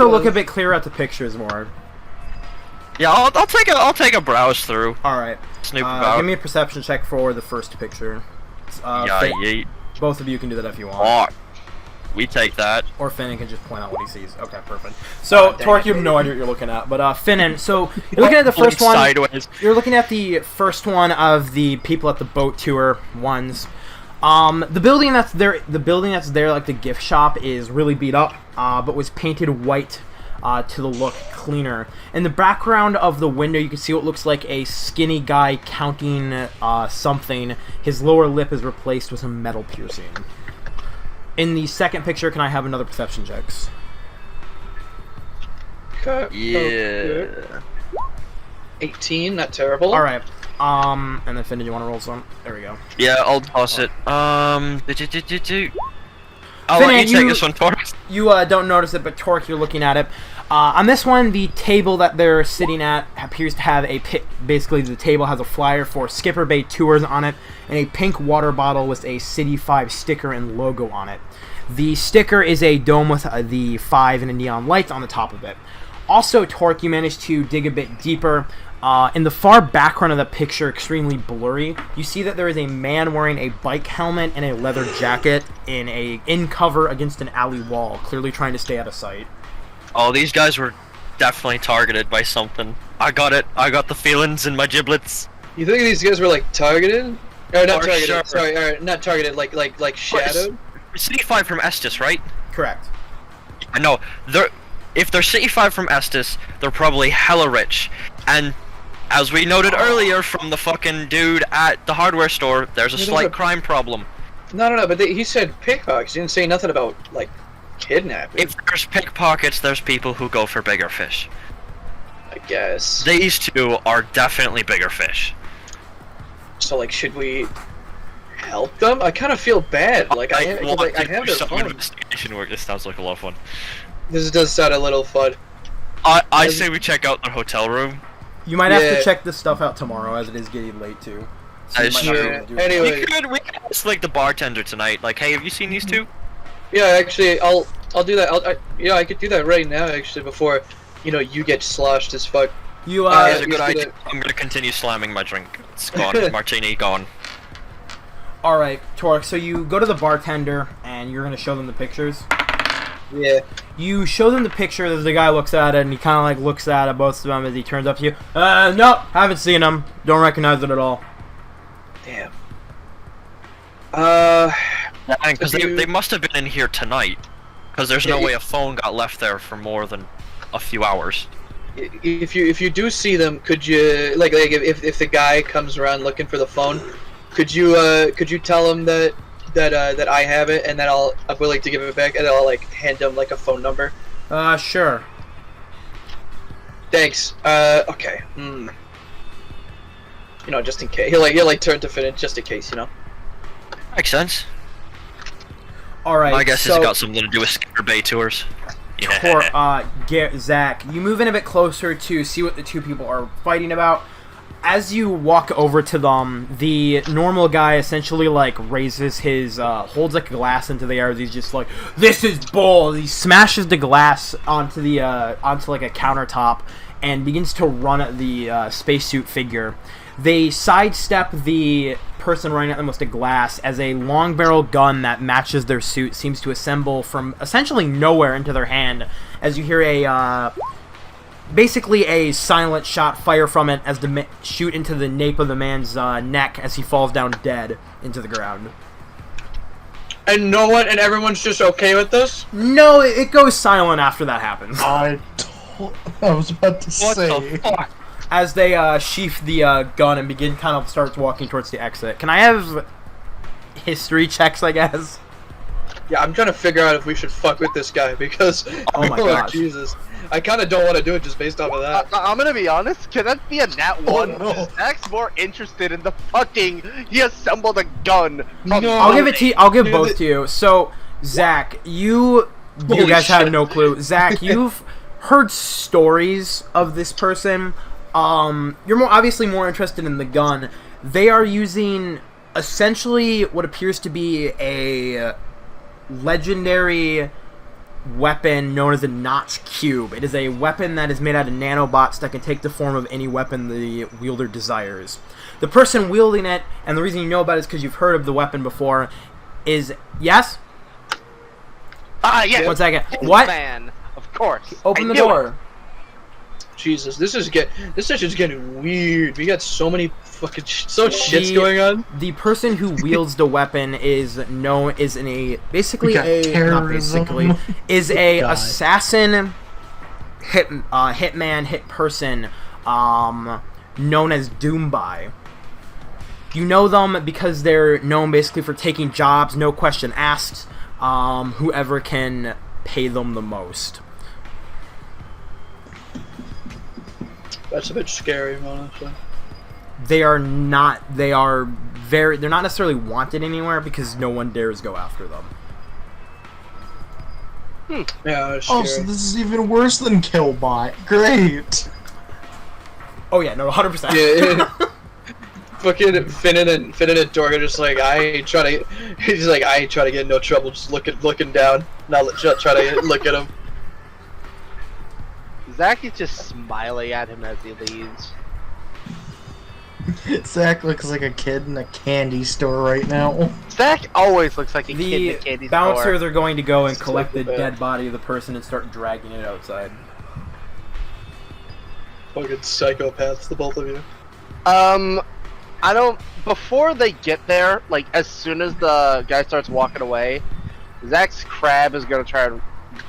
look a bit clearer at the pictures more. Yeah, I'll take a browse through. All right. Snoop about. Give me a perception check for the first picture. Yeah, Finn- both of you can do that if you want. Oh, we take that. Or Finnan can just point out what he sees. Okay, perfect. So, Torque, you have no idea what you're looking at. But, Finnan, so you're looking at the first one. Sideways. You're looking at the first one of the people at the boat tour ones. The building that's there, like the gift shop, is really beat up, but was painted white to the look cleaner. In the background of the window, you can see what looks like a skinny guy counting something. His lower lip is replaced with some metal piercing. In the second picture, can I have another perception checks? Okay. Yeah. 18, not terrible. All right. And then Finn, did you want to roll some? There we go. Yeah, I'll toss it. I'll Finn, let you take you- this one first. You don't notice it, but Torque, you're looking at it. On this one, the table that they're sitting at appears to have a basically, the table has a flyer for Skipper Bay Tours on it, and a pink water bottle with a City 5 sticker and logo on it. The sticker is a dome with the 5 and a neon light on the top of it. Also, Torque, you managed to dig a bit deeper. In the far background of the picture, extremely blurry, you see that there is a man wearing a bike helmet and a leather jacket in cover against an alley wall, clearly trying to stay out of sight. Oh, these guys were definitely targeted by something. I got it. I got the feelings in my giblets. You think these guys were like targeted? Or not For targeted. sure. Sorry, not targeted. Like shadowed. City 5 from Estes, right? Correct. I know. If they're City 5 from Estes, they're probably hella rich. And as we noted earlier from the fucking dude at the hardware store, there's a slight crime problem. No. But he said pickpockets. He didn't say nothing about like kidnapping. If there's pickpockets, there's people who go for bigger fish. I guess. These two are definitely bigger fish. So like, should we help them? I kind of feel bad. Like I have their some phone. investigation work. This sounds like a lot of fun. This does sound a little fun. I say we check out their hotel room. You might have Yeah. to check this stuff out tomorrow, as it is getting late too. So you That's might not be true. able to do it. Anyway. We could ask like the bartender tonight. Like, hey, have you seen these two? Yeah, actually, I'll do that. I could do that right now. Actually, before you get sloshed as fuck. You That's a you good see idea. that- I'm gonna continue slamming my drink. It's gone. Martini gone. all right, Torque. So you go to the bartender and you're gonna show them the pictures. Yeah. You show them the picture. As the guy looks at it and he kind of like looks at it, both of them, as he turns up to you. Nope, haven't seen them. Don't recognize it at all. Damn. Because If you- they must have been in here tonight. Because there's no Yeah, way a phone got left there for more than a few hours. If you do see them, could you like if the guy comes around looking for the phone, could you tell him that I have it and that I'm willing to give it back, and I'll like hand him like a phone number. Sure. Thanks. Okay. Just in case. He'll like turn to Finn just in case. Makes sense. All right. My guess so, it's got something to do with Skipper Bay tours. Yeah. Zach, you move in a bit closer to see what the two people are fighting about. As you walk over to them, the normal guy essentially like raises his holds like a glass into the air. He's just like, "This is bull." He smashes the glass onto the onto like a countertop and begins to run at the spacesuit figure. They sidestep the person running at them with a glass as a long barrel gun that matches their suit seems to assemble from essentially nowhere into their hand as you hear a basically a silent shot fire from it as the shoot into the nape of the man's neck as he falls down dead into the ground. And no one and everyone's just okay with this? No, it goes silent after that happens. I was about to What say. the fuck? As they sheath the gun and begin kind of starts walking towards the exit. Can I have history checks, I guess? Yeah, I'm trying to figure out if we should fuck with this guy because Oh my gosh. Jesus. I kind of don't want to do it just based off of that. I'm gonna be honest. Can that be a nat one? no. Zach's more interested in the fucking. He assembled a gun. From No. I'll give it to you. I'll give Dude, both to you. So, Zach, you Holy guys have shit. no clue. Zach, you've heard stories of this person. You're obviously more interested in the gun. They are using essentially what appears to be a legendary weapon known as a Notch Cube. It is a weapon that is made out of nanobots that can take the form of any weapon the wielder desires. The person wielding it, and the reason you know about it is because you've heard of the weapon before, is... Yes? Yes. 1 second. What? Man, of course. Open I the knew door. it. Jesus, this session's getting weird. We got so many fucking shits The- going on. The person who wields the weapon is known is basically We got a not terrorism. basically is a God. assassin hitman hit person known as Doomby. You know them because they're known basically for taking jobs, no question asked, whoever can pay them the most. That's a bit scary, honestly. They're not necessarily wanted anywhere because no one dares go after them. Yeah, that's Oh, scary. so this is even worse than Killbot. Great. Oh yeah, no, 100%. Yeah. Fucking Finn and Dork are just like, I ain't trying to get in no trouble, just looking down. Not try to look at him. Zach is just smiling at him as he leaves. Zach looks like a kid in a candy store right now. Zach always looks like a kid in The a candy bouncers store. are going to go and collect the Psychopath. dead body of the person and start dragging it outside. Fucking psychopaths, the both of you. I don't. Before they get there, like as soon as the guy starts walking away, Zach's crab is gonna try to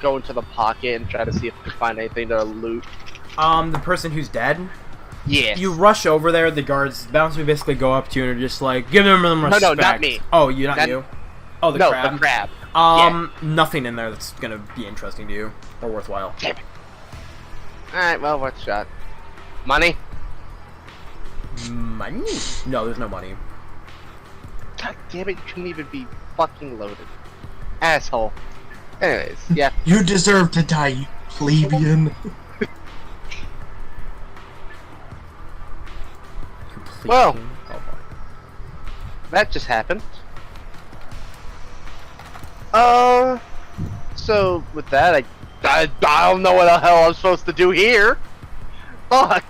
go into the pocket and try to see if he can find anything to loot. The person who's dead, Yeah. you rush over there, the bouncers basically go up to you and are just like, give them respect. No, not me. Oh, not Not- you? Oh, the no, crab? the crab. Nothing in there that's gonna be interesting to you or worthwhile. Damn it. Alright, well, what's shot? Money? Money? No, there's no money. God damn it, you couldn't even be fucking loaded. Asshole. Anyways, yeah. You deserve to die, you plebeian. Completely. Well. Oh, boy. That just happened. So with that, I don't know what the hell I'm supposed to do here. Fuck.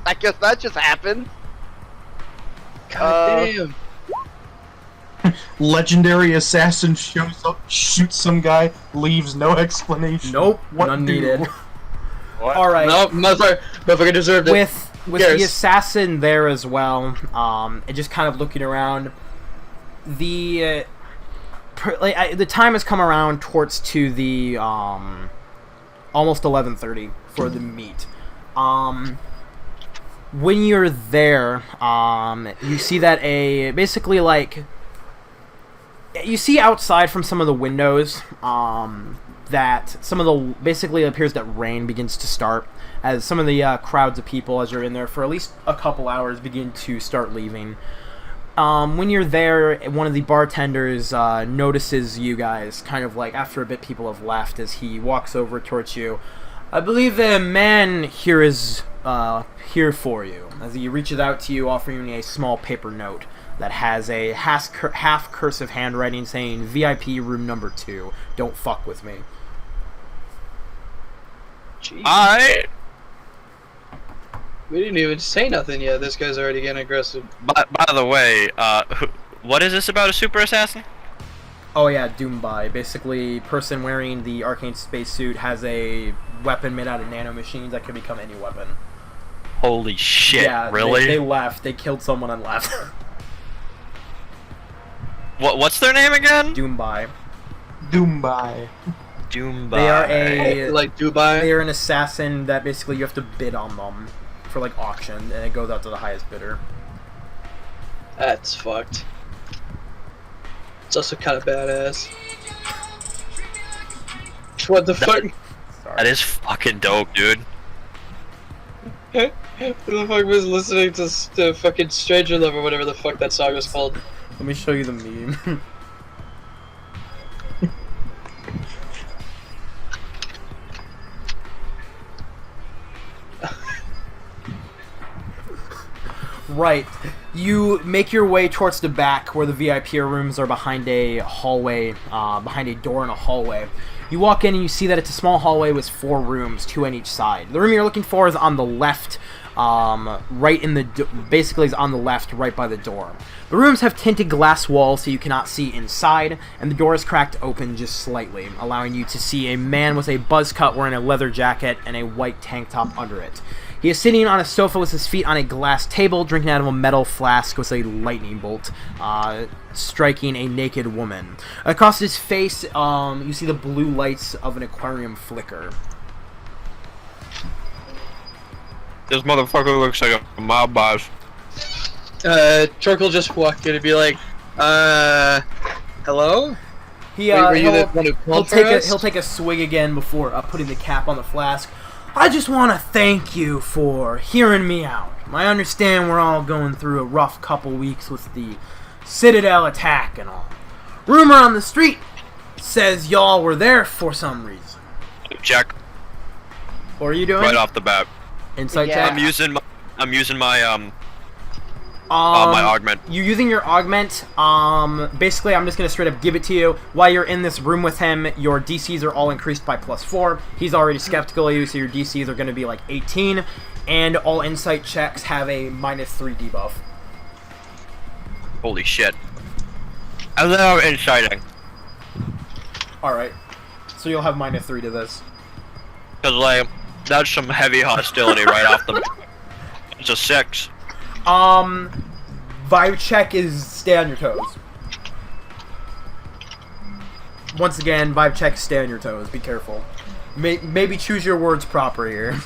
I guess that just happened. God damn. Legendary assassin shows up, shoots some guy, leaves no explanation. Nope, What none do? needed. What? Alright. No, motherfucker deserved it. With cares? the assassin there as well, and just kind of looking around, the the time has come around towards to the almost 11:30 for the meet. When you're there, you see that basically like you see outside from some of the windows that some of the basically it appears that rain begins to start as some of the crowds of people as you're in there for at least a couple hours begin to start leaving. When you're there, one of the bartenders notices you guys kind of like after a bit people have left as he walks over towards you. I believe the man here is here for you as he reaches out to you offering you a small paper note that has a half cursive handwriting saying VIP room number 2. Don't fuck with me. We didn't even say nothing yet. This guy's already getting aggressive. By the way, what is this about a super assassin? Oh yeah, Doombai. Basically, person wearing the arcane spacesuit has a weapon made out of nanomachines that can become any weapon. Holy shit! Yeah, really? They left. They killed someone and left. What's their name again? Doombai. Doombai. Doombai. They are a Like Dubai. They are an assassin that basically you have to bid on them for like auction, and it goes out to the highest bidder. That's fucked. It's also kind of badass. What the fuck? Sorry. That is fucking dope, dude. Who the fuck was listening to fucking Stranger Love or whatever the fuck that song was called? Let me show you the meme. Right. You make your way towards the back where the VIP rooms are behind a hallway, behind a door in a hallway. You walk in and you see that it's a small hallway with 4 rooms, 2 on each side. The room you're looking for is on the left, right in the basically is on the left, right by the door. The rooms have tinted glass walls so you cannot see inside, and the door is cracked open just slightly, allowing you to see a man with a buzz cut wearing a leather jacket and a white tank top under it. He is sitting on a sofa with his feet on a glass table, drinking out of a metal flask with a lightning bolt, striking a naked woman. Across his face, you see the blue lights of an aquarium flicker. This motherfucker looks like a mob boss. Turk will just walk in and be like, hello? He'll He'll take a swig again before putting the cap on the flask. I just want to thank you for hearing me out. I understand we're all going through a rough couple weeks with the Citadel attack and all. Rumor on the street says y'all were there for some reason. Check. What are you doing? Right off the bat. Insight Yeah. check. I'm using my my augment. You're using your augment. Basically, I'm just gonna straight up give it to you. While you're in this room with him, your DCs are all increased by +4. He's already skeptical of you, so your DCs are gonna be like 18, and all insight checks have a -3 debuff. Holy shit. I love inciting. All right, so you'll have -3 to this. Cause like that's some heavy hostility right off the. It's a 6. Vibe check is stay on your toes. Once again, vibe check, stay on your toes. Be careful. Maybe choose your words proper here.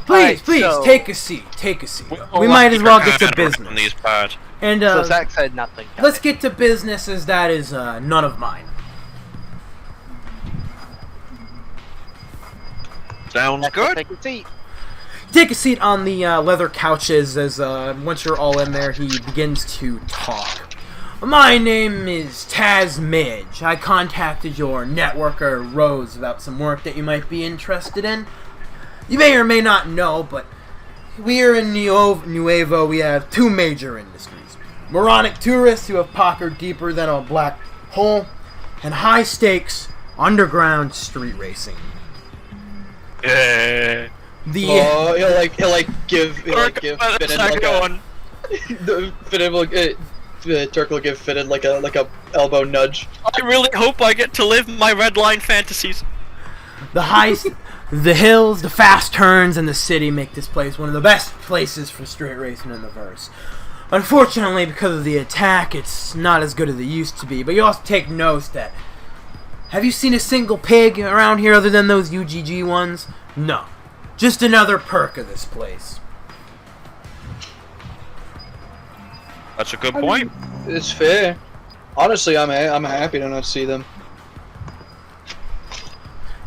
Please, so- take a seat. Take a seat. We might as well get to In business. these parts. And So Zach said nothing. let's get to business, as that is none of mine. Sounds good. Take a seat. Take a seat on the leather couches as once you're all in there, he begins to talk. My name is Taz Midge. I contacted your networker Rose about some work that you might be interested in. You may or may not know, but here in Nuevo we have 2 major industries. Moronic tourists who have pocketed deeper than a black hole, and high-stakes underground street racing. Yeah. Oh, he'll give Fitted like a, one. Fitted will Turk will give Fitted like a elbow nudge. I really hope I get to live my red line fantasies. The hills, the fast turns, and the city make this place one of the best places for street racing in the verse. Unfortunately, because of the attack, it's not as good as it used to be. But you also take note that... Have you seen a single pig around here other than those UGG ones? No. Just another perk of this place. That's a good point. It's fair. Honestly, I'm happy to not see them.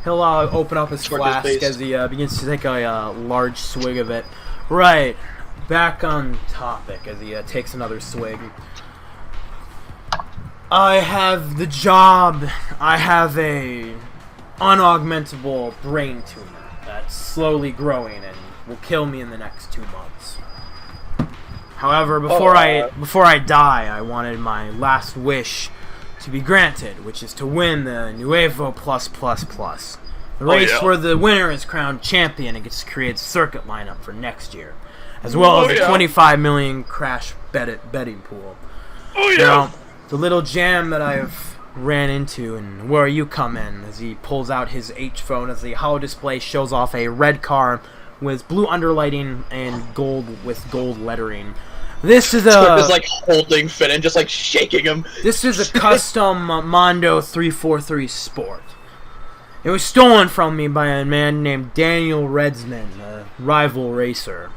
He'll open up his Toward his flask base. as he begins to take a large swig of it. Right. Back on topic as he takes another swig. I have the job. I have a unaugmentable brain tumor that's slowly growing and will kill me in the next 2 months. However, before I die, I wanted my last wish to be granted, which is to win the Nuevo Plus. The race yeah. where the winner is crowned champion and gets to create a circuit lineup for next year, as well as a 25 million crash betting pool. Oh yeah. Now, the little jam that I've ran into, and where you come in, as he pulls out his H phone as the holo display shows off a red car with blue underlighting and gold lettering. This is Trip is like holding Finn and just like shaking him. This is a custom Mondo 343 Sport. It was stolen from me by a man named Daniel Redsman, a rival racer.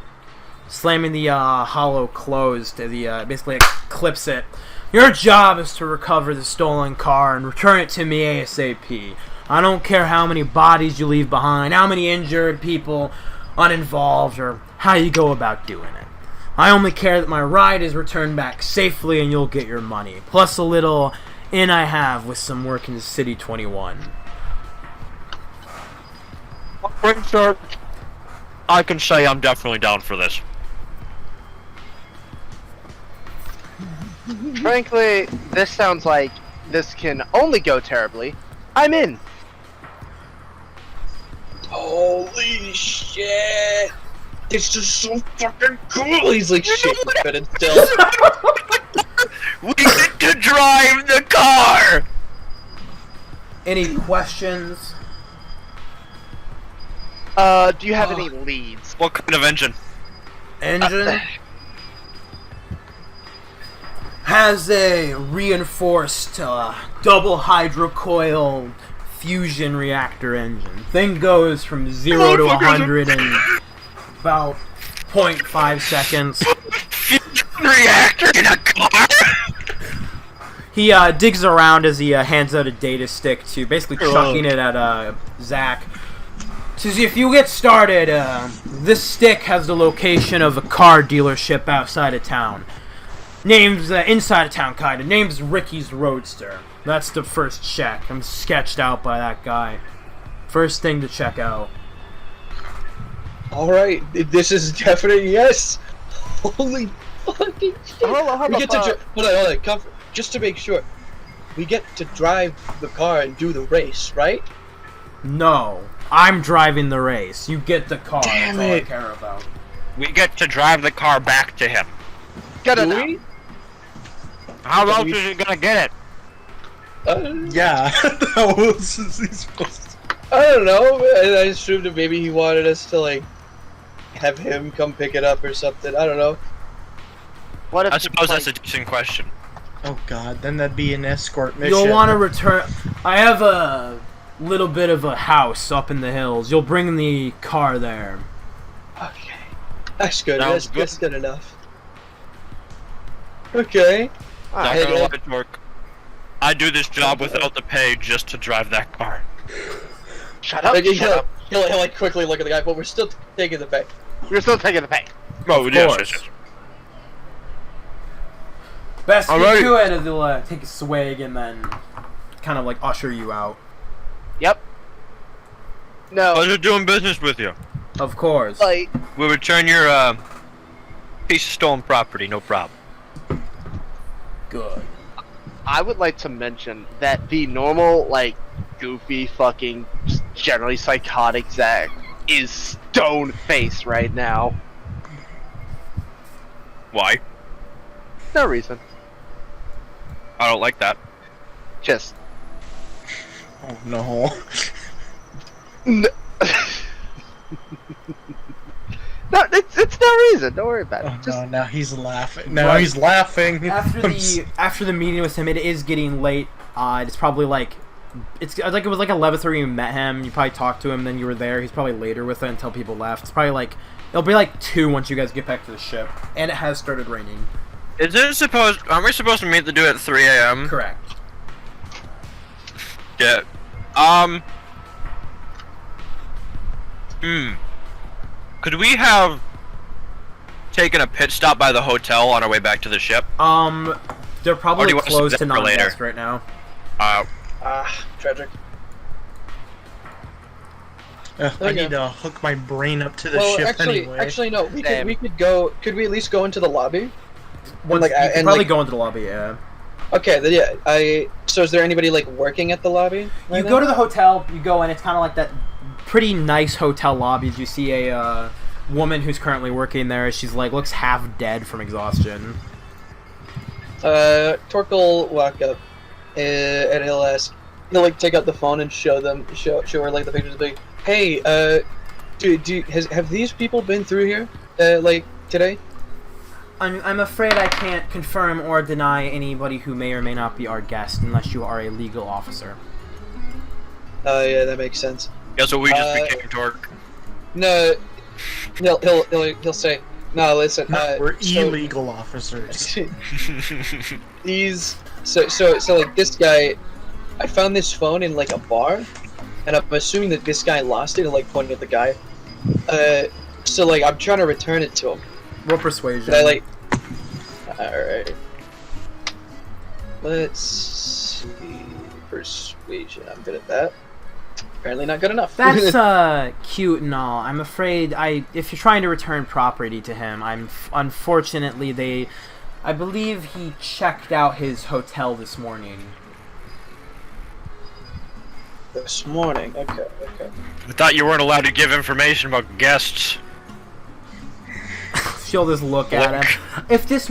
Slamming the holo closed, basically clips it. Your job is to recover the stolen car and return it to me ASAP. I don't care how many bodies you leave behind, how many injured people, uninvolved, or how you go about doing it. I only care that my ride is returned back safely and you'll get your money, plus a little in I have with some work in City 21. Sir, I can say I'm definitely down for this. Frankly, this sounds like this can only go terribly. I'm in. Holy shit! It's just so fucking cool. He's like shaking Finn and still. We get to drive the car! Any questions? Do you have any leads? What kind of engine? Engine has a reinforced double hydrocoil fusion reactor engine. Thing goes from 0 to 100 in about 0.5 seconds. Fusion reactor in a car? He digs around as he hands out a data stick to basically chucking it at Zach. Says if you get started, this stick has the location of a car dealership outside of town. Name's inside of town, kinda. Name's Ricky's Roadster. That's the first check. I'm sketched out by that guy. First thing to check out. Alright, this is definitely yes! Holy fucking shit! We get to hold on, just to make sure. We get to drive the car and do the race, right? No. I'm driving the race. You get the car. Damn That's all I it. care about. We get to drive the car back to him. Get it Do out. we? How else is he gonna get it? Yeah. How else is he supposed to? I don't know. I assumed that maybe he wanted us to like have him come pick it up or something. I don't know. What if I suppose that's a decent question. Oh god, then that'd be an escort mission. You'll want to return. I have a little bit of a house up in the hills. You'll bring the car there. Okay, that's good. Sounds That's good enough. Okay. Not Hey, gonna let it work. I do this job without the pay just to drive that car. Shut up, Like, shut up. He'll like quickly look at the guy, but we're still taking the pay. You're still taking the pay. Oh, course. Best you Alright. do it is they'll take a swig and then kind of like usher you out. Yep. No, Pleasure doing business with you. Of course. like, We'll return your piece of stolen property, no problem. Good. I would like to mention that the normal, like, goofy, fucking, just generally psychotic Zach is stone-faced right now. Why? No reason. I don't like that. Just... Oh no. No, no it's no reason. Don't worry about it. Oh Just no, now he's laughing. Now Right. he's laughing. After the meeting with him, it is getting late. It's probably like it was like 11:30 when you met him. You probably talked to him, then you were there. He's probably later with it until people left. It's probably like it'll be like 2 once you guys get back to the ship, and it has started raining. Is it supposed? Aren't we supposed to meet the dude at 3 a.m.? Correct. Yeah. Could we have taken a pit stop by the hotel on our way back to the ship? They're Or do probably you want us to closed do to that for later? non-guests right now. Tragic. I need to hook my brain up to the Well, ship actually, anyway. no. We could go. Could we at least go into the lobby? Once, like, you can and, probably like- go into the lobby. Yeah. Okay, then yeah. So is there anybody like working at the lobby? You go to the hotel. You go in. It's kind of like that pretty nice hotel lobbies. You see a woman who's currently working there. She's like looks half dead from exhaustion. Torque will walk up, and he'll ask. He'll like take out the phone and show her like the pictures. Like, hey, have these people been through here, like today? I'm afraid I can't confirm or deny anybody who may or may not be our guest unless you are a legal officer. Yeah, that makes sense. Yeah, so we just became Torque. No, he'll say, no, listen. We're illegal officers. These so like this guy, I found this phone in like a bar, and I'm assuming that this guy lost it and like pointing at the guy. So like I'm trying to return it to him. Roll persuasion. But I like. Alright. Let's see. Persuasion. I'm good at that. Apparently not good enough. That's cute and all. I'm afraid if you're trying to return property to him, unfortunately I believe he checked out his hotel this morning. This morning. Okay. I thought you weren't allowed to give information about guests. She'll just look at him. If this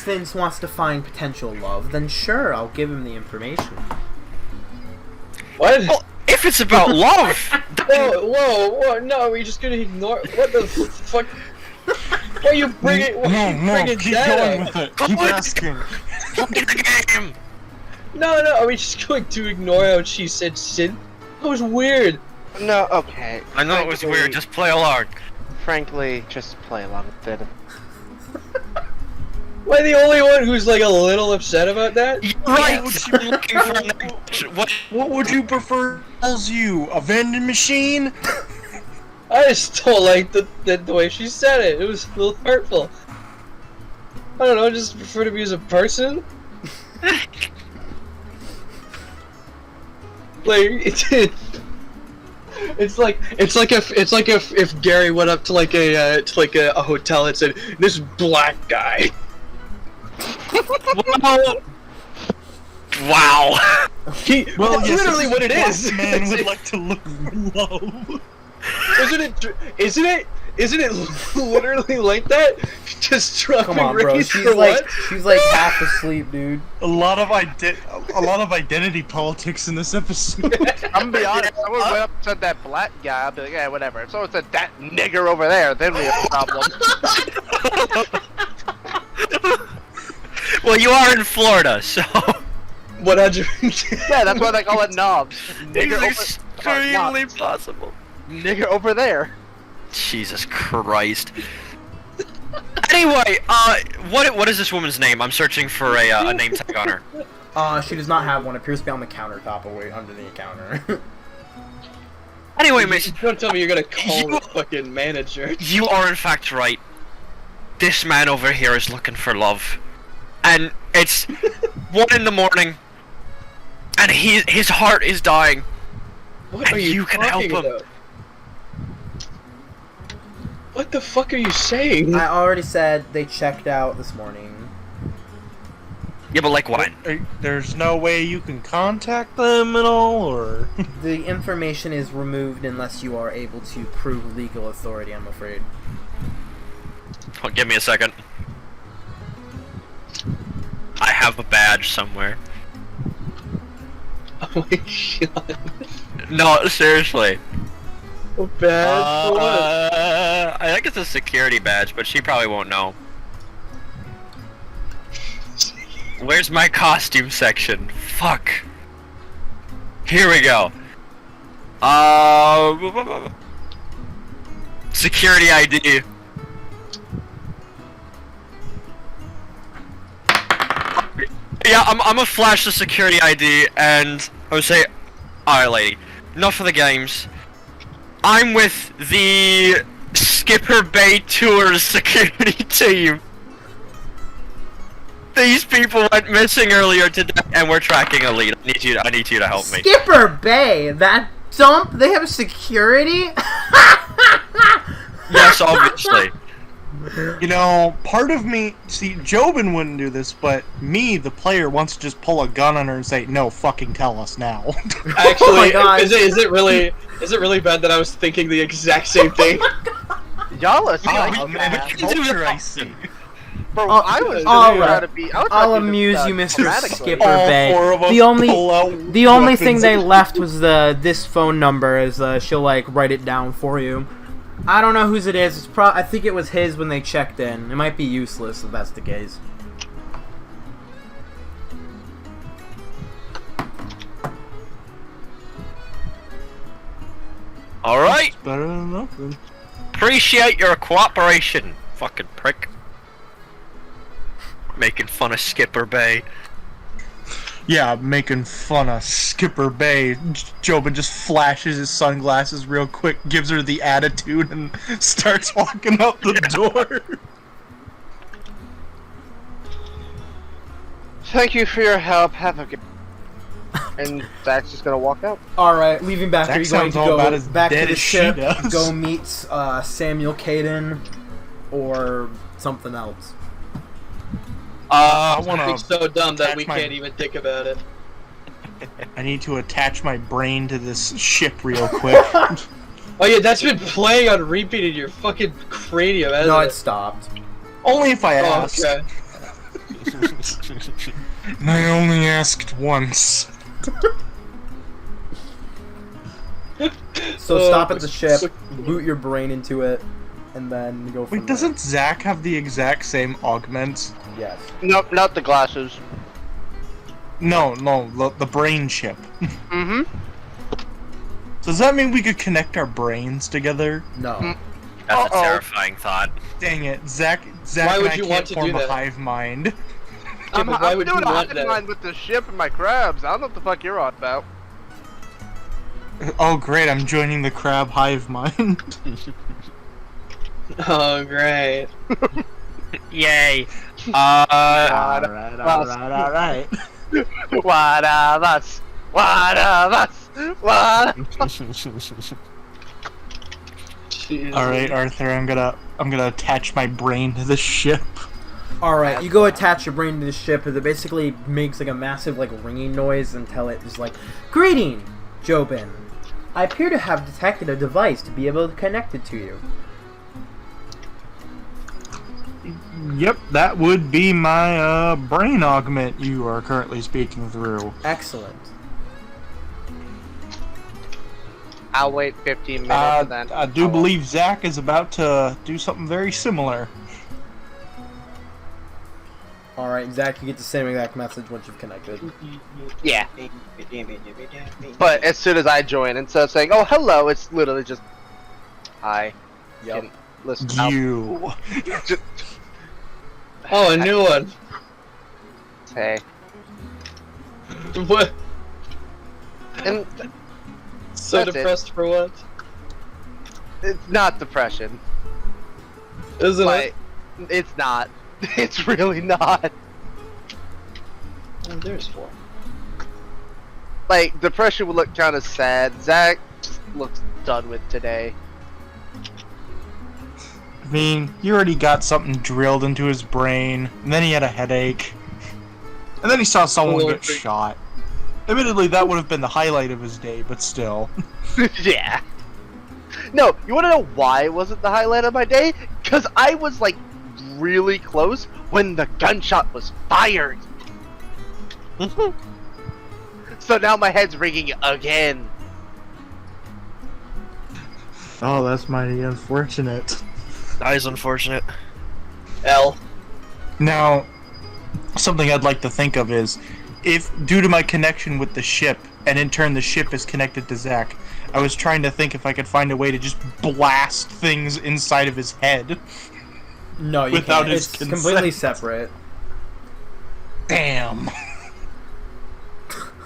Vince wants to find potential love, then sure, I'll give him the information. What? Well, if it's about love! Whoa, no, we're just gonna ignore. What the fuck? Why are you bringing? Keep going with it. Keep asking. Game! No, are we just going to ignore how she said Sid? That was weird. No, okay. I know it was weird, just play along. Frankly, just play along with it. Am I the only one who's like a little upset about that? Right! What would you prefer tells you? A vending machine? I just don't like the way she said it. It was a little hurtful. I don't know, I just prefer to be as a person. Like it's like if Gary went up to like a hotel and said, "This black guy." Wow. That's literally what it is. Man would like to look low. Isn't it literally like that? Just dropping Come on, bro. race She's for like what? half asleep, dude. A lot of identity politics in this episode. I'm gonna be honest, if someone went up and said that black guy, I'd be like, yeah, whatever. If someone said that nigger over there, then we have a problem. Well, you are in Florida, so... 100. Yeah, that's why they call it knobs. Nigger It's extremely possible. Nigger over there. Jesus Christ. Anyway, what is this woman's name? I'm searching for a name tag on her. She does not have one. It appears to be on the countertop away under the counter. Anyway, miss, Don't tell me you're gonna call the fucking manager. you are in fact right. This man over here is looking for love. And it's 1 in the morning. And his heart is dying. What are And you can help talking him. about? What the fuck are you saying? I already said they checked out this morning. Yeah, but like what? There's no way you can contact them at all, or The information is removed unless you are able to prove legal authority, I'm afraid. Oh, give me a second. I have a badge somewhere. Oh my god. No, seriously. So bad. I think it's a security badge, but she probably won't know. Where's my costume section? Fuck. Here we go. Security ID. Yeah, I'm gonna flash the security ID and I would say, alright lady, enough of the games. I'm with the Skipper Bay Tours security team. These people went missing earlier today and we're tracking a lead. I need you to help me. Skipper Bay, that dump, they have security? Yes, obviously. You know, part of me, see, Jobin wouldn't do this, but me, the player, wants to just pull a gun on her and say, "No, fucking tell us now." Actually, Oh my God. is it really bad that I was thinking the exact same thing? Y'all are Oh, man, psychopaths. the culture I see. Bro, Oh, I was all trying right. to be. I was I'll trying to do amuse this, you, Mr. dramatically. Skipper All Bay. four of us The only pull out the only weapons thing they and- left was this phone number. Is she'll like write it down for you. I don't know whose it is. It's I think it was his when they checked in. It might be useless if that's the case. Alright, It's better than nothing. appreciate your cooperation, fucking prick. Making fun of Skipper Bay. Yeah, making fun of Skipper Bay. Jobin just flashes his sunglasses real quick, gives her the attitude, and starts walking out the door. Thank you for your help. Have a good. And Zach's just gonna walk out. All right, leaving back. That Are you going sounds to all go about as back to dead the as she ship? does. Go meet Samuel Caden, or something else. I It's wanna. so dumb that attach we my- can't even think about it. I need to attach my brain to this ship real quick. Oh yeah, that's been playing on repeat in your fucking cranium, hasn't No, it? it stopped. Only if I Oh, asked. okay. And I only asked once. So stop at the ship, boot your brain into it, and then go from Wait, doesn't Zach have the exact same augments? there. Yes. Nope, not the glasses. No, the brain chip. Mm-hmm. So does that mean we could connect our brains together? No. That's Uh-oh. a terrifying thought. Dang it, Zach Why and would I you can't want to form do a that? hive mind. Yeah, but why I'm would doing you a want hive that? mind with the ship and my crabs. I don't know what the fuck you're on about. Oh great, I'm joining the crab hive mind. Oh great. Yay. Alright. One of us. One of us. One. Jesus. Alright, Arthur, I'm gonna attach my brain to the ship. All right, you go attach your brain to the ship, and it basically makes like a massive like ringing noise until it is like, "Greeting, Jobin. I appear to have detected a device to be able to connect it to you." Yep, that would be my brain augment you are currently speaking through. Excellent. I'll wait 15 minutes and then. I do believe Zach is about to do something very similar. All right, Zach, you get the same exact message once you've connected. Yeah. But as soon as I join, instead of saying, "Oh, hello," it's literally just, "Hi." Yep. Can listen. I'll- You. Just, Oh, a new one. hey. What? And So That's it. depressed for what? it's not depression. Isn't Like, it? it's not. It's really not. Oh, there's four. Like, depression would look kind of sad. Zach just looks done with today. I mean, you already got something drilled into his brain, and then he had a headache. And then he saw someone Well, get shot. Admittedly, that would have been the highlight of his day, but still. Yeah. No, you want to know why it wasn't the highlight of my day? Because I was, like, really close when the gunshot was fired. So now my head's ringing again. Oh, that's mighty unfortunate. That is unfortunate. L. Now, something I'd like to think of is, if, due to my connection with the ship, and in turn the ship is connected to Zach, I was trying to think if I could find a way to just blast things inside of his head. No, you Without can't. his It's completely consent. separate. Damn.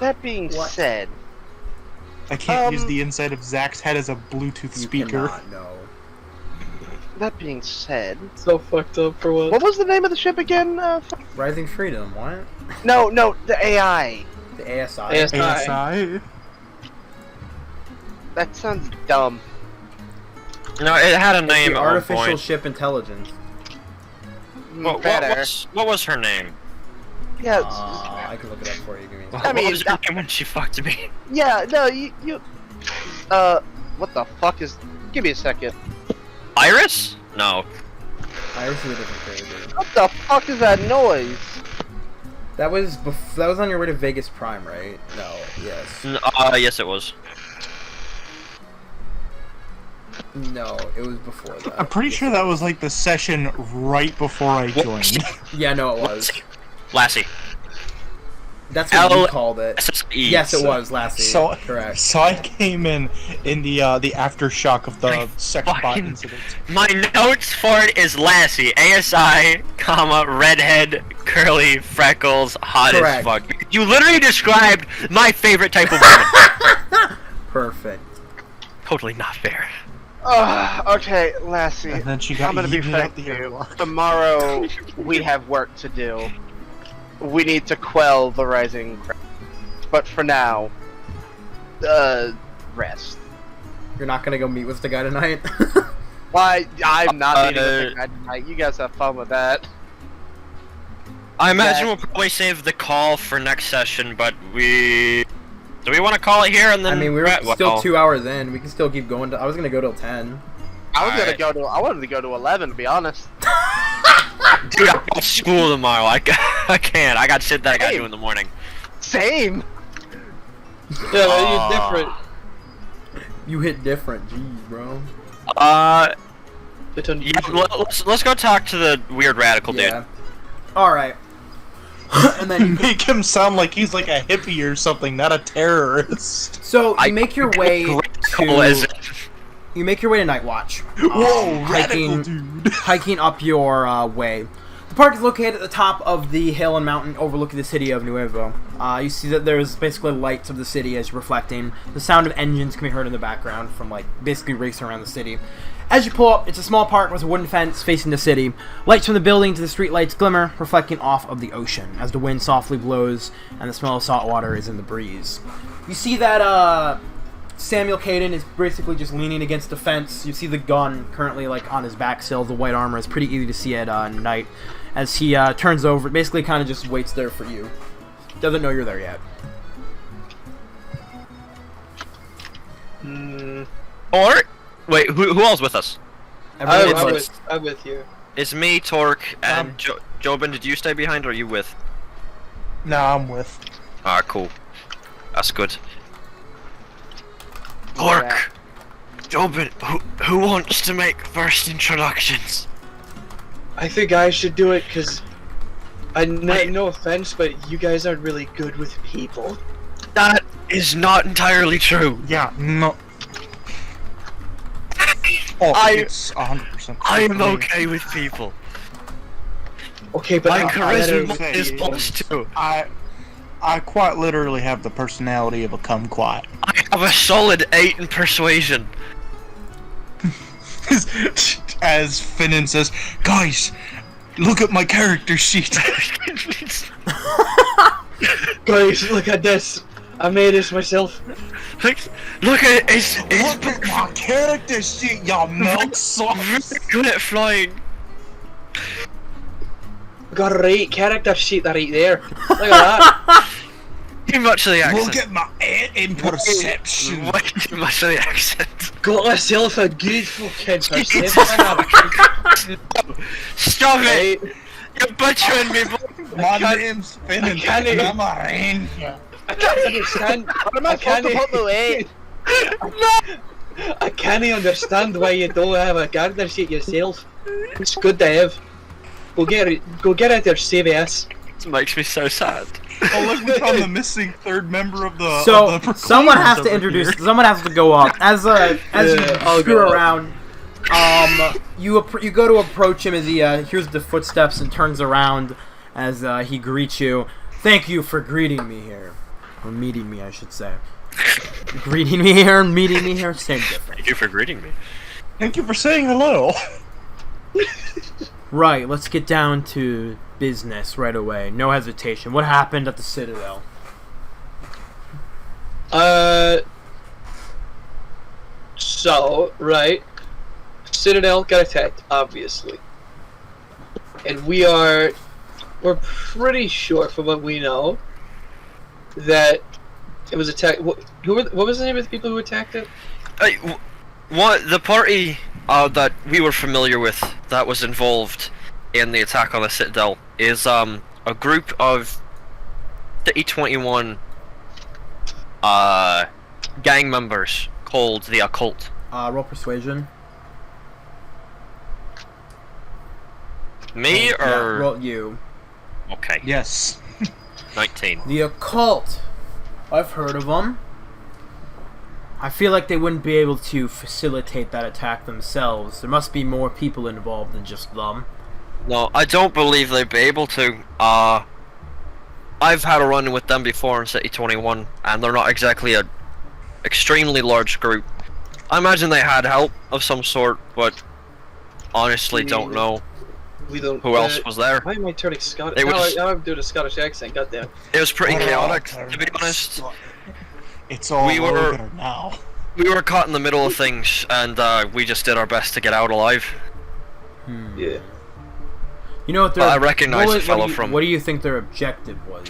That being What? said, I can't use the inside of Zach's head as a Bluetooth You speaker. cannot, no. that being said, So fucked up for what? what was the name of the ship again? Rising Freedom, what? No, the AI. The ASI? ASI. ASI? That sounds dumb. No, it had a It's name the at one Artificial point. Ship Intelligence. better. What was her name? Yeah. I can look it up for you. Give me. I mean, what was her name when she fucked me? Yeah. No, you. What the fuck is? Give me a second. Iris? No. Iris is a different character. What the fuck is that noise? That was that was on your way to Vegas Prime, right? No. Yes. Yes, it was. No, it was before that. I'm pretty sure that was like the session right before I joined. Yeah, no, it was. Lassie. That's what you called it. SSE. Yes, it was Lassie. So, correct. So I came in the aftershock of the sex bot fucking- incident. My notes for it is Lassie, ASI, comma, redhead, curly, freckles, hot Correct. as fuck. You literally described my favorite type of woman. Perfect. Totally not fair. Okay, Lassie. And then she got I'm gonna be yeeted frank out the with you. airlock. Tomorrow, we have work to do. We need to quell the rising crowd. But for now, rest. You're not gonna go meet with the guy tonight? Why? I'm not meeting with Uh, the guy tonight. You guys have fun with that. I imagine Yeah. we'll probably save the call for next session, but do we want to call it here and then? I mean, we were well, still 2 hours in. We can still keep going. I was gonna go till 10. I Alright. wanted to go to 11, to be honest. Dude, I got school tomorrow. I can't. I got shit that I gotta Hey. do in the morning. Same. Yeah, you're different. You hit different, jeez, bro. It's Yeah, unusual. let's go talk to the weird radical Yeah. All right. And then Make him sound like he's like a hippie or something, not a terrorist. so I- you make your way Radical as- you make your way to Night Watch. Whoa, radical hiking, dude. hiking up your way. The park is located at the top of the hill and mountain overlooking the city of Nuevo. You see that there's basically lights of the city as you're reflecting. The sound of engines can be heard in the background from like basically racing around the city. As you pull up, it's a small park with a wooden fence facing the city. Lights from the building to the street lights glimmer, reflecting off of the ocean as the wind softly blows and the smell of salt water is in the breeze. You see that Samuel Caden is basically just leaning against the fence. You see the gun currently like on his back still. The white armor is pretty easy to see at night. As he turns over, basically kind of just waits there for you. Doesn't know you're there yet. Or wait, who else with us? Everyone- I'm with you. It's me, Torque, and Jobin. Did you stay behind, or are you with? Nah, I'm with. Ah, cool. That's good. Torque, Jobin, who wants to make first introductions? I think I should do it because no offense, but you guys aren't really good with people. That is not entirely true. Yeah, no. Oh, it's 100%. I am okay with people. Okay, but My I charisma better- is +2. I quite literally have the personality of a kumquat. I have a solid 8 in persuasion. As Finnan says, guys, look at my character sheet. guys, look at this. I made this myself. Look at it, it's Look at my character sheet, y'all milk sauce. good at flying. Got a right character sheet right there. Look at that. Too much of the accent. Look at my imperception. Way too much of the accent. Got myself a good fucking perception. Stop it! Right? You're butchering me, boy. My name's Finnan, can't and even- I'm a ranger. I can't understand. What am I supposed to put the weight? I can't understand why you don't have a character sheet yourself. It's good to have. Go get it at your CVS. This makes me so sad. Oh, look, we found the missing third member of the. So of the someone has to Proclaimers introduce. over here. Someone has to go up as you I'll screw go up. around. You go to approach him as he hears the footsteps and turns around as he greets you. Thank you for greeting me here, or meeting me, I should say. Greeting me here and meeting me here, same difference. Thank you for greeting me. Thank you for saying hello. Right, let's get down to business right away. No hesitation. What happened at the Citadel? So, right. Citadel got attacked, obviously. and we're pretty sure from what we know that it was attacked. What was the name of the people who attacked it? What the party that we were familiar with that was involved in the attack on the Citadel is a group of TTRPG gang members called the Occult. Roll persuasion. Me Yeah, or roll you. okay? Yes. 19. The Occult. I've heard of them. I feel like they wouldn't be able to facilitate that attack themselves. There must be more people involved than just them. No, I don't believe they'd be able to. I've had a run with them before in City 21, and they're not exactly a extremely large group. I imagine they had help of some sort, but honestly don't know We don't. who else was there. Why am I turning Scottish? It was- Now I'm doing a Scottish accent. Goddamn. It was pretty Oh, chaotic, to be honest. It's all We were- over now. We were caught in the middle of things, and we just did our best to get out alive. Yeah. You know what But I their recognize what the was- fellow what do you, from- What do you think their objective was?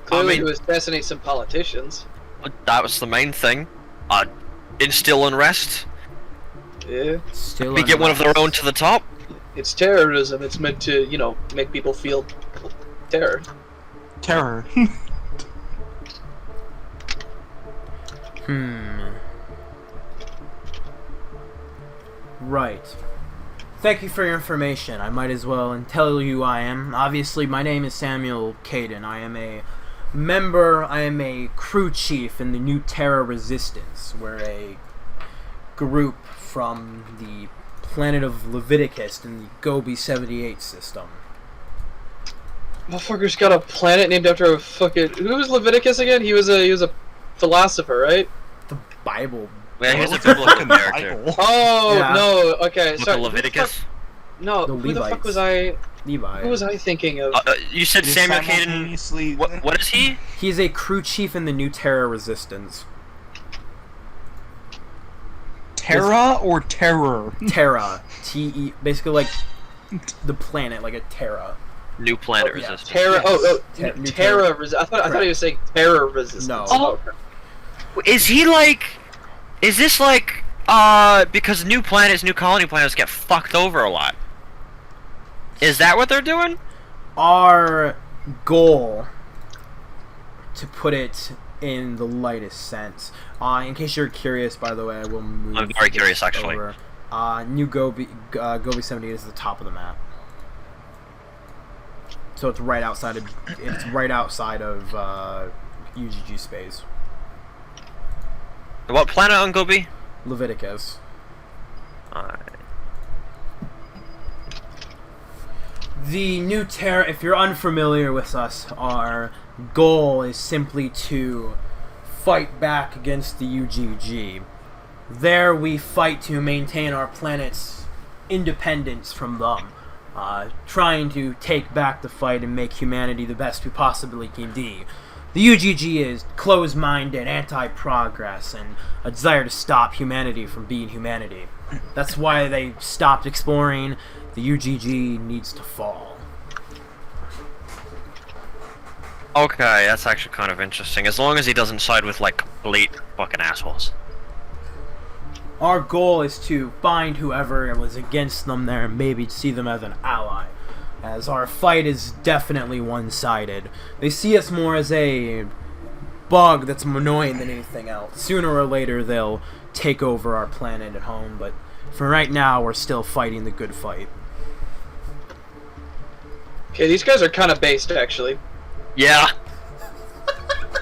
Clearly, mean- to assassinate some politicians. That was the main thing. Instill unrest. Yeah. Still We get one of their own to the top. It's terrorism. It's meant to, make people feel terror. Terror. Right. Thank you for your information. I might as well tell you who I am. Obviously, my name is Samuel Caden. I am a crew chief in the New Terra Resistance. We're a group from the planet of Leviticus in the Gobi 78 system. Motherfucker's got a planet named after a fucking. Who was Leviticus again? He was a philosopher, right? The Bible. Yeah, he's a What's the biblical fucking character. Bible? Oh Yeah. no. Okay. Book Sorry. of Leviticus. No. The Who the fuck Levites. was I? Levi. Who was I thinking of? You said It is Samuel Caden. simultaneously- What is he? He's a crew chief in the New Terra Resistance. Terra or terror? Terra. T-E. Basically like the planet, like a Terra. New planet Oh, yeah. resistance. Terra. Ter- New Terra. I thought he was saying terror resistance. No. Oh. Is he like? Is this like? Because new planets, new colony planets get fucked over a lot. Is that what they're doing? Our goal, to put it in the lightest sense, in case you're curious, by the way, I will move. I'm very this curious, actually. over. New Gobi 78 is the top of the map, so it's right outside of UGG space. What planet on Gobi? Leviticus. The New Terra, if you're unfamiliar with us, our goal is simply to fight back against the UGG. There we fight to maintain our planet's independence from them, trying to take back the fight and make humanity the best we possibly can be. The UGG is closed-minded, anti-progress, and a desire to stop humanity from being humanity. That's why they stopped exploring. The UGG needs to fall. Okay, that's actually kind of interesting. As long as he doesn't side with like complete fucking assholes. Our goal is to find whoever was against them there and maybe see them as an ally, as our fight is definitely one-sided. They see us more as a bug that's more annoying than anything else. Sooner or later they'll take over our planet at home, but for right now we're still fighting the good fight. Okay, these guys are kind of based, actually. Yeah.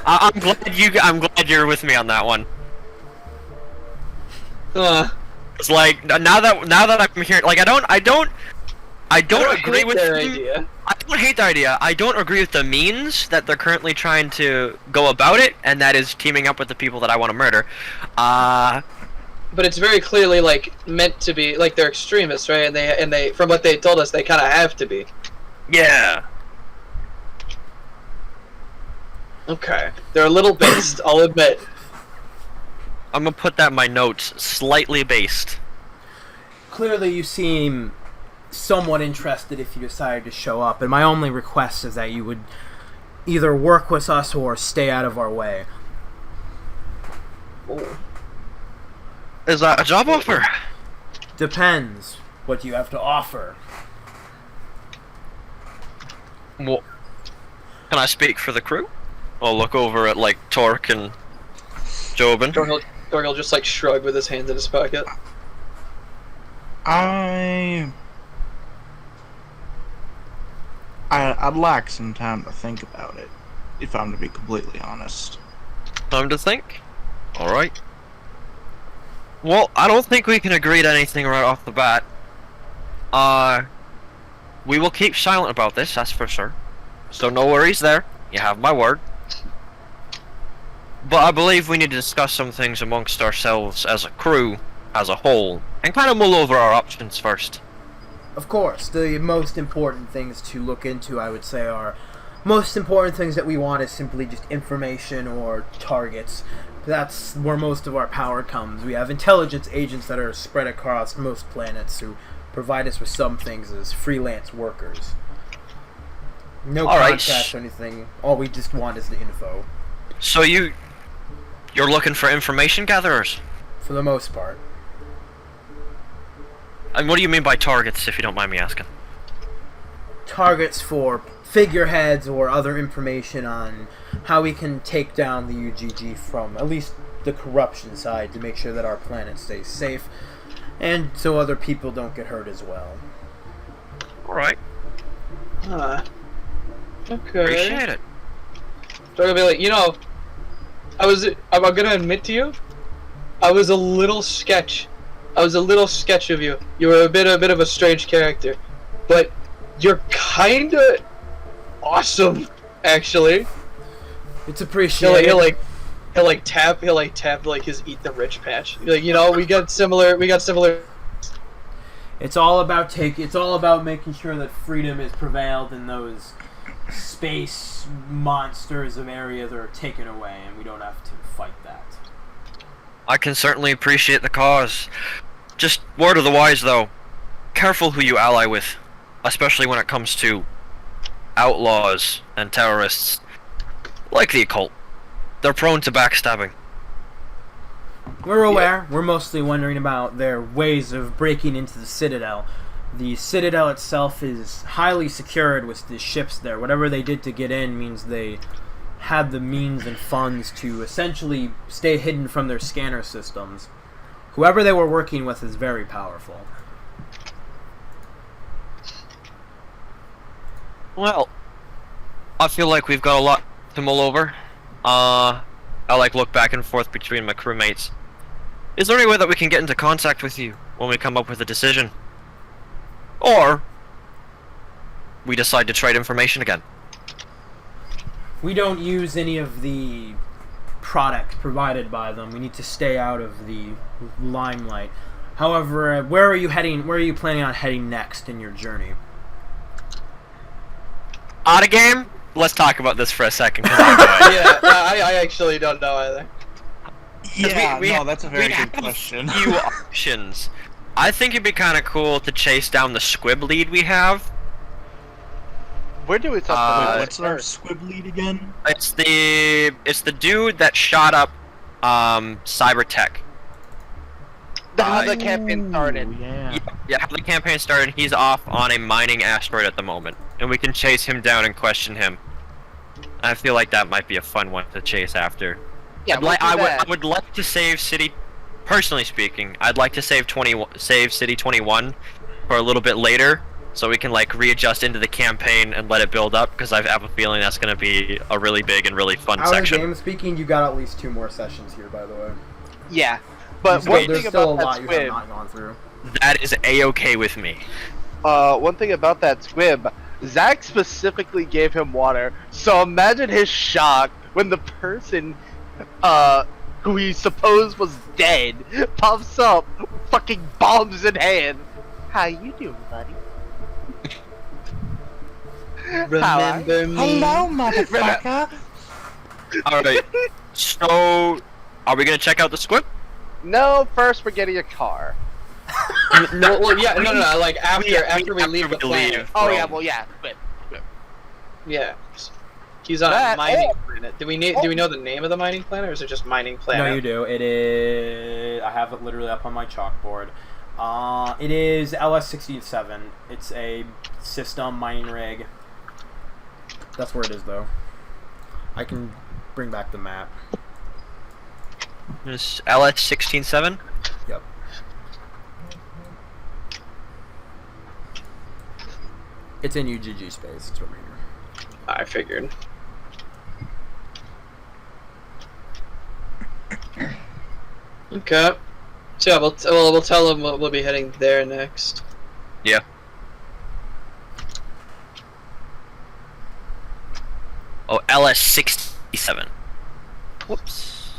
I'm glad you're with me on that one. It's like now that I'm hearing, like I don't agree hate with their them. idea. I don't hate the idea. I don't agree with the means that they're currently trying to go about it, and that is teaming up with the people that I want to murder. But it's very clearly like meant to be, like they're extremists, right? And they from what they told us, they kind of have to be. Yeah. Okay, they're a little based, I'll admit. I'm gonna put that in my notes. Slightly based. Clearly you seem somewhat interested if you decided to show up, and my only request is that you would either work with us or stay out of our way. Is that a job offer? Depends what you have to offer. Well, can I speak for the crew? I'll look over at, like, Torque and Jobin. Dorgil just like shrug with his hands in his pocket. I'd like some time to think about it, if I'm to be completely honest. Time to think? Alright. Well, I don't think we can agree to anything right off the bat. We will keep silent about this, that's for sure. So no worries there. You have my word. But I believe we need to discuss some things amongst ourselves as a crew, as a whole, and kind of mull over our options first. Of course, the most important things to look into, I would say, are most important things that we want is simply just information or targets. That's where most of our power comes. We have intelligence agents that are spread across most planets who provide us with some things as freelance workers. No contracts or anything. All we just want is the info. So you're looking for information gatherers? For the most part. And what do you mean by targets, if you don't mind me asking? Targets for figureheads or other information on how we can take down the UGG from at least the corruption side to make sure that our planet stays safe and so other people don't get hurt as well. Alright. Okay. Appreciate it. They're gonna be like, I'm gonna admit to you, I was a little sketch of you. You were a bit of a strange character, but you're kinda awesome, actually. It's appreciated. He'll tap his eat the rich patch. Like, we got similar. It's all about making sure that freedom is prevailed and those space monsters of areas are taken away, and we don't have to fight that. I can certainly appreciate the cause. Just word of the wise, though. Careful who you ally with, especially when it comes to outlaws and terrorists, like the occult. They're prone to backstabbing. We're aware. We're mostly wondering about their ways of breaking into the Citadel. The Citadel itself is highly secured with the ships there. Whatever they did to get in means they had the means and funds to essentially stay hidden from their scanner systems. Whoever they were working with is very powerful. Well, I feel like we've got a lot to mull over. I look back and forth between my crewmates. Is there any way that we can get into contact with you when we come up with a decision? Or we decide to trade information again? We don't use any of the products provided by them. We need to stay out of the limelight. However, where are you heading? Where are you planning on heading next in your journey? Out of game? Let's talk about this for a second. I actually don't know either. Yeah, that's a very good question. Few options. I think it'd be kind of cool to chase down the squib lead we have. Where do we talk about what's our squib lead again? It's the dude that shot up Cybertech. How the campaign started. Yeah, how the campaign started. He's off on a mining asteroid at the moment, and we can chase him down and question him. I feel like that might be a fun one to chase after. Yeah, I would like to save City. Personally speaking, I'd like to save City 21 for a little bit later, so we can readjust into the campaign and let it build up. Because I have a feeling that's going to be a really big and really fun section. Out of game speaking, you got at least 2 more sessions here, by the way. Yeah, but one thing about that squib, you have not gone through. That is a-okay with me. One thing about that squib, Zach specifically gave him water, so imagine his shock when the person who he supposed was dead pops up, fucking bombs in hand. How you doing, buddy? Remember me? Hello, motherfucker. Alright, so are we gonna check out the squib? No, first we're getting a car. Well, yeah, no, like after we leave the planet. Oh yeah, well yeah, but Yeah. He's on a That- mining planet. Do we know the name of the mining planet, or is it just mining planet? No, you do. It is. I have it literally up on my chalkboard. It is LS-67. It's a system mining rig. That's where it is, though. I can bring back the map. It's LS-16-7? Yep. It's in UGG space. It's over here. I figured. Okay. So yeah, we'll tell him we'll be heading there next. Yeah. Oh, LS-67. Whoops.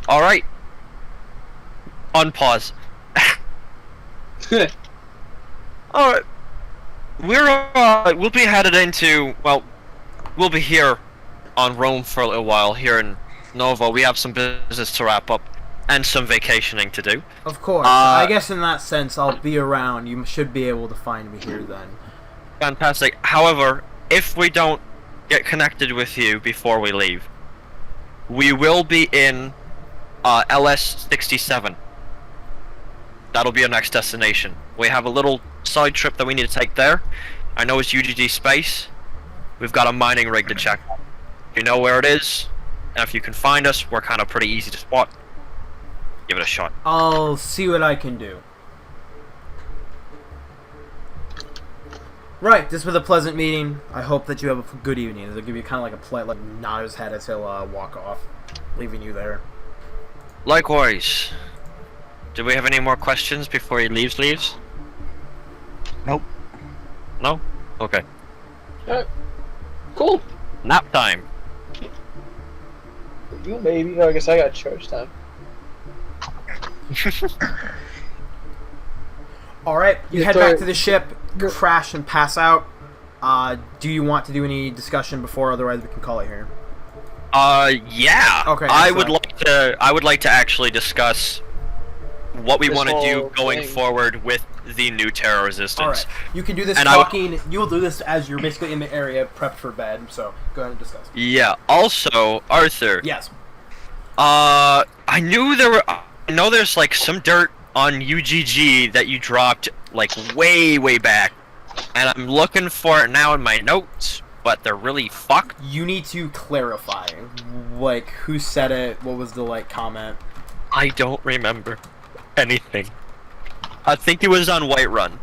Alright. Unpause. Alright. We'll be headed into, well, we'll be here on Rome for a little while, here in Nova. We have some business to wrap up, and some vacationing to do. Of course. I guess in that sense, I'll be around. You should be able to find me here then. Fantastic. However, if we don't get connected with you before we leave, we will be in LS-67. That'll be our next destination. We have a little side trip that we need to take there. I know it's UGG space. We've got a mining rig to check. If you know where it is, and if you can find us, we're kind of pretty easy to spot. Give it a shot. I'll see what I can do. Right, this was a pleasant meeting. I hope that you have a good evening. I'll give you kind of like a polite like nod his head as he'll walk off, leaving you there. Likewise. Do we have any more questions before he leaves? Nope. No? Okay. Alright. Cool. Nap time. You maybe. Oh, I guess I got charge time. Alright, you Yeah, head sorry. back to the ship, crash and pass out. Do you want to do any discussion before? Otherwise, we can call it here. Yeah. Okay, I excellent. would like to actually discuss what we This want to do whole going thing. forward with the new terror resistance. Alright, you can do this And talking. You'll do this as you're basically in the area, prepped for bed. So go ahead and discuss. Yeah. Also, Arthur. Yes. I know there's like some dirt on UGG that you dropped like way back, and I'm looking for it now in my notes, but they're really fucked. You need to clarify, like, who said it, what was the, like, comment. I don't remember anything. I think it was on Whiterun.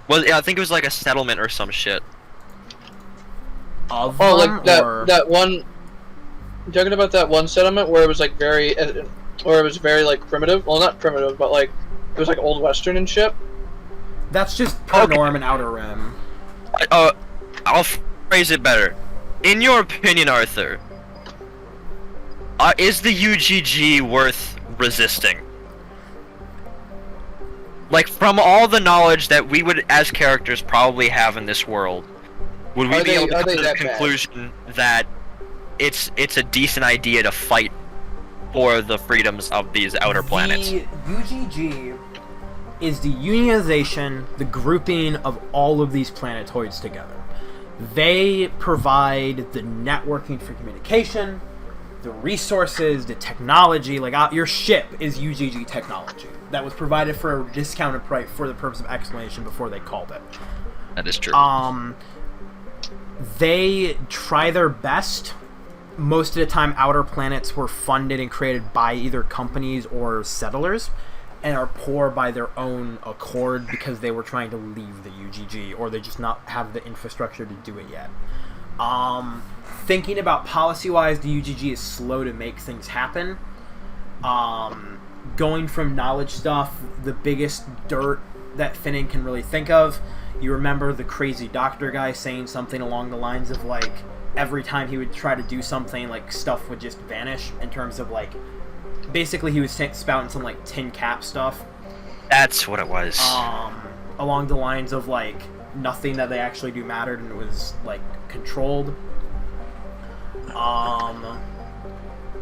Well, yeah, I think it was like a settlement or some shit. Of Oh, them, like that or... that one. You talking about that one settlement where it was like very, like primitive? Well, not primitive, but like it was like old western and shit. That's just per Okay. norm and Outer Rim. I'll phrase it better. In your opinion, Arthur, is the UGG worth resisting? Like, from all the knowledge that we would, as characters, probably have in this world, would we Are be they- able to are come they to the that bad? conclusion that it's a decent idea to fight for the freedoms of these outer planets? The UGG is the unionization, the grouping of all of these planetoids together. They provide the networking for communication, the resources, the technology. Like, your ship is UGG technology that was provided for a discounted price for the purpose of explanation before they called it. That is true. They try their best. Most of the time, outer planets were funded and created by either companies or settlers, and are poor by their own accord because they were trying to leave the UGG, or they just not have the infrastructure to do it yet. Thinking about policy-wise, the UGG is slow to make things happen. Going from knowledge stuff, the biggest dirt that Finnan can really think of, you remember the crazy doctor guy saying something along the lines of, like, every time he would try to do something, like, stuff would just vanish, in terms of, like, basically he was spouting some, like, tin cap stuff. That's what it was. Along the lines of, like, nothing that they actually do mattered, and it was, like, controlled.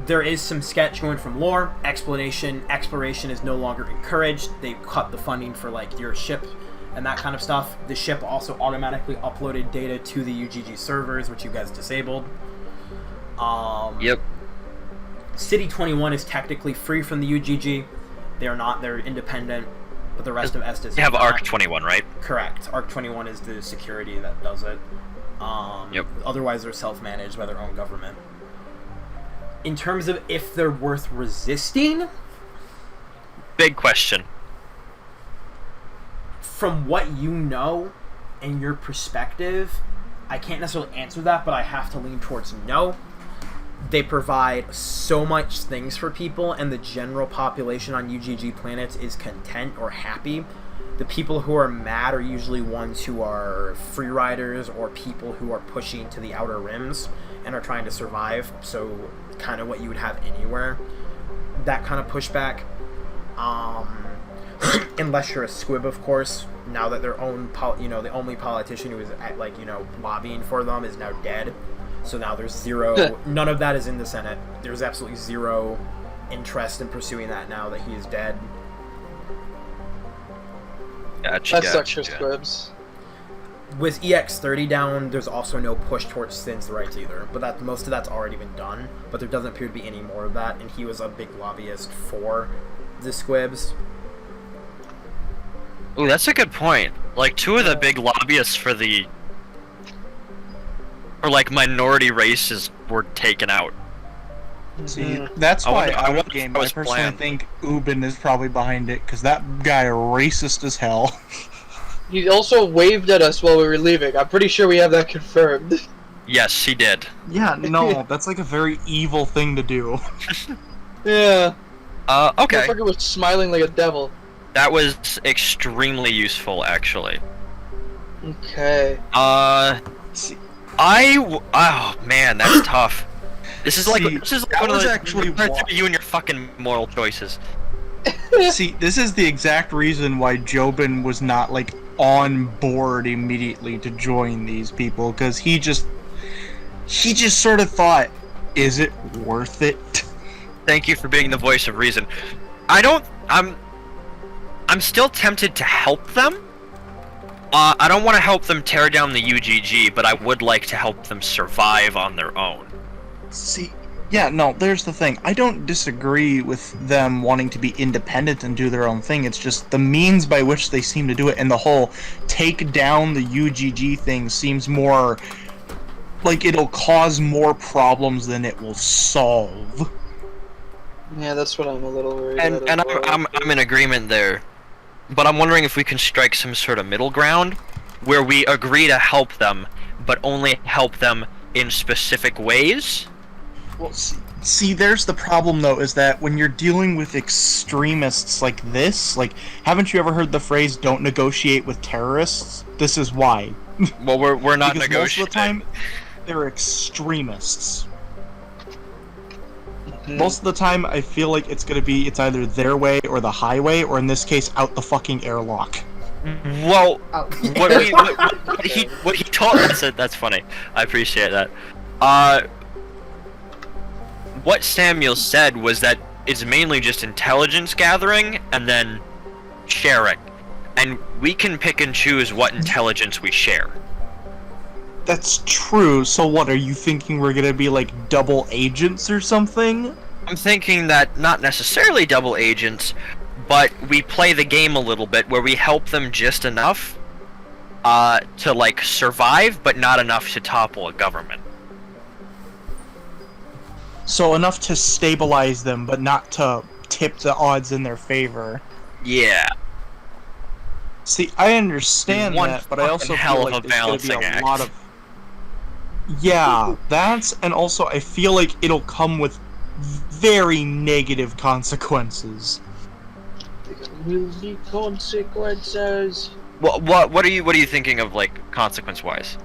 There is some sketch going from lore. Exploration is no longer encouraged. They've cut the funding for like your ship and that kind of stuff. The ship also automatically uploaded data to the UGG servers, which you guys disabled. Yep. City 21 is technically free from the UGG. They are not. They're independent, but the rest of Estes You have not. Arc 21, right? Correct. Arc 21 is the security that does it. Yep. Otherwise, they're self-managed by their own government. In terms of if they're worth resisting, Big question. from what you know and your perspective, I can't necessarily answer that, but I have to lean towards no. They provide so much things for people, and the general population on UGG planets is content or happy. The people who are mad are usually ones who are free riders or people who are pushing to the outer rims and are trying to survive. So kind of what you would have anywhere. That kind of pushback. Unless you're a squib, of course. Now that their own, the only politician who is lobbying for them is now dead. So now there's zero. None of that is in the Senate. There's absolutely zero interest in pursuing that now that he is dead. Gotcha. That sucks for squibs. With EX30 down, there's also no push towards citizens' rights either. But most of that's already been done. But there doesn't appear to be any more of that. And he was a big lobbyist for the squibs. Ooh, that's a good point. Like, two of the big lobbyists for minority races were taken out. See, that's I why wonder- I out of wonder the game, if that I was personally planned. think Ubin is probably behind it, because that guy racist as hell. He also waved at us while we were leaving. I'm pretty sure we have that confirmed. Yes, he did. Yeah, no, that's like a very evil thing to do. Yeah. Okay. Motherfucker was smiling like a devil. That was extremely useful, actually. Okay. See, Oh man, that's tough. This is like See, that one of was the actually you and your fucking moral choices. see, this is the exact reason why Jobin was not, like, on board immediately to join these people, because he just sort of thought, is it worth it? Thank you for being the voice of reason. I'm still tempted to help them. I don't want to help them tear down the UGG, but I would like to help them survive on their own. See, yeah, no, there's the thing. I don't disagree with them wanting to be independent and do their own thing. It's just the means by which they seem to do it, and the whole take down the UGG thing seems more like it'll cause more problems than it will solve. Yeah, that's what I'm a little worried And about. and as well. I'm in agreement there. But I'm wondering if we can strike some sort of middle ground where we agree to help them, but only help them in specific ways. Well, see, there's the problem, though, is that when you're dealing with extremists like this, like, haven't you ever heard the phrase, don't negotiate with terrorists? This is why. Well, we're not Because most negotiating. of the time, they're extremists. Mhm. Most of the time, I feel like it's either their way or the highway, or in this case, out the fucking airlock. Well, what he told us, that's funny. I appreciate that. What Samuel said was that it's mainly just intelligence gathering and then sharing. And we can pick and choose what intelligence we share. That's true, so what, are you thinking we're gonna be like double agents or something? I'm thinking that not necessarily double agents, but we play the game a little bit where we help them just enough to like survive, but not enough to topple a government. So enough to stabilize them, but not to tip the odds in their favor. Yeah. See, I understand One that, but I also fucking hell feel of like a there's gonna be balancing a act. lot of... Yeah, that's... And also, I feel like it'll come with very negative consequences. Will be consequences. What are you thinking of, like, consequence-wise?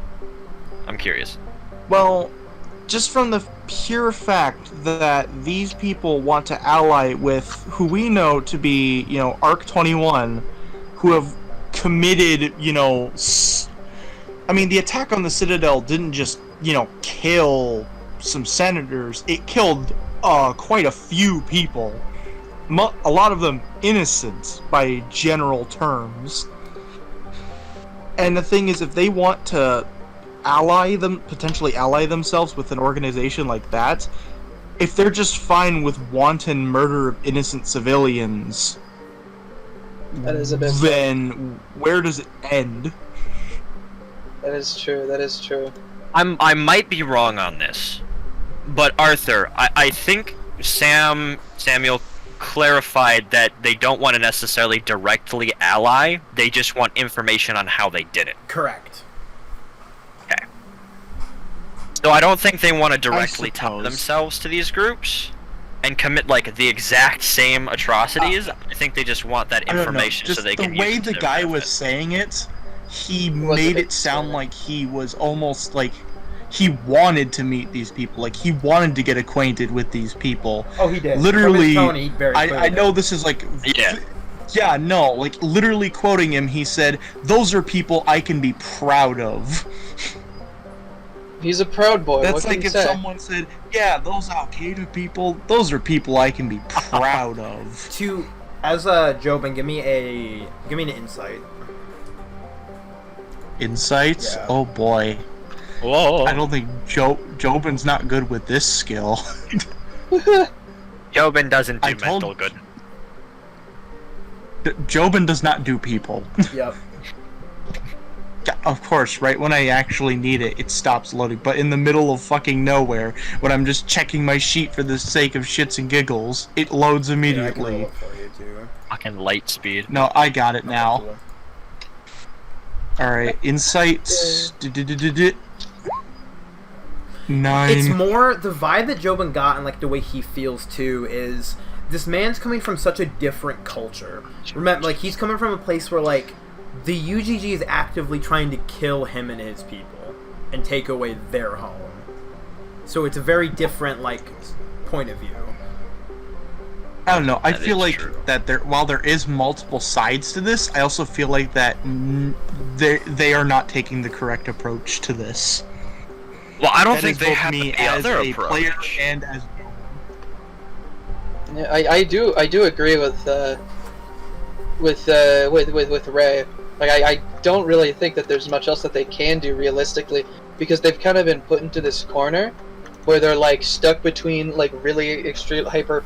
I'm curious. Well, just from the pure fact that these people want to ally with who we know to be, Arc 21, who have committed, I mean, the attack on the Citadel didn't just, kill some senators. It killed quite a few people. A lot of them innocent by general terms. And the thing is, if they want to potentially ally themselves with an organization like that, if they're just fine with wanton murder of innocent civilians, That is a bit. then where does it end? That is true. That is true. I might be wrong on this, but Arthur, I think Samuel clarified that they don't want to necessarily directly ally, they just want information on how they did it. Correct. Okay. So I don't think they want to directly tie suppose. themselves to these groups and commit like the exact same atrocities. I think they just want that I don't know, information just so they the can way use it to the their guy benefit. was saying it, he Was a made bit it sound silly. like he was almost like he wanted to meet these people, like he wanted to get acquainted with these people. Oh, he did. Literally, From his tone, he very I clearly know did. this is like, Yeah. yeah, no, like literally quoting him, he said, "Those are people I can be proud of." He's a proud boy. That's what can like you if say? someone said, "Yeah, those Al Qaeda people, those are people I can be proud of." As Jobin, give me an insight. Insights? Yeah. Oh boy. Whoa. I don't think Jobin's not good with this skill. Jobin doesn't do I told- mental good. Jobin does not do people. Yep. Yeah, of course, right when I actually need it, it stops loading. But in the middle of fucking nowhere, when I'm just checking my sheet for the sake of shits and giggles, it loads Yeah, I can immediately. roll it for you too. Fucking light speed. No, I got it now. Cool. Alright, insights. 9. It's more the vibe that Jobin got and like the way he feels too is this man's coming from such a different culture. Remember, like he's coming from a place where like the UGG is actively trying to kill him and his people and take away their home. So it's a very different like point of view. I don't know. I That feel is like true. that while there is multiple sides to this, I also feel like that they are not taking the correct approach to this. Well, I don't That think is they both have me the as other a approach. player and as Yeah, I do agree with Ray. Like I don't really think that there's much else that they can do realistically because they've kind of been put into this corner where they're like stuck between like really extreme hyper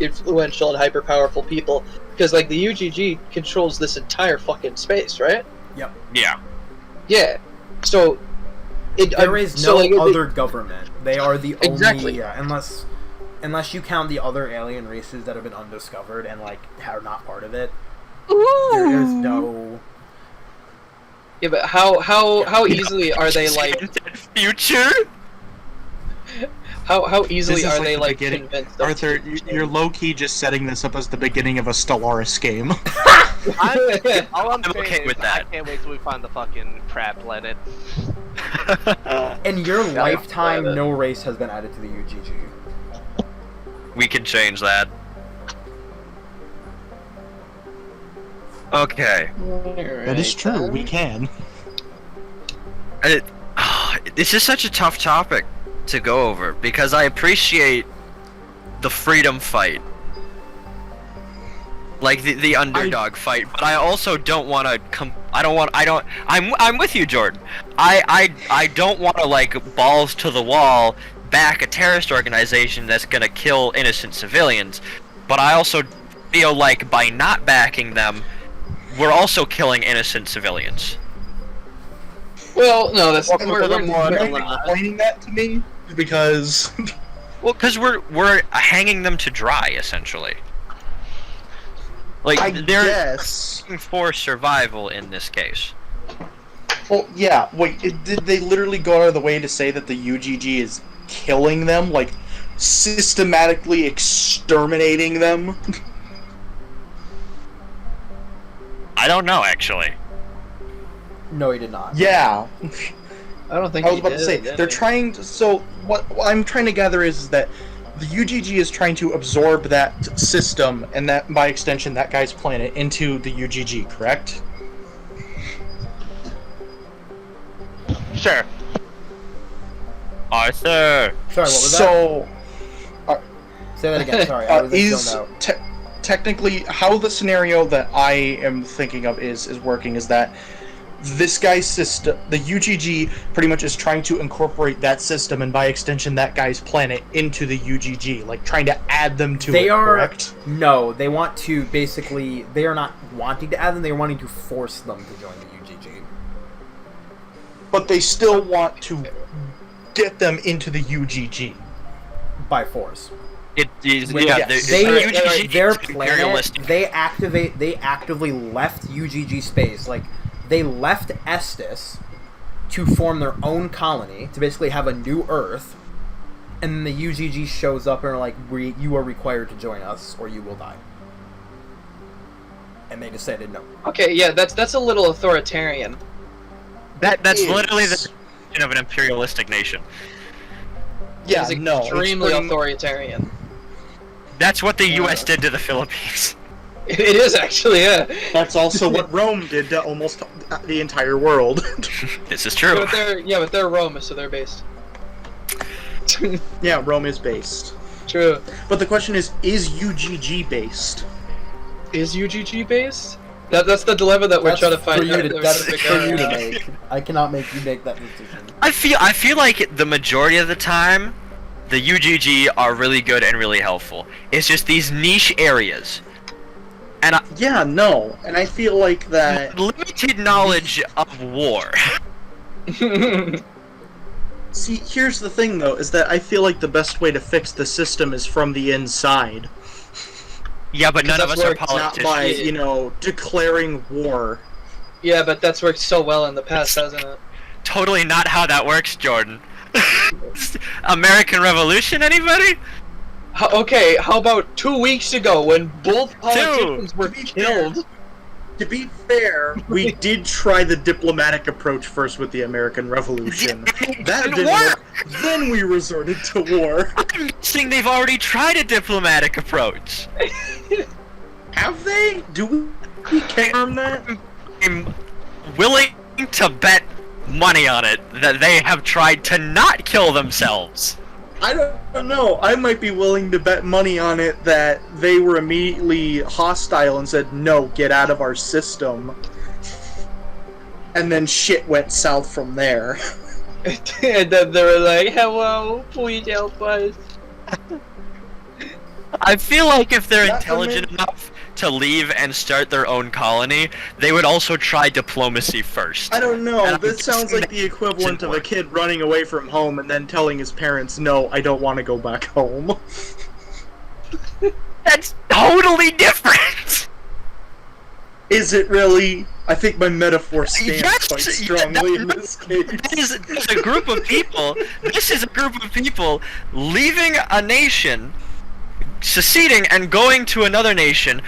influential and hyper powerful people because like the UGG controls this entire fucking space, right? Yeah. Yeah. So There is so, no like, other government. They are the Exactly. only unless you count the other alien races that have been undiscovered and like are not part of it. There's no. Yeah, but how easily are they like future? how easily This is are like they the like beginning. convinced? Arthur, you're low-key just setting this up as the beginning of a Stellaris game. All I'm I'm saying okay is with I that. can't wait till we find the fucking crab planet. In your Yeah, lifetime, yeah. no race has been added to the UGG. We can change that. Okay. That is true. We can. This is such a tough topic to go over because I appreciate the freedom fight, like the underdog fight, but I also don't want to I'm with you, Jordan. I don't want to like balls to the wall back a terrorist organization that's gonna kill innocent civilians, but I also feel like by not backing them, we're also killing innocent civilians. Well, no, that's Welcome to the one. You're explaining that to me because Well, because we're hanging them to dry, essentially. Like I they're guess. looking for survival in this case. Well, yeah. Wait, did they literally go out of the way to say that the UGG is killing them, like systematically exterminating them? I don't know, actually. No, he did not. Yeah. I don't think I was he about to did, say did they're he? trying to. So what I'm trying to gather is that the UGG is trying to absorb that system and that, by extension, that guy's planet into the UGG. Correct? Sure. Arthur. Sorry, what was that? So, Say that again. Sorry, I was is zoned out. technically how the scenario that I am thinking of is working is that this guy's system, the UGG, pretty much is trying to incorporate that system and by extension that guy's planet into the UGG, like trying to add them to it. Correct? No, they want to basically. They are not wanting to add them. They are wanting to force them to join the UGG. But they still want to get them into the UGG. By force. It is, Yes. Their planet, they actively left UGG space. Like, they left Estes to form their own colony, to basically have a new Earth, and then the UGG shows up and are like, you are required to join us, or you will die. And they decided no. Okay, yeah, that's a little authoritarian. That's literally the definition of an imperialistic nation. Yeah, It's no, it's extremely pretty- authoritarian. That's what the U.S. did to the Philippines. It is actually, yeah. That's also what Rome did to almost the entire world. This is true. But they're Rome, so they're based. Yeah, Rome is based. True. But the question is UGG based? Is UGG based? That's the dilemma that we're trying to find out. That's for you to make. I cannot make you make that decision. I feel like the majority of the time, the UGG are really good and really helpful. It's just these niche areas. And Yeah, no. And I feel like that... limited knowledge of war. See, here's the thing, though, is that I feel like the best way to fix the system is from the inside. Yeah, but none of us are Not politicians. by, declaring war. Yeah, but that's worked so well in the past, hasn't it? Totally not how that works, Jordan. American Revolution, anybody? Okay, how about 2 weeks ago when both politicians were To be killed? To be fair, we did try the diplomatic approach first with the American Revolution. That didn't work. Then we resorted to war. I'm guessing they've already tried a diplomatic approach. Have they? Do we confirm that? I'm willing to bet money on it that they have tried to not kill themselves. I don't know. I might be willing to bet money on it that they were immediately hostile and said, no, get out of our system. And then shit went south from there. And then they were like, hello, please help us. I feel like if they're Not intelligent enough to leave and start their own colony, they would also try diplomacy first. I don't know. And I'm This sounds guessing like the equivalent didn't of a work. kid running away from home and then telling his parents, no, I don't want to go back home. That's totally different! Is it really? I think my metaphor stands Yes, quite yeah, strongly in this case. This is a group of people. This is a group of people leaving a nation, seceding, and going to another nation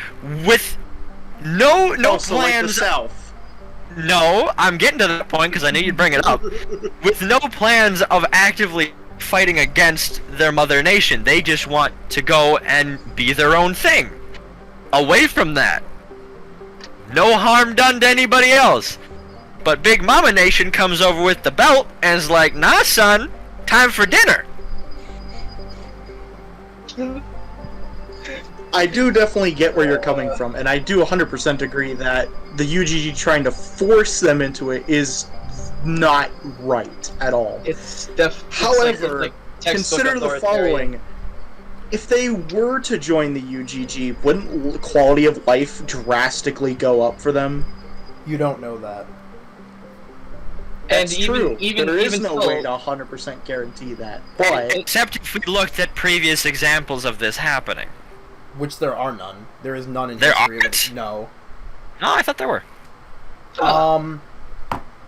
with no Also, like the plans. South. No, I'm getting to that point because I knew you'd bring it up. With no plans of actively fighting against their mother nation. They just want to go and be their own thing. Away from that. No harm done to anybody else. But Big Mama Nation comes over with the belt and is like, nah, son, time for dinner. I do definitely get where you're coming from, and I do 100% agree that the UGG trying to force them into it is not right at all. It's definitely. However, consider the following. If they were to join the UGG, wouldn't quality of life drastically go up for them? You don't know that. And That's true. even there is even no so, way to 100% guarantee that. But Except if we looked at previous examples of this happening. Which there are none. There is none in There history. aren't? No. No, I thought there were.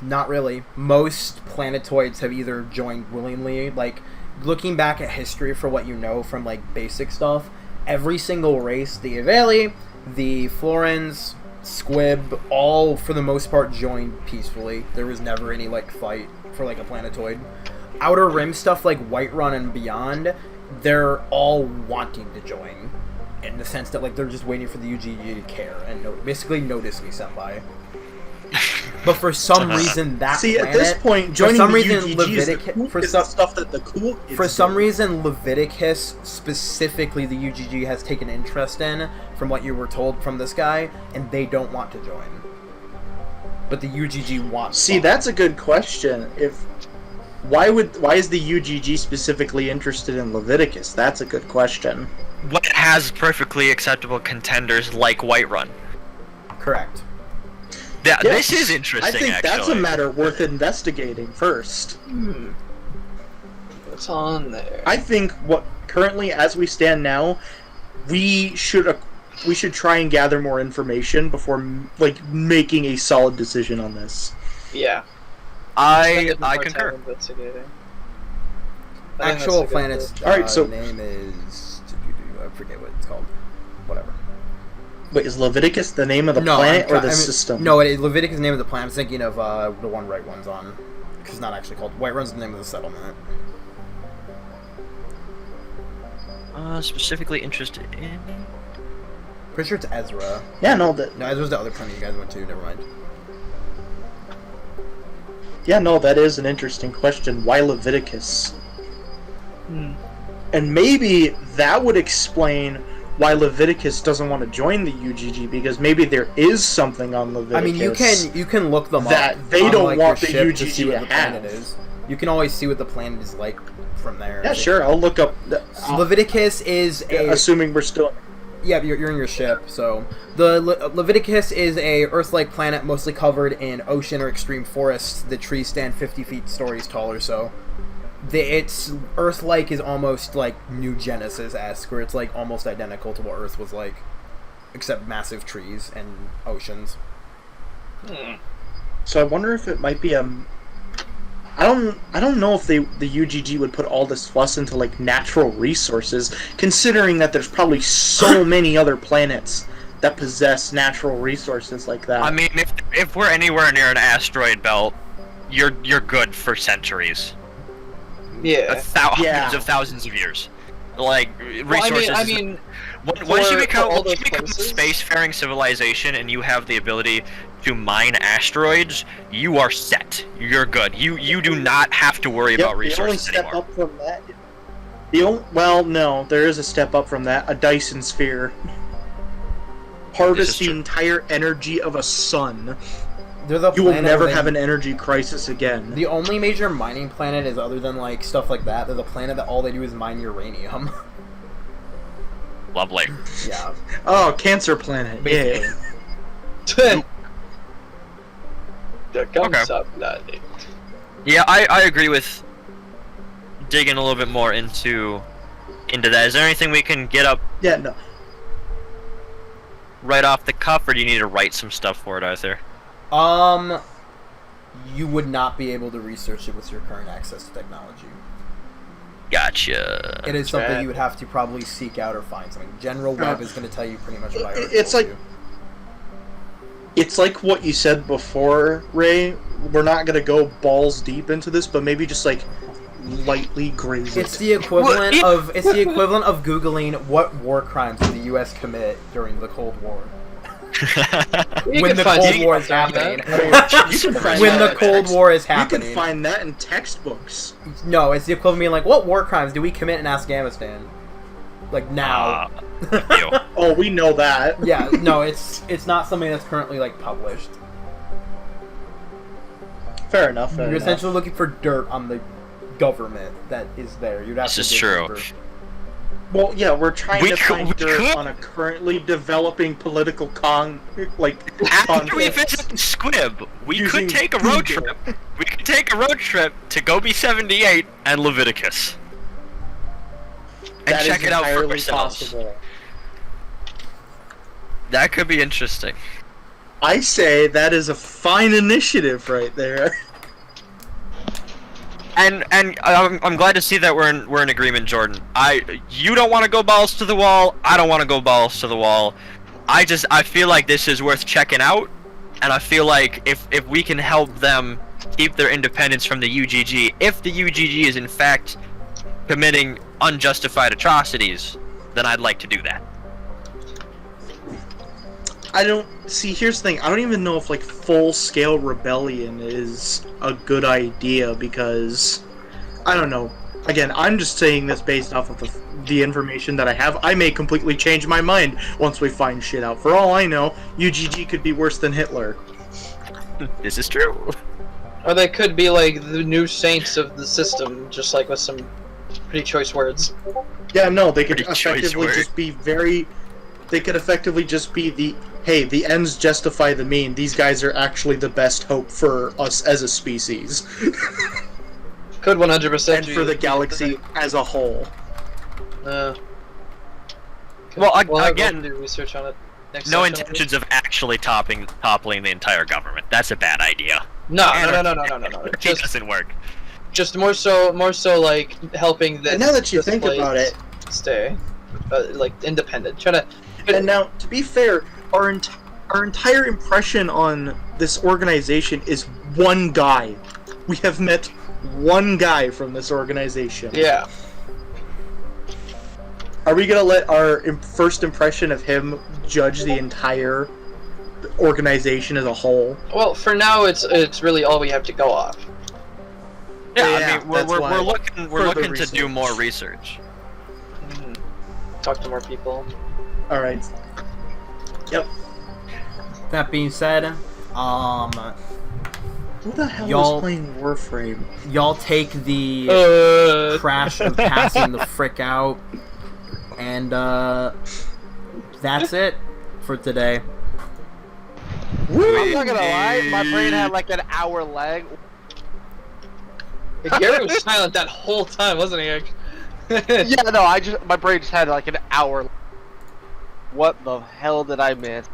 Not really. Most planetoids have either joined willingly. Like, looking back at history for what you know from, like, basic stuff, every single race, the Aveli, the Florens, Squib, all, for the most part, joined peacefully. There was never any, like, fight for, like, a planetoid. Outer Rim stuff, like Whiterun and beyond, they're all wanting to join. In the sense that, like, they're just waiting for the UGG to care and basically notice me, senpai. But for some reason, that See, planet, at this point, for joining some the reason, UGG is the, Leviticus, is the stuff that the cool kids for some do. reason, Leviticus, specifically the UGG, has taken interest in, from what you were told from this guy, and they don't want to join. But the UGG wants. See, that's a good question. Why is the UGG specifically interested in Leviticus? That's a good question. What has perfectly acceptable contenders like Whiterun? Correct. Yeah, Yes. this is interesting. I think actually. that's a matter worth investigating first. What's on there? I think what currently, as we stand now, we should try and gather more information before making a solid decision on this. Yeah. I Spend more concur. time investigating. I think Actual that's a good planet's approach. Alright, so- name is... I forget what it's called. Whatever. Wait, is Leviticus the name of the planet or the system? No, Leviticus is the name of the planet. I'm thinking of the one Right One's on. Because it's not actually called... Whiterun's the name of the settlement. Specifically interested in. Pretty sure it's Ezra. Yeah, no, No, Ezra's the other planet you guys went to. Never mind. that is an interesting question. Why Leviticus? Hmm. And maybe that would explain why Leviticus doesn't want to join the UGG, because maybe there is something on Leviticus. I mean, you can look them that up. they on, don't like, want your the ship UGG to see to what the planet have. is. You can always see what the planet is like from there. Yeah, sure. I'll look up. Leviticus is a... Assuming we're still. Yeah, you're in your ship. So the Leviticus is a Earth-like planet, mostly covered in ocean or extreme forests. The trees stand 50 feet stories tall or so. It's Earth-like is almost like New Genesis-esque, where it's like almost identical to what Earth was like, except massive trees and oceans. So I wonder if it might be a. I don't know if the UGG would put all this fuss into like natural resources, considering that there's probably so many other planets that possess natural resources like that. I mean, if we're anywhere near an asteroid belt, you're good for centuries. Yeah. Hundreds of thousands of years. Like resources. I mean, once you for become all a those places- spacefaring civilization and you have the ability to mine asteroids, you are set. You're good. You do not have to worry about resources the only step anymore. up from that. No, there is a step up from that. A Dyson sphere. Harvest the true. entire energy of a sun. They're the You will planet never where they- have an energy crisis again. The only major mining planet is, other than like stuff like that, they're the planet that all they do is mine uranium. Lovely. Yeah. Oh, Cancer Planet. Basically. Yeah. The guns up that. Yeah, I agree with digging a little bit more into that. Is there anything we can get up Yeah, no. right off the cuff, or do you need to write some stuff for it, Arthur? You would not be able to research it with your current access to technology. Gotcha. It is something Right. you would have to probably seek out or find something. General Web is going to tell you pretty much what I already It's told like- you. It's like what you said before, Ray. We're not gonna go balls deep into this, but maybe just like lightly graze It's it. the equivalent of googling what war crimes did the U.S. commit during the Cold War. When the Cold War is happening. You can find When that the in Cold War is You happening. can find that in textbooks. No, it's the equivalent of being like, what war crimes did we commit in Afghanistan? Like now. Ew. Oh, we know that. Yeah, no, it's not something that's currently like published. Fair enough. Fair You're enough. essentially looking for dirt on the government that is there. You'd have This to is dig true. deeper. Well, yeah, we're trying We to could- find we dirt could- on a currently developing political After we visit Squib, we Using could take a road Google. trip. We could take a road trip to Gobi 78 and Leviticus. And That is check it out for entirely ourselves. possible. That could be interesting. I say that is a fine initiative right there. And I'm glad to see that we're in agreement, Jordan. You don't want to go balls to the wall. I don't want to go balls to the wall. I feel like this is worth checking out, and I feel like if we can help them keep their independence from the UGG, if the UGG is in fact committing unjustified atrocities, then I'd like to do that. I don't see. Here's the thing. I don't even know if like full-scale rebellion is a good idea because I don't know. Again, I'm just saying this based off of the information that I have. I may completely change my mind once we find shit out. For all I know, UGG could be worse than Hitler. This is true. Or they could be like the new saints of the system, just like with some pretty choice words. Yeah, no, they could Pretty choice effectively word. just be very. They could effectively just be the hey, the ends justify the mean. These guys are actually the best hope for us as a species Could 100% and for the galaxy as a whole. Well, Again, do research on it. Next no session, intentions of actually toppling the entire government. That's a bad idea. No. It Just, doesn't work. just more so like helping this. And now that you this think place about it, stay like independent. Try to. and now to be fair, our entire impression on this organization is one guy. We have met one guy from this organization. Yeah. Are we gonna let our first impression of him judge the entire organization as a whole? Well, for now, it's really all we have to go off. Yeah, Yeah, I mean, we're that's why looking further to do research. more research. Talk to more people. All right. Yep. That being said, Who the hell Y'all- is playing Warframe? y'all take the crash of passing the frick out, and that's it for today. I'm not gonna lie, my brain had like an hour lag. Gary was silent that whole time, wasn't he? Yeah, no, my brain just had like an hour. What the hell did I miss?